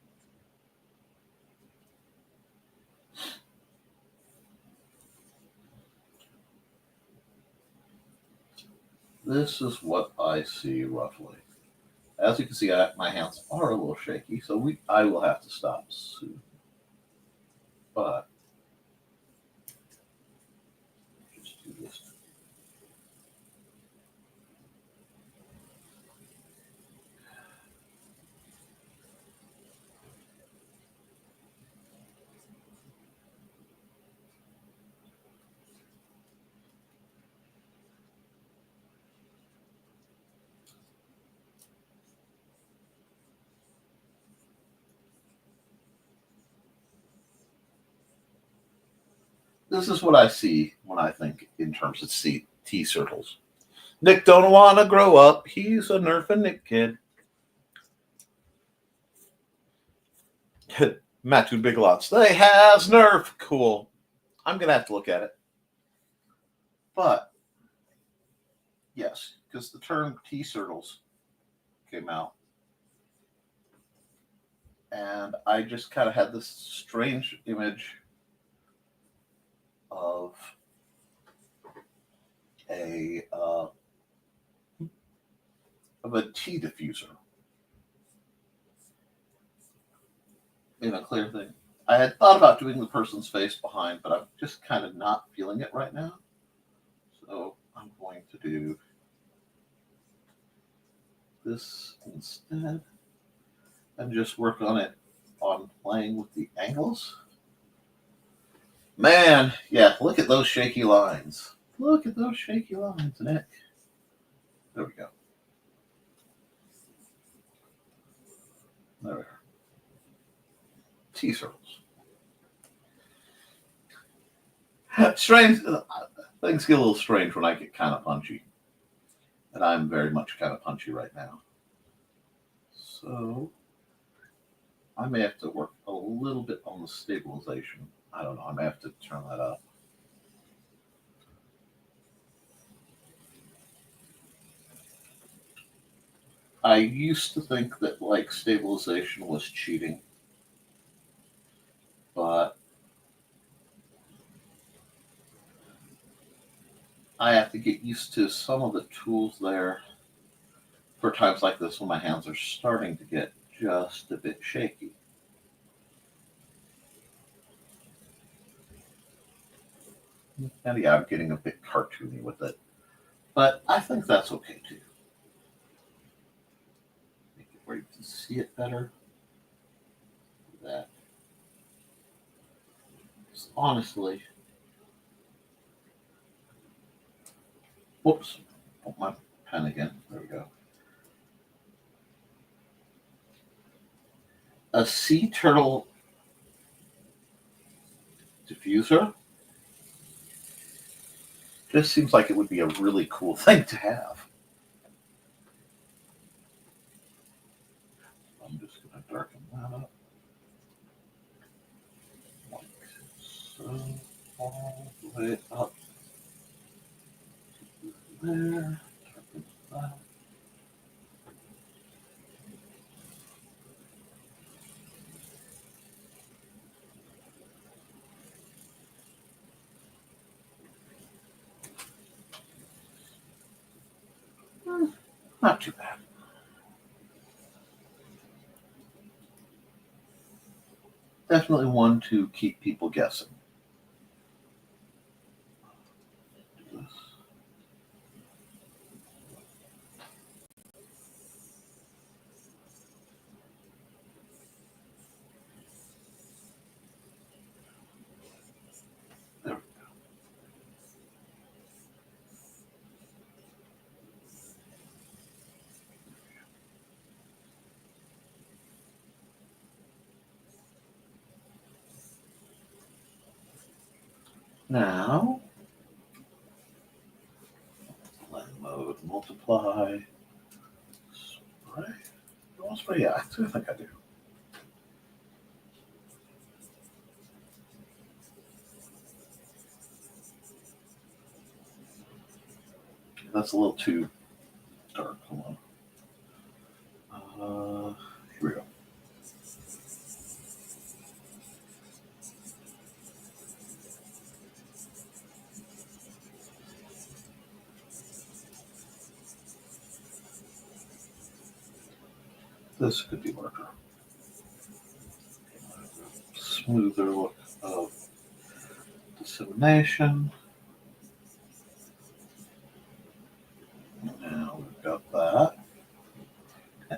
this is what I see roughly. As you can see, my hands are a little shaky, so I will have to stop soon. But just do this. This is what I see when I think in terms of tea circles. Nick don't want to grow up. He's a Nerf and Nick kid. Matthew Big Lots. They has Nerf. Cool. I'm going to have to look at it. But, yes, because the term tea circles came out. And I just kind of had this strange image of a tea diffuser in a clear thing. I had thought about doing the person's face behind, but I'm just kind of not feeling it right now. So I'm going to do this instead and just work on playing with the angles. Man, yeah, look at those shaky lines. Look at those shaky lines, Nick. There we go. There we are. Tea circles. Strange. Things get a little strange when I get kind of punchy. And I'm very much kind of punchy right now. So I may have to work a little bit on the stabilization. I don't know. I may have to turn that up. I used to think that like stabilization was cheating, but I have to get used to some of the tools there for times like this when my hands are starting to get just a bit shaky. And yeah, I'm getting a bit cartoony with it, but I think that's okay too. where you can see it better. That. Just honestly. Whoops. Put my pen again. There we go. A sea turtle diffuser. This seems like it would be a really cool thing to have. I'm just going to darken that up. Like so, all the way up there. Darken that. Not too bad. Definitely one to keep people guessing. Do this. There we go. Now, blend mode, multiply, spray. Do I want to spray? Yeah, actually, I think I do. That's a little too dark. Hold on. Here we go. This could be darker. Smoother look of dissemination. Now we've got that.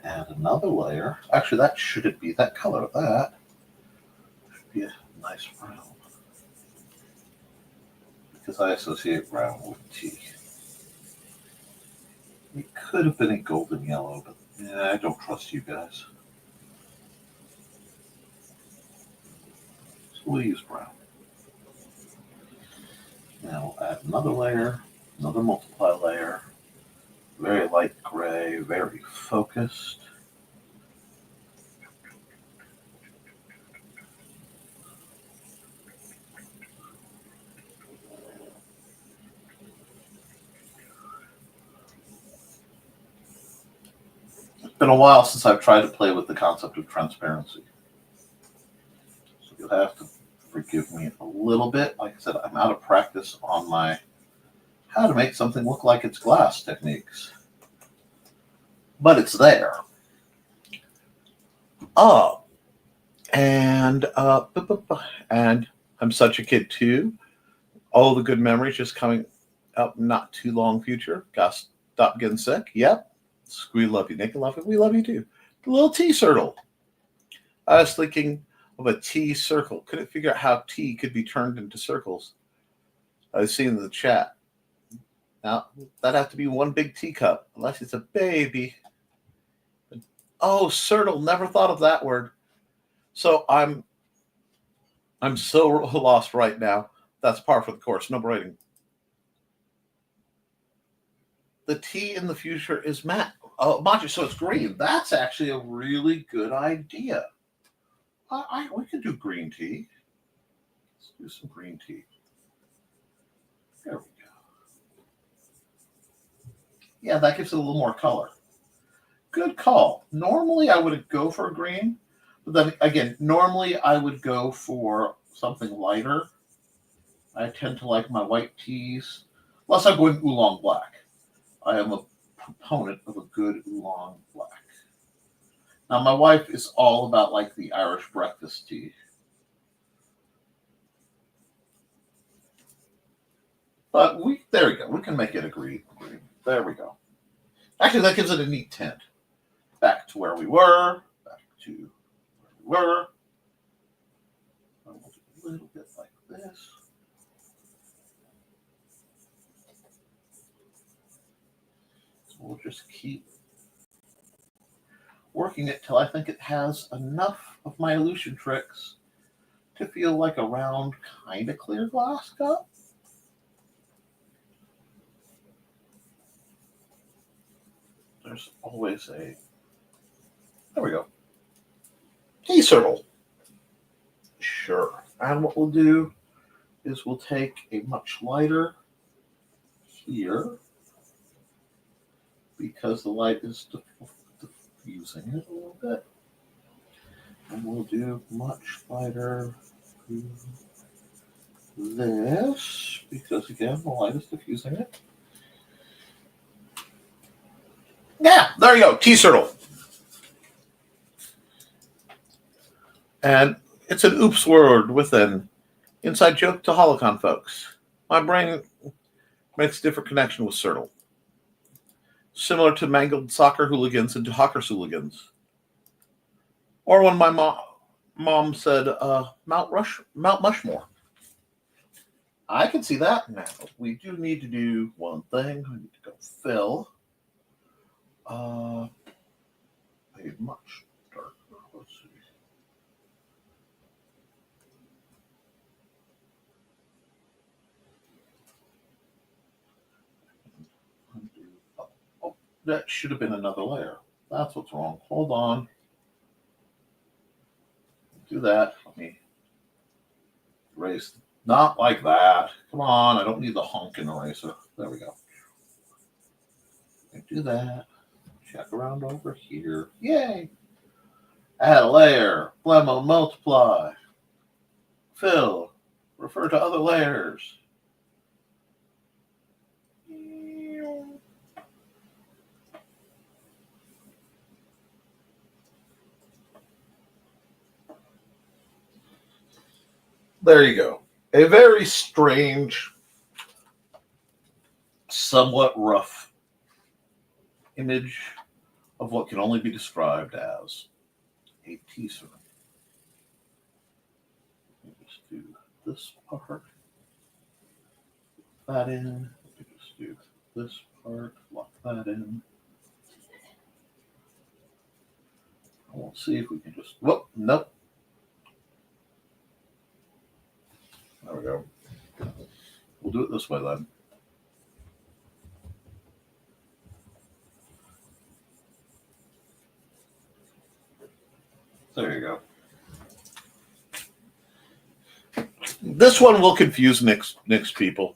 Add another layer. Actually, that shouldn't be that color. That should be a nice brown. Because I associate brown with tea. It could have been a golden yellow, but yeah, I don't trust you guys. So we'll use brown. Now we'll add another layer, another multiply layer. Very light gray, very focused. It's been a while since I've tried to play with the concept of transparency. So you'll have to forgive me a little bit. Like I said, I'm out of practice on my how to make something look like it's glass techniques. But it's there. And I'm such a kid too. All the good memories just coming up not too long future. Gotta stop getting sick. Yep. We love you, Nick. I love it. We love you too. The little tea circle. I was thinking of a tea circle. Couldn't figure out how tea could be turned into circles. I was seeing in the chat. Now, that'd have to be one big teacup, unless it's a baby. Oh, circle. Never thought of that word. So I'm so lost right now. That's par for the course. No braiding. The tea in the future is matte. Oh, matcha, so it's green. That's actually a really good idea. We could do green tea. Let's do some green tea. There we go. Yeah, that gives it a little more color. Good call. Normally, I would go for green. But then, again, normally I would go for something lighter. I tend to like my white teas. Unless I'm going oolong black. I am a proponent of a good oolong black. Now, my wife is all about like the Irish breakfast tea. But there we go. We can make it a green. There we go. Actually, that gives it a neat tint. back to where we were. Back to where we were. A little bit like this. So we'll just keep working it till I think it has enough of my illusion tricks to feel like a round, kind of clear glass cup. There's always a, there we go, tea circle. Sure. And what we'll do is we'll take a much lighter here because the light is diffusing it a little bit. And we'll do much lighter this because, again, the light is diffusing it. Yeah, there you go, tea circle. And it's an oops word with an inside joke to Holocon folks. My brain makes a different connection with Sertle. Similar to mangled soccer hooligans and to Hawkers hooligans. Or when my mom said Mount Mushmore. I can see that now. We do need to do one thing. We need to go fill. A much darker. Let's see. Oh, that should have been another layer. That's what's wrong. Hold on. Do that. Let me erase. Not like that. Come on. I don't need the honking eraser. There we go. Do that. Check around over here. Yay! Add a layer. Blend mode multiply. Fill. Refer to other layers. There you go. A very strange, somewhat rough image of what can only be described as a teaser. Just do this part, that in. Just do this part, lock that in. We'll see if we can just. Whoop! Nope. There we go. We'll do it this way then. There you go. This one will confuse next people.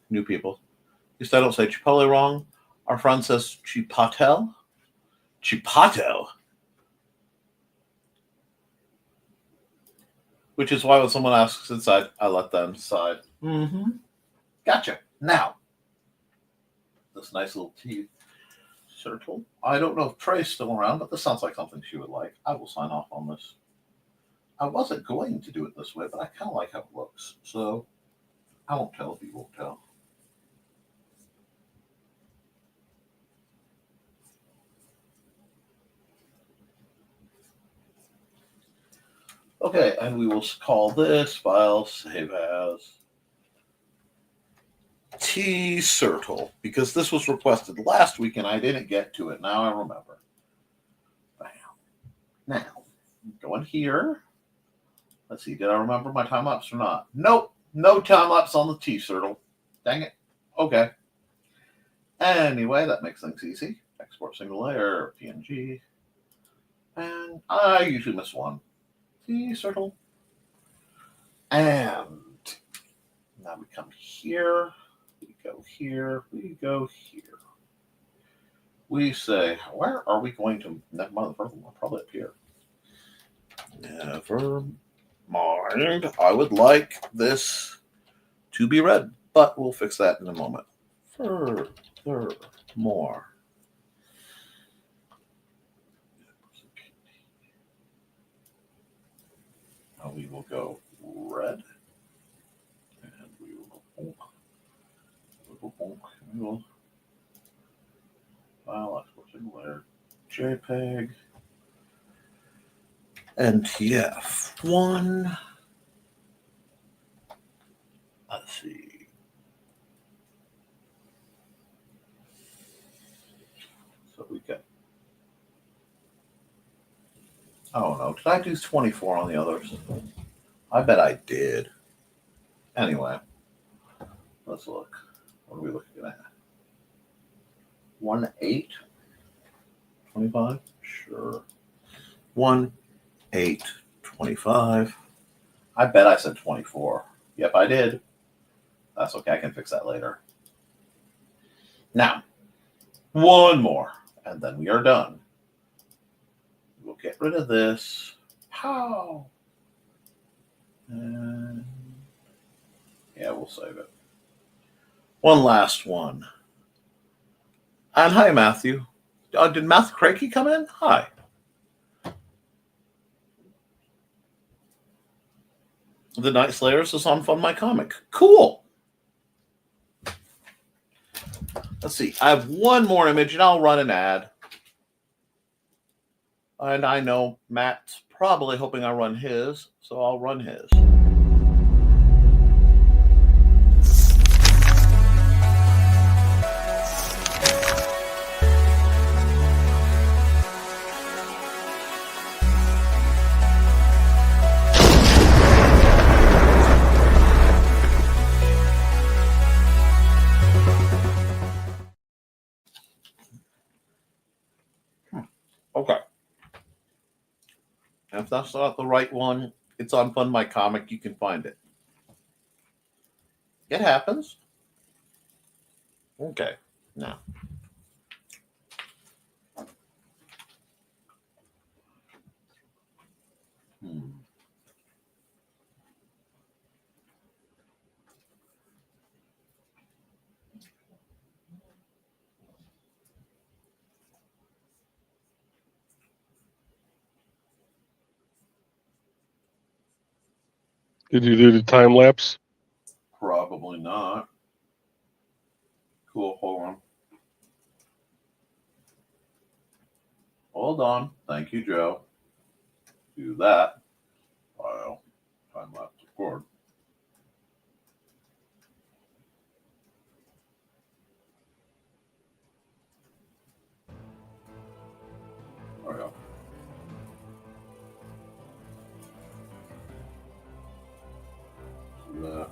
New people. At least I don't say Chipotle wrong. Our friend says Chipotle. Chipotle. Which is why when someone asks inside, I let them decide. Mm-hmm. Gotcha. Now, this nice little tea circle. I don't know if Trey's still around, but this sounds like something she would like. I will sign off on this. I wasn't going to do it this way, but I kind of like how it looks. So I won't tell if you won't tell. Okay, and we will call this file save as T-Cirtle, because this was requested last week and I didn't get to it. Now I remember. Bam. Now, go in here. Let's see, did I remember my time lapse or not? Nope, no time lapse on the T-Cirtle. Dang it. Okay. Anyway, that makes things easy. Export single layer, PNG. And I usually miss one. T-Circle. And now we come here. We go here. We go here. We say, where are we going to? Nevermind the Furthermore. Probably up here. Never mind. I would like this to be red, but we'll fix that in a moment. Furthermore. Now we will go red. And we will go bonk. We will File, export single layer, JPEG, NTF1. Let's see. So we got. Oh no, did I do 24 on the others? I bet I did. Anyway, let's look. What are we looking at? 1/8? 25? Sure. 1/8, 25. I bet I said 24. Yep, I did. That's okay. I can fix that later. Now, one more, and then we are done. We'll get rid of this. Pow! And yeah, we'll save it. One last one. And hi, Matthew. Did Matthew Crakey come in? Hi. The Night Slayers is on Fund My Comic. Cool. Let's see. I have one more image, and I'll run an ad. And I know Matt's probably hoping I run his, so I'll run his. Okay. If that's not the right one, it's on Fund My Comic. You can find it. It happens. Okay. Now.
Did you do the time lapse?
Probably not. Cool. Hold on. Hold on. Thank you, Joe. Do that. File. Time lapse record. There we go. Do that.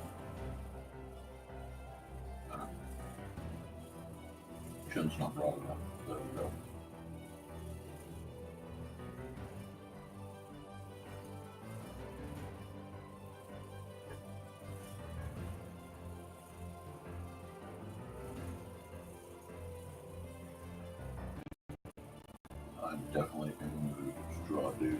Chin's not broad enough. There we go. I'm definitely in the mood to draw a dude.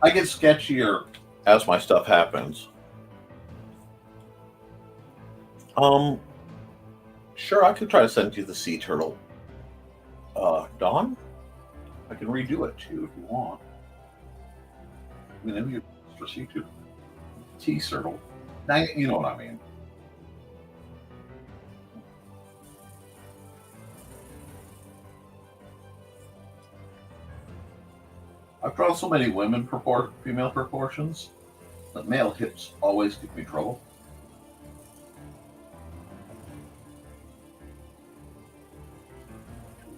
I get sketchier as my stuff happens. Sure, I could try to send you the sea turtle. Dawn? I can redo it too if you want. I mean, maybe for sea turtle. Sea turtle. Dang it, you know what I mean. I've drawn so many women female proportions that male hips always give me trouble.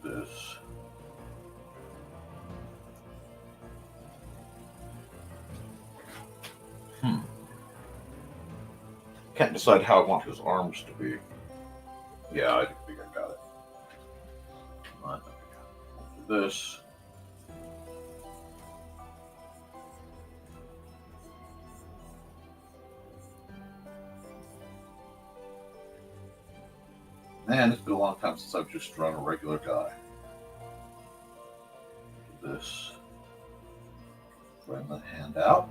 Do this. Can't decide how I want his arms to be. Yeah, I think I got it. I think I got it. Do this. Man, it's been a long time since I've just drawn a regular guy. Do this. Bring the hand out.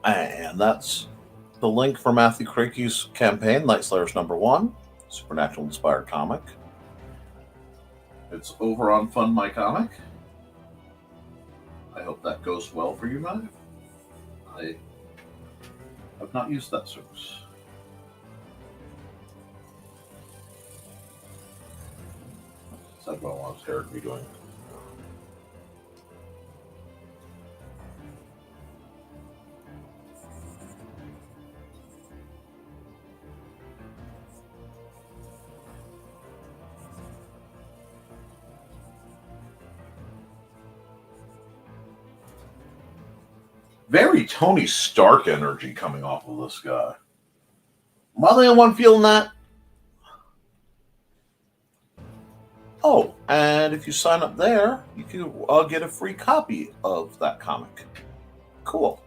And that's the link for Matthew Crakey's campaign, Night Slayers #1, Supernatural inspired comic. It's over on Fund My Comic. I I hope that goes well for you, man. I have not used that service. That's what I want Sarah to be doing. Very Tony Stark energy coming off of this guy. Am I the only one feeling that? Oh, and if you sign up there, you can get a free copy of that comic. Cool.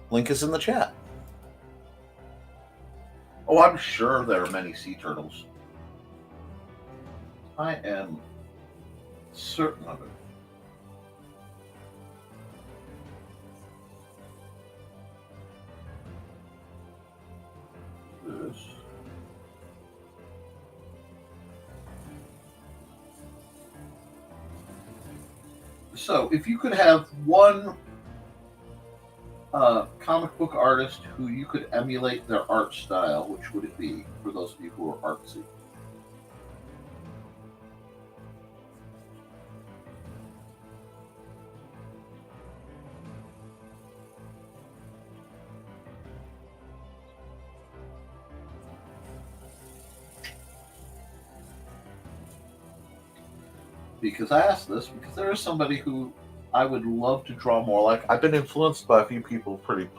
Link is in the chat. Oh, I'm sure there are many sea turtles. I am certain of it. This. So, if you could have one comic book artist who you could emulate their art style, which would it be for those of you who are artsy? Because I asked this because there is somebody who I would love to draw more like. I've been influenced by a few people pretty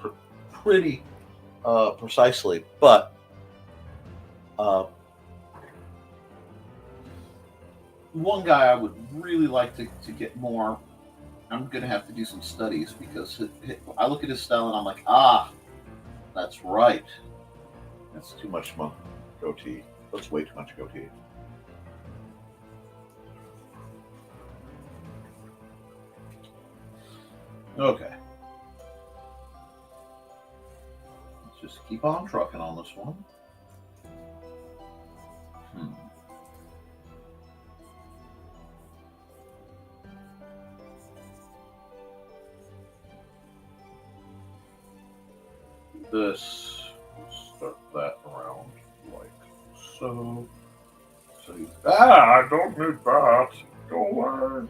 precisely, but one guy I would really like to get more. I'm going to have to do some studies because I look at his style and I'm like, that's right. That's too much goatee. That's way too much goatee. Okay. Let's just keep on trucking on this one. This, start that around like so. So I don't need that. Go away.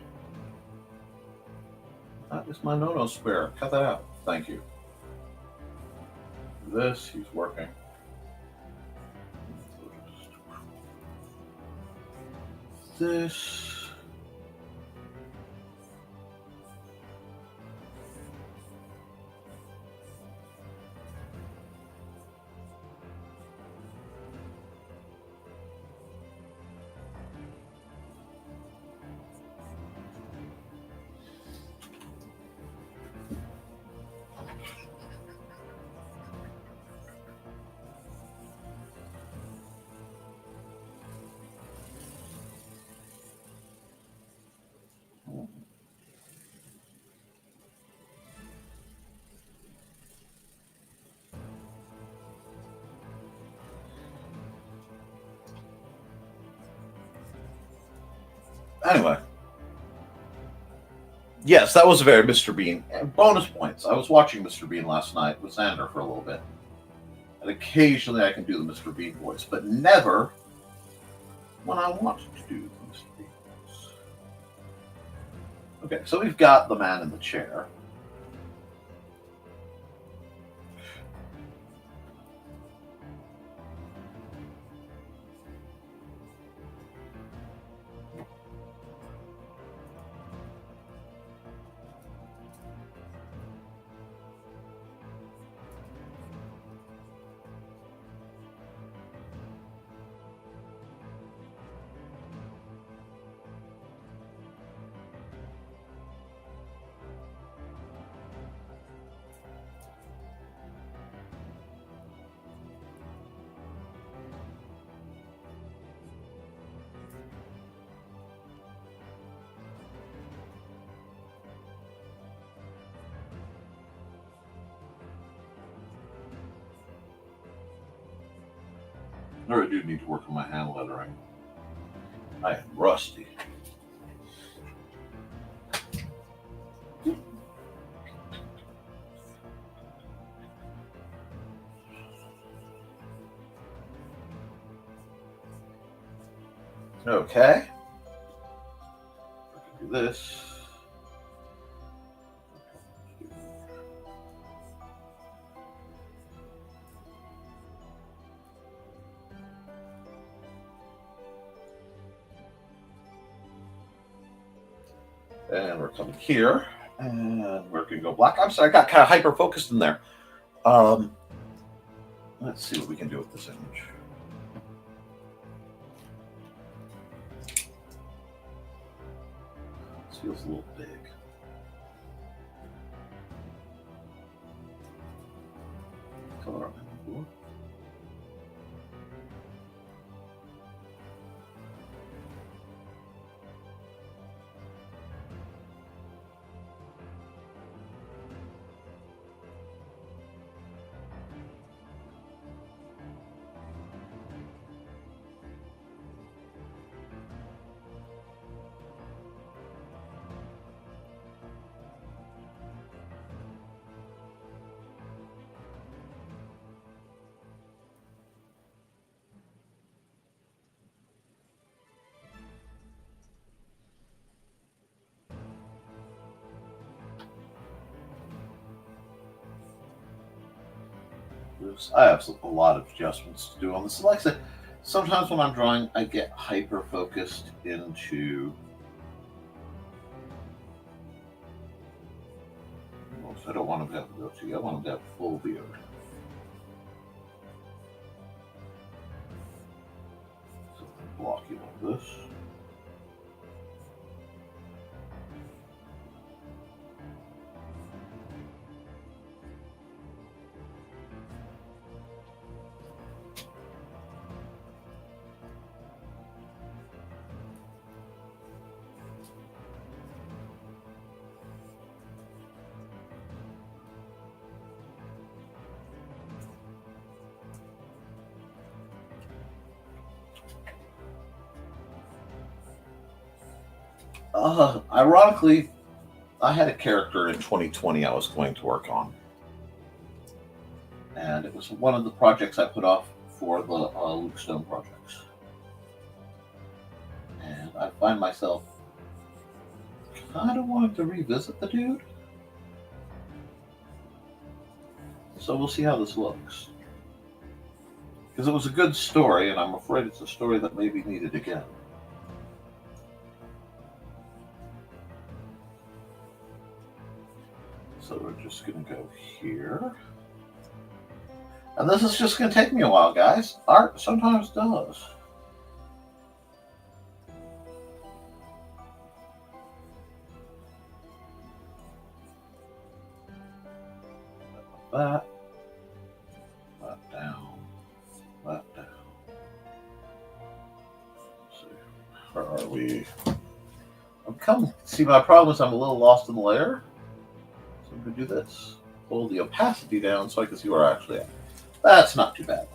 That is my no-no spare. Cut that out. Thank you. This, he's working. This. Anyway. Yes, that was a very Mr. Bean. And bonus points. I was watching Mr. Bean last night with Xander for a little bit. And occasionally I can do the Mr. Bean voice, but never when I want to do the Mr. Bean voice. Okay, so we've got the man in the chair. I really do need to work on my hand lettering. I am rusty. Okay. I can do this. And we're coming here, and we're going to go black. I'm sorry, I got kind of hyper focused in there. Let's see what we can do with this image. This feels a little big. Color up in blue. I have a lot of adjustments to do on this. Like I said, sometimes when I'm drawing, I get hyper focused into. I don't want them to have the goatee. I want them to have full beard. So I'm blocking all this. Ironically, I had a character in 2020 I was going to work on. And it was one of the projects I put off for the Luke Stone projects. And I find myself kind of wanting to revisit the dude. So we'll see how this looks. Because it was a good story, and I'm afraid it's a story that may be needed again. So we're just going to go here. And this is just going to take me a while, guys. Art sometimes does. That down. That down. Let's see. Where are we? See, my problem is I'm a little lost in the layer. So I'm going to do this. Pull the opacity down so I can see where I actually am. That's not too bad.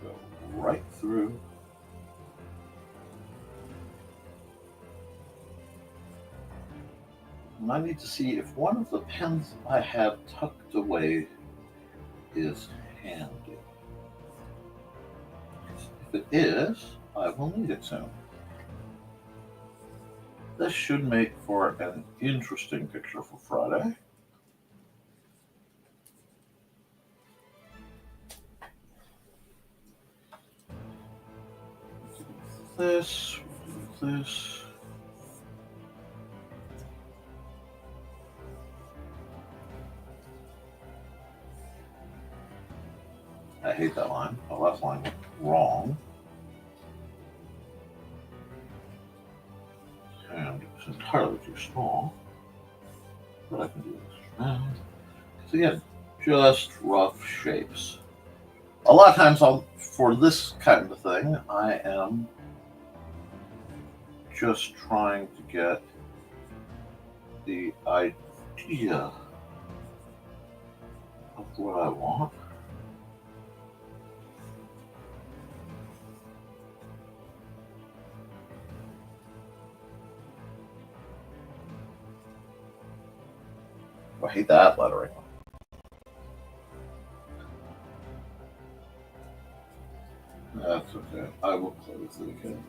Go right through. And I need to see if one of the pens I have tucked away is handy. If it is, I will need it soon. This should make for an interesting picture for Friday. This. I hate that line. The last line was wrong. And it's entirely too small. But I can do this now. So again, just rough shapes. A lot of times for this kind of thing, I am just trying to get the idea of what I want. I hate that lettering. That's okay. I will close it again.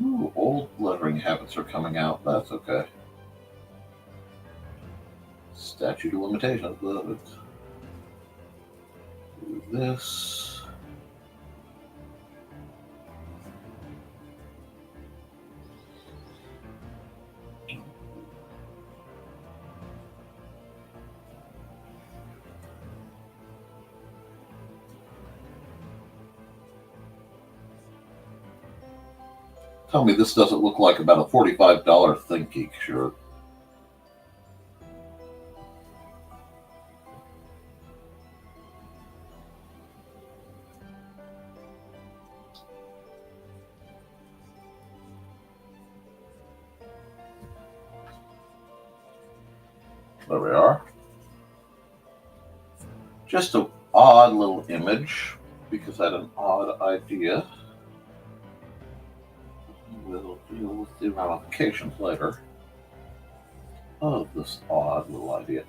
Ooh, old lettering habits are coming out. That's okay. Statute of limitations. Love it. Do this. Tell me this doesn't look like about a $45 ThinkGeek shirt. There we are. Just an odd little image because I had an odd idea. We'll deal with the ramifications later of this odd little idea.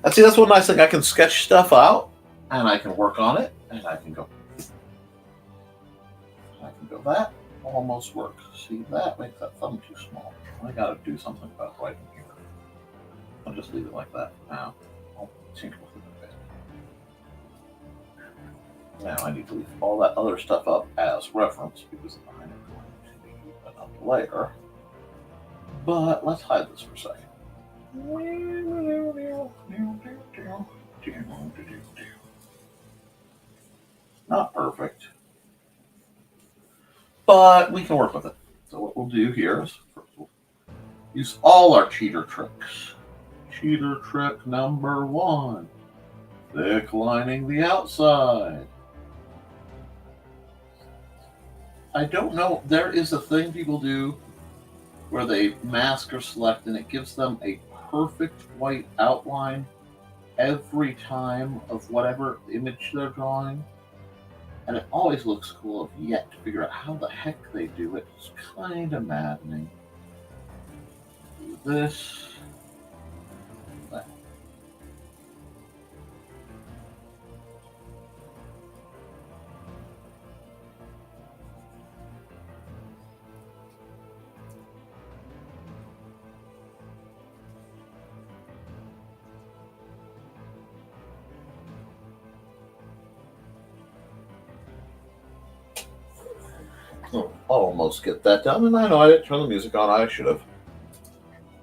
And see, that's one nice thing. I can sketch stuff out, and I can work on it, and I can go. That almost works. See, that makes that thumb too small. I got to do something about right in here. I'll just leave it like that for now. I'll tinker with it a bit. Now I need to leave all that other stuff up as reference because I'm going to need another layer. But let's hide this for a second. Not perfect, but we can work with it. So what we'll do here is first we'll use all our cheater tricks. Cheater trick number 1, thick lining the outside. I don't know, there is a thing people do where they mask or select and it gives them a perfect white outline every time of whatever image they're drawing. And it always looks cool, if yet to figure out how the heck they do it. It's kind of maddening. Do this. That. I'll almost get that done, and I know I didn't turn the music on. I should have.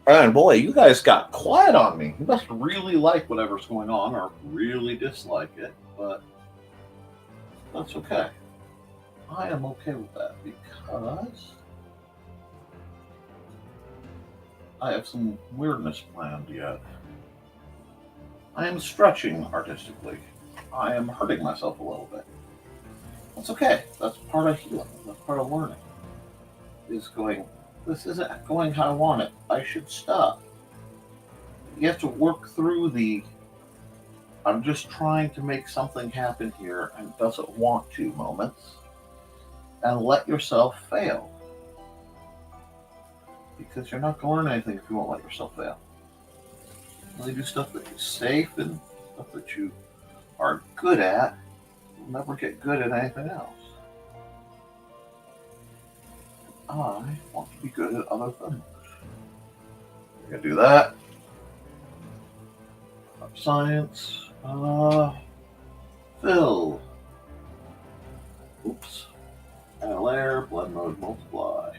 And boy, you guys got quiet on me. You must really like whatever's going on, or really dislike it. But that's okay. I am okay with that because I have some weirdness planned yet. I am stretching artistically. I am hurting myself a little bit. That's okay. That's part of healing. That's part of learning. Is going, this isn't going how I want it. I should stop. You have to work through the, I'm just trying to make something happen here and doesn't want to moments. And let yourself fail. Because you're not going to learn anything if you won't let yourself fail. Only do stuff that is safe and stuff that you are good at. You'll never get good at anything else. I want to be good at other things. I'm going to do that. Science. Fill. Oops. Add a layer. Blend mode. Multiply.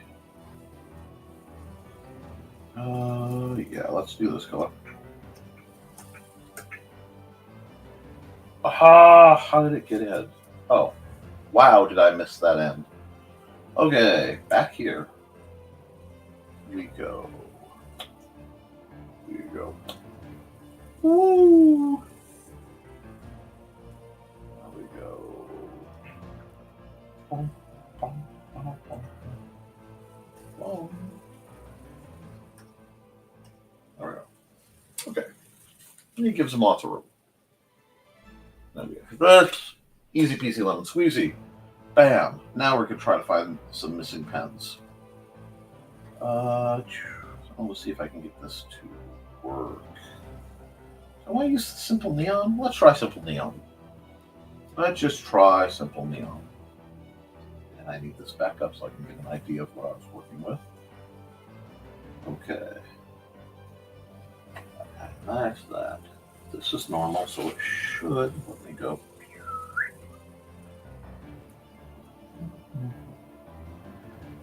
Yeah, let's do this color. Aha! How did it get in? Oh. Wow, did I miss that end. Okay, back here. We go. Here we go. Woo! There we go. Boom, boom, boom, boom, boom. There we go. Okay. And it gives them lots of room. That's easy peasy lemon squeezy. Bam. Now we're going to try to find some missing pens. Let's see if I can get this to work. I want to use simple neon. Let's try simple neon. Let's just try simple neon. And I need this back up so I can get an idea of what I was working with. Okay. That's that. This is normal, so it should. Let me go.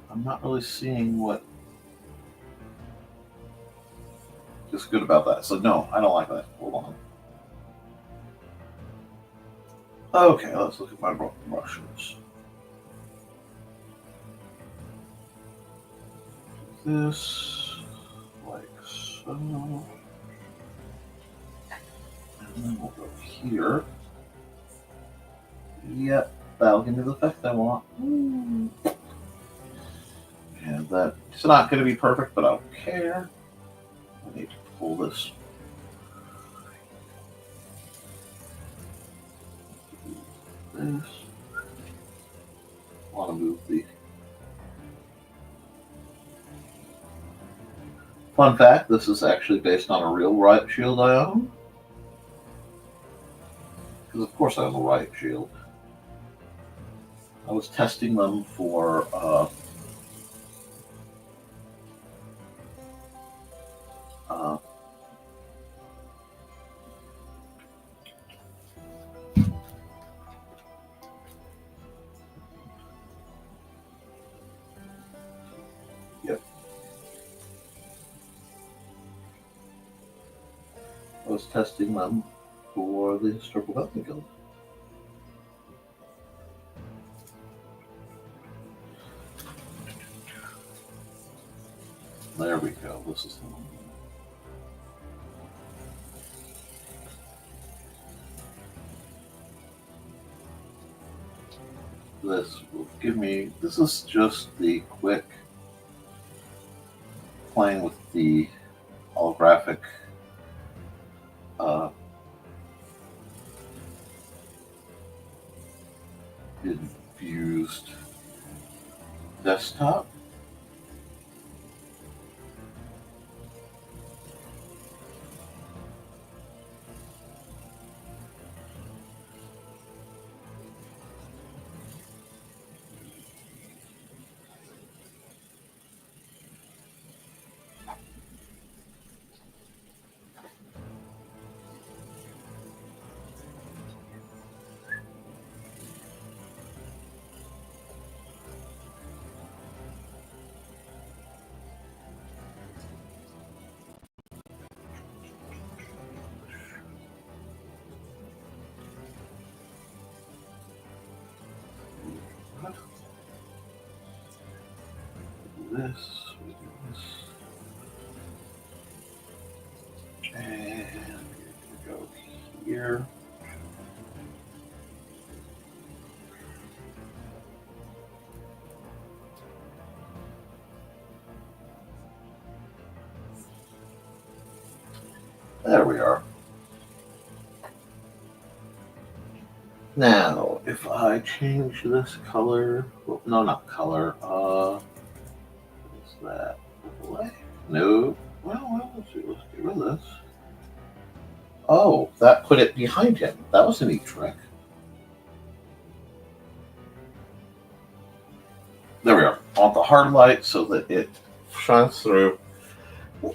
I'm not really seeing what is good about that. So no, I don't like that. Hold on. Okay, let's look at my brushes. This, like so. And then we'll go here. Yep, that'll give me the effect I want. And that's not going to be perfect, but I don't care. I need to pull this. This. I want to move the. Fun fact, this is actually based on a real riot shield I own. Because of course I own a riot shield. I was testing them for yep. I was testing them for the Historical Weapon Guild. There we go. This is the one. This will give me. This is just the quick playing with the holographic infused desktop. This, we do this, and we go here. There we are. Now, if I change this color, well, no, not color, that away? No. Well, let's see. Let's get rid of this. Oh, that put it behind him. That was a neat trick. There we are. I want the hard light so that it shines through.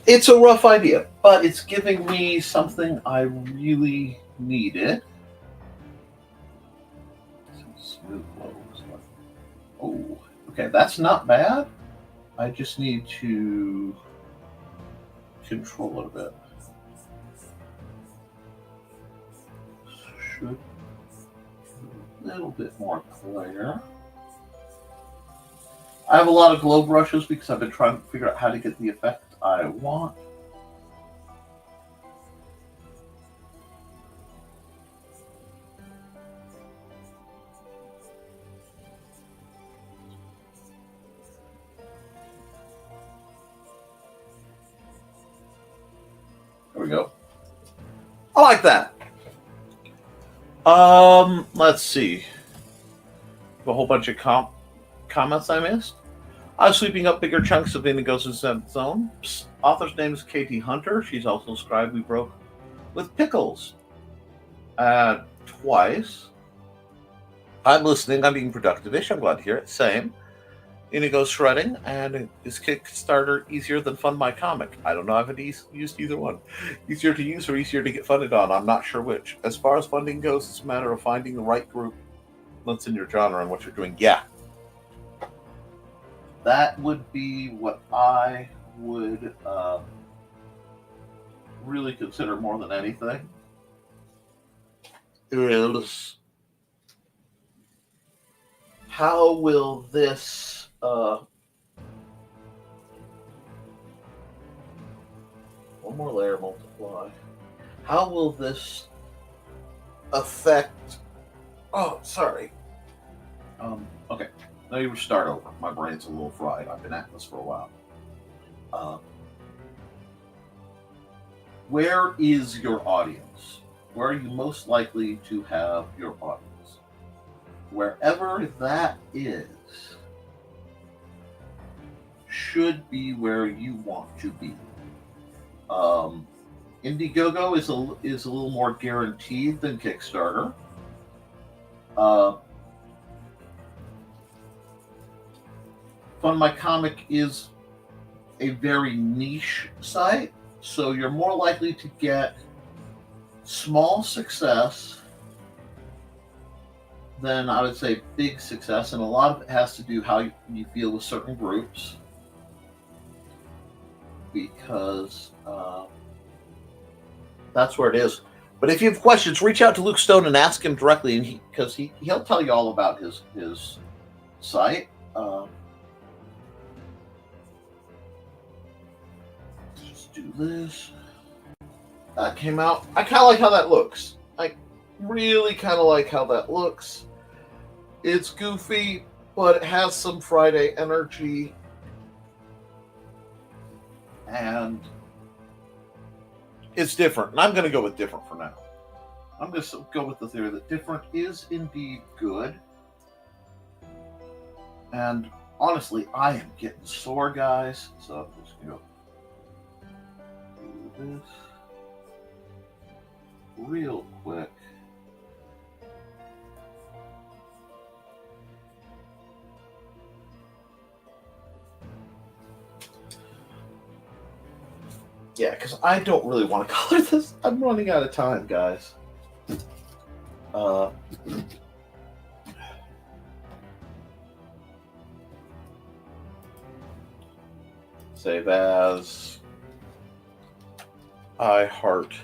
It's a rough idea, but it's giving me something I really needed. Some smooth blows. Oh, okay. That's not bad. I just need to control it a bit. Should a little bit more clear. I have a lot of glow brushes because I've been trying to figure out how to get the effect I want. There we go. I like that. Let's see. A whole bunch of comments I missed. I was sweeping up bigger chunks of Indigo's zone. Author's name is Katie Hunter. She's also a scribe we broke with Pickles. Twice. I'm listening. I'm being productive-ish. I'm glad to hear it. Same. Indigo's shredding, and is Kickstarter easier than Fund My Comic? I don't know. I haven't used either one. Easier to use or easier to get funded on? I'm not sure which. As far as funding goes, it's a matter of finding the right group that's in your genre and what you're doing. Yeah. That would be what I would really consider more than anything. Is how will this one more layer multiply? How will this affect? Oh, sorry. Okay. Now you start over. My brain's a little fried. I've been at this for a while. Where is your audience? Where are you most likely to have your audience? Wherever that is, should be where you want to be. Indiegogo is a little more guaranteed than Kickstarter. Fund My Comic is a very niche site, so you're more likely to get small success than I would say big success, and a lot of it has to do how you feel with certain groups, because that's where it is. But if you have questions, reach out to Luke Stone and ask him directly, and because he'll tell you all about his site. Just do this. That came out. I kind of like how that looks. I really kind of like how that looks. It's goofy, but it has some Friday energy. And it's different. And I'm going to go with different for now. I'm going to go with the theory that different is indeed good. And honestly, I am getting sore, guys. So I'm just going to do this real quick. Yeah, because I don't really want to color this. I'm running out of time, guys. Save as I Heart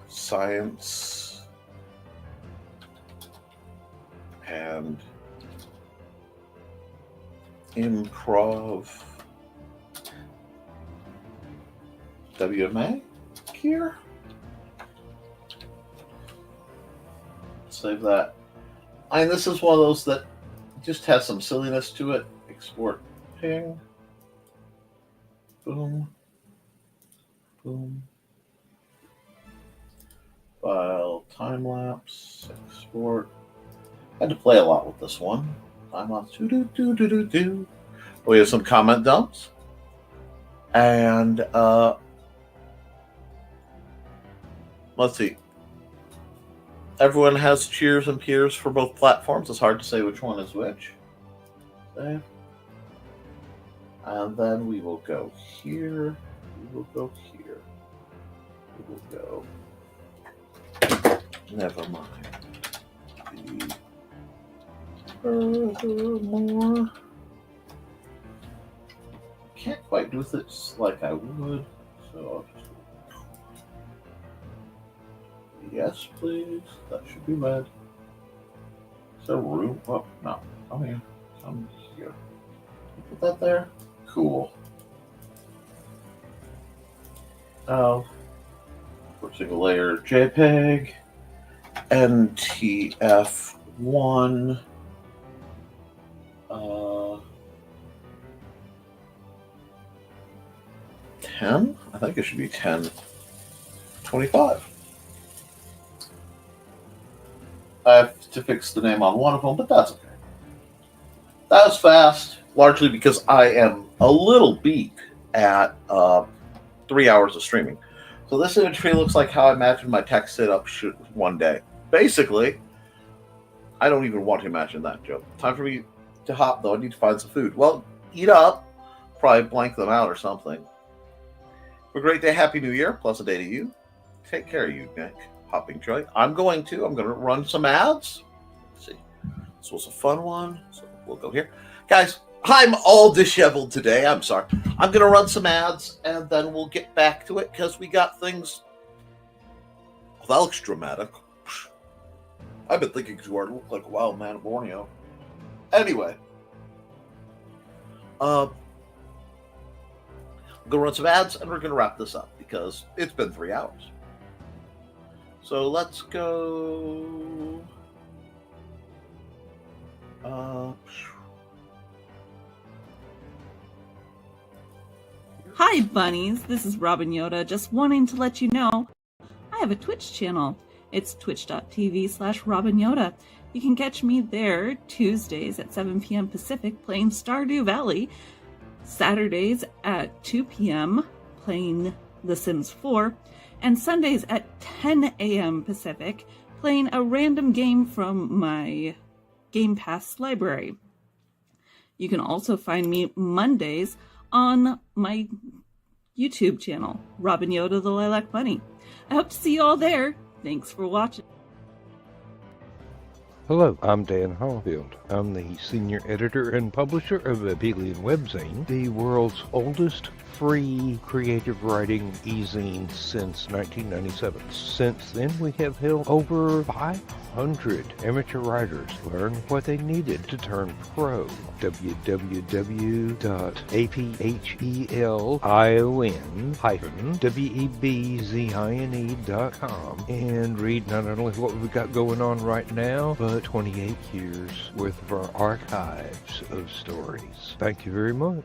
Science and Improv WMA here. Save that. And this is one of those that just has some silliness to it. Export ping. Boom. Boom. File time lapse. Export. Had to play a lot with this one. Time lapse. Do. We have some comment dumps. And let's see. Everyone has cheers and peers for both platforms. It's hard to say which one is which. Save. And then we will go here. We will go here. We will go. Nevermind the Furthermore. Can't quite do this like I would, so I'll just. Yes, please. That should be red. Is there room? Oh, no. Oh, yeah. Come here. Put that there. Cool. Oh. For single layer JPEG. NTF1. 10? I think it should be 1025. I have to fix the name on one of them, but that's okay. That was fast. largely because I am a little beat at 3 hours of streaming. So this imagery looks like how I imagined my tech setup should one day. Basically, I don't even want to imagine that, Joe. Time for me to hop, though. I need to find some food. Well, eat up. Probably blank them out or something. Have a great day. Happy New Year. Pleasant day to you. Take care of you, Nick. Hopping Troy. I'm going to run some ads. Let's see. This was a fun one. So we'll go here. Guys, I'm all disheveled today. I'm sorry. I'm going to run some ads, and then we'll get back to it, because we got things. Well, that looks dramatic. I've been thinking too hard. I look like a wild man of Borneo. Anyway. I'm going to run some ads, and we're going to wrap this up, because it's been 3 hours. So let's go.
Hi, bunnies. This is Robin Yoda. Just wanting to let you know I have a Twitch channel. It's twitch.tv/Robin Yoda. You can catch me there Tuesdays at 7 p.m. Pacific playing Stardew Valley, Saturdays at 2 p.m. playing The Sims 4, and Sundays at 10 a.m. Pacific playing a random game from my Game Pass library. You can also find me Mondays on my YouTube channel, Robin Yoda the Lilac Bunny. I hope to see you all there. Thanks for watching.
Hello, I'm Dan Hollifield. I'm the senior editor and publisher of Abelian Webzine, the world's oldest free creative writing e-zine since 1997. Since then, we have helped over 500 amateur writers learn what they needed to turn pro. www.aphellion-webzine.com and read not only what we've got going on right now, but 28 years worth of our archives of stories. Thank you very much.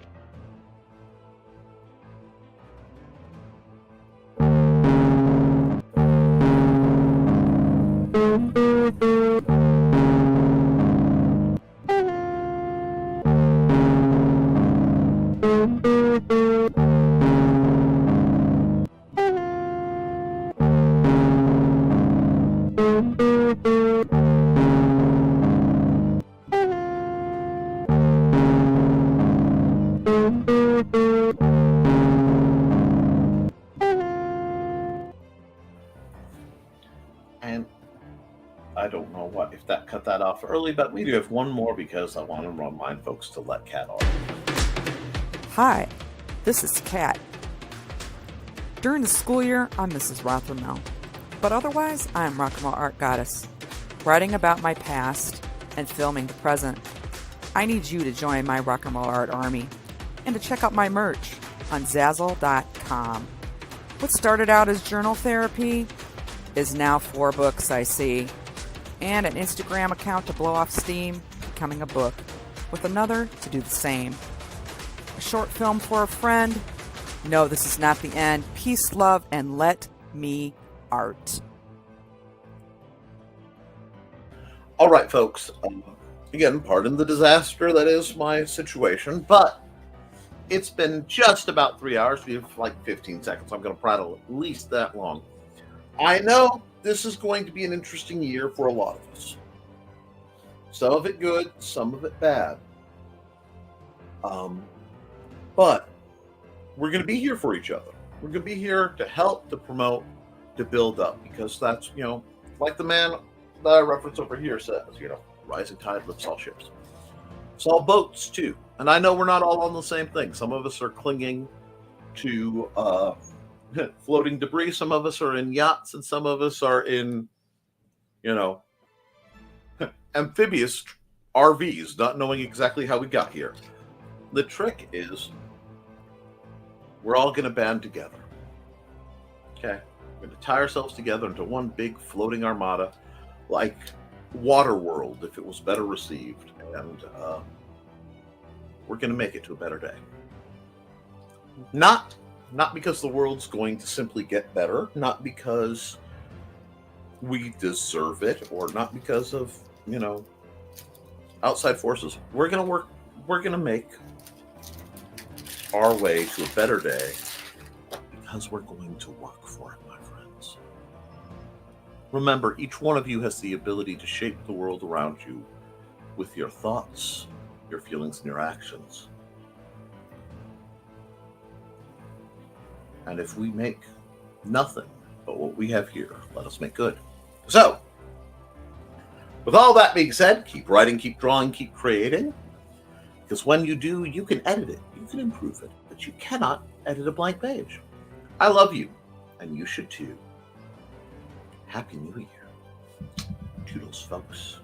And I don't know if that cut that off early, but we do have one more, because I want to remind folks to let Kat on.
Hi, this is Kat. During the school year, I'm Mrs. Rothermel, but otherwise, I'm Rock and Roll Art Goddess, writing about my past and filming the present. I need you to join my Rock and Roll Art army and to check out my merch on Zazzle.com. What started out as journal therapy is now 4 books, I see, and an Instagram account to blow off steam, becoming a book, with another to do the same. A short film for a friend. No, this is not the end. Peace, love, and let me art.
All right, folks. Again, pardon the disaster that is my situation, but it's been just about 3 hours. We have like 15 seconds. I'm going to prattle at least that long. I know this is going to be an interesting year for a lot of us. Some of it good, some of it bad. But we're going to be here for each other. We're going to be here to help, to promote, to build up, because that's, like the man that I reference over here says, rising tide lifts all ships. It's all boats too. And I know we're not all on the same thing. Some of us are clinging to floating debris. Some of us are in yachts, and some of us are in, amphibious RVs, not knowing exactly how we got here. The trick is we're all going to band together. Okay? We're going to tie ourselves together into one big floating armada, like Waterworld, if it was better received. And we're going to make it to a better day. Not because the world's going to simply get better, not because we deserve it, or not because of, outside forces. We're going to work we're going to make our way to a better day because we're going to work for it, my friends. Remember, each one of you has the ability to shape the world around you with your thoughts, your feelings, and your actions. And if we make nothing but what we have here, let us make good. So, with all that being said, keep writing, keep drawing, keep creating. Because when you do, you can edit it, you can improve it, but you cannot edit a blank page. I love you, and you should too. Happy New Year. Toodles, folks.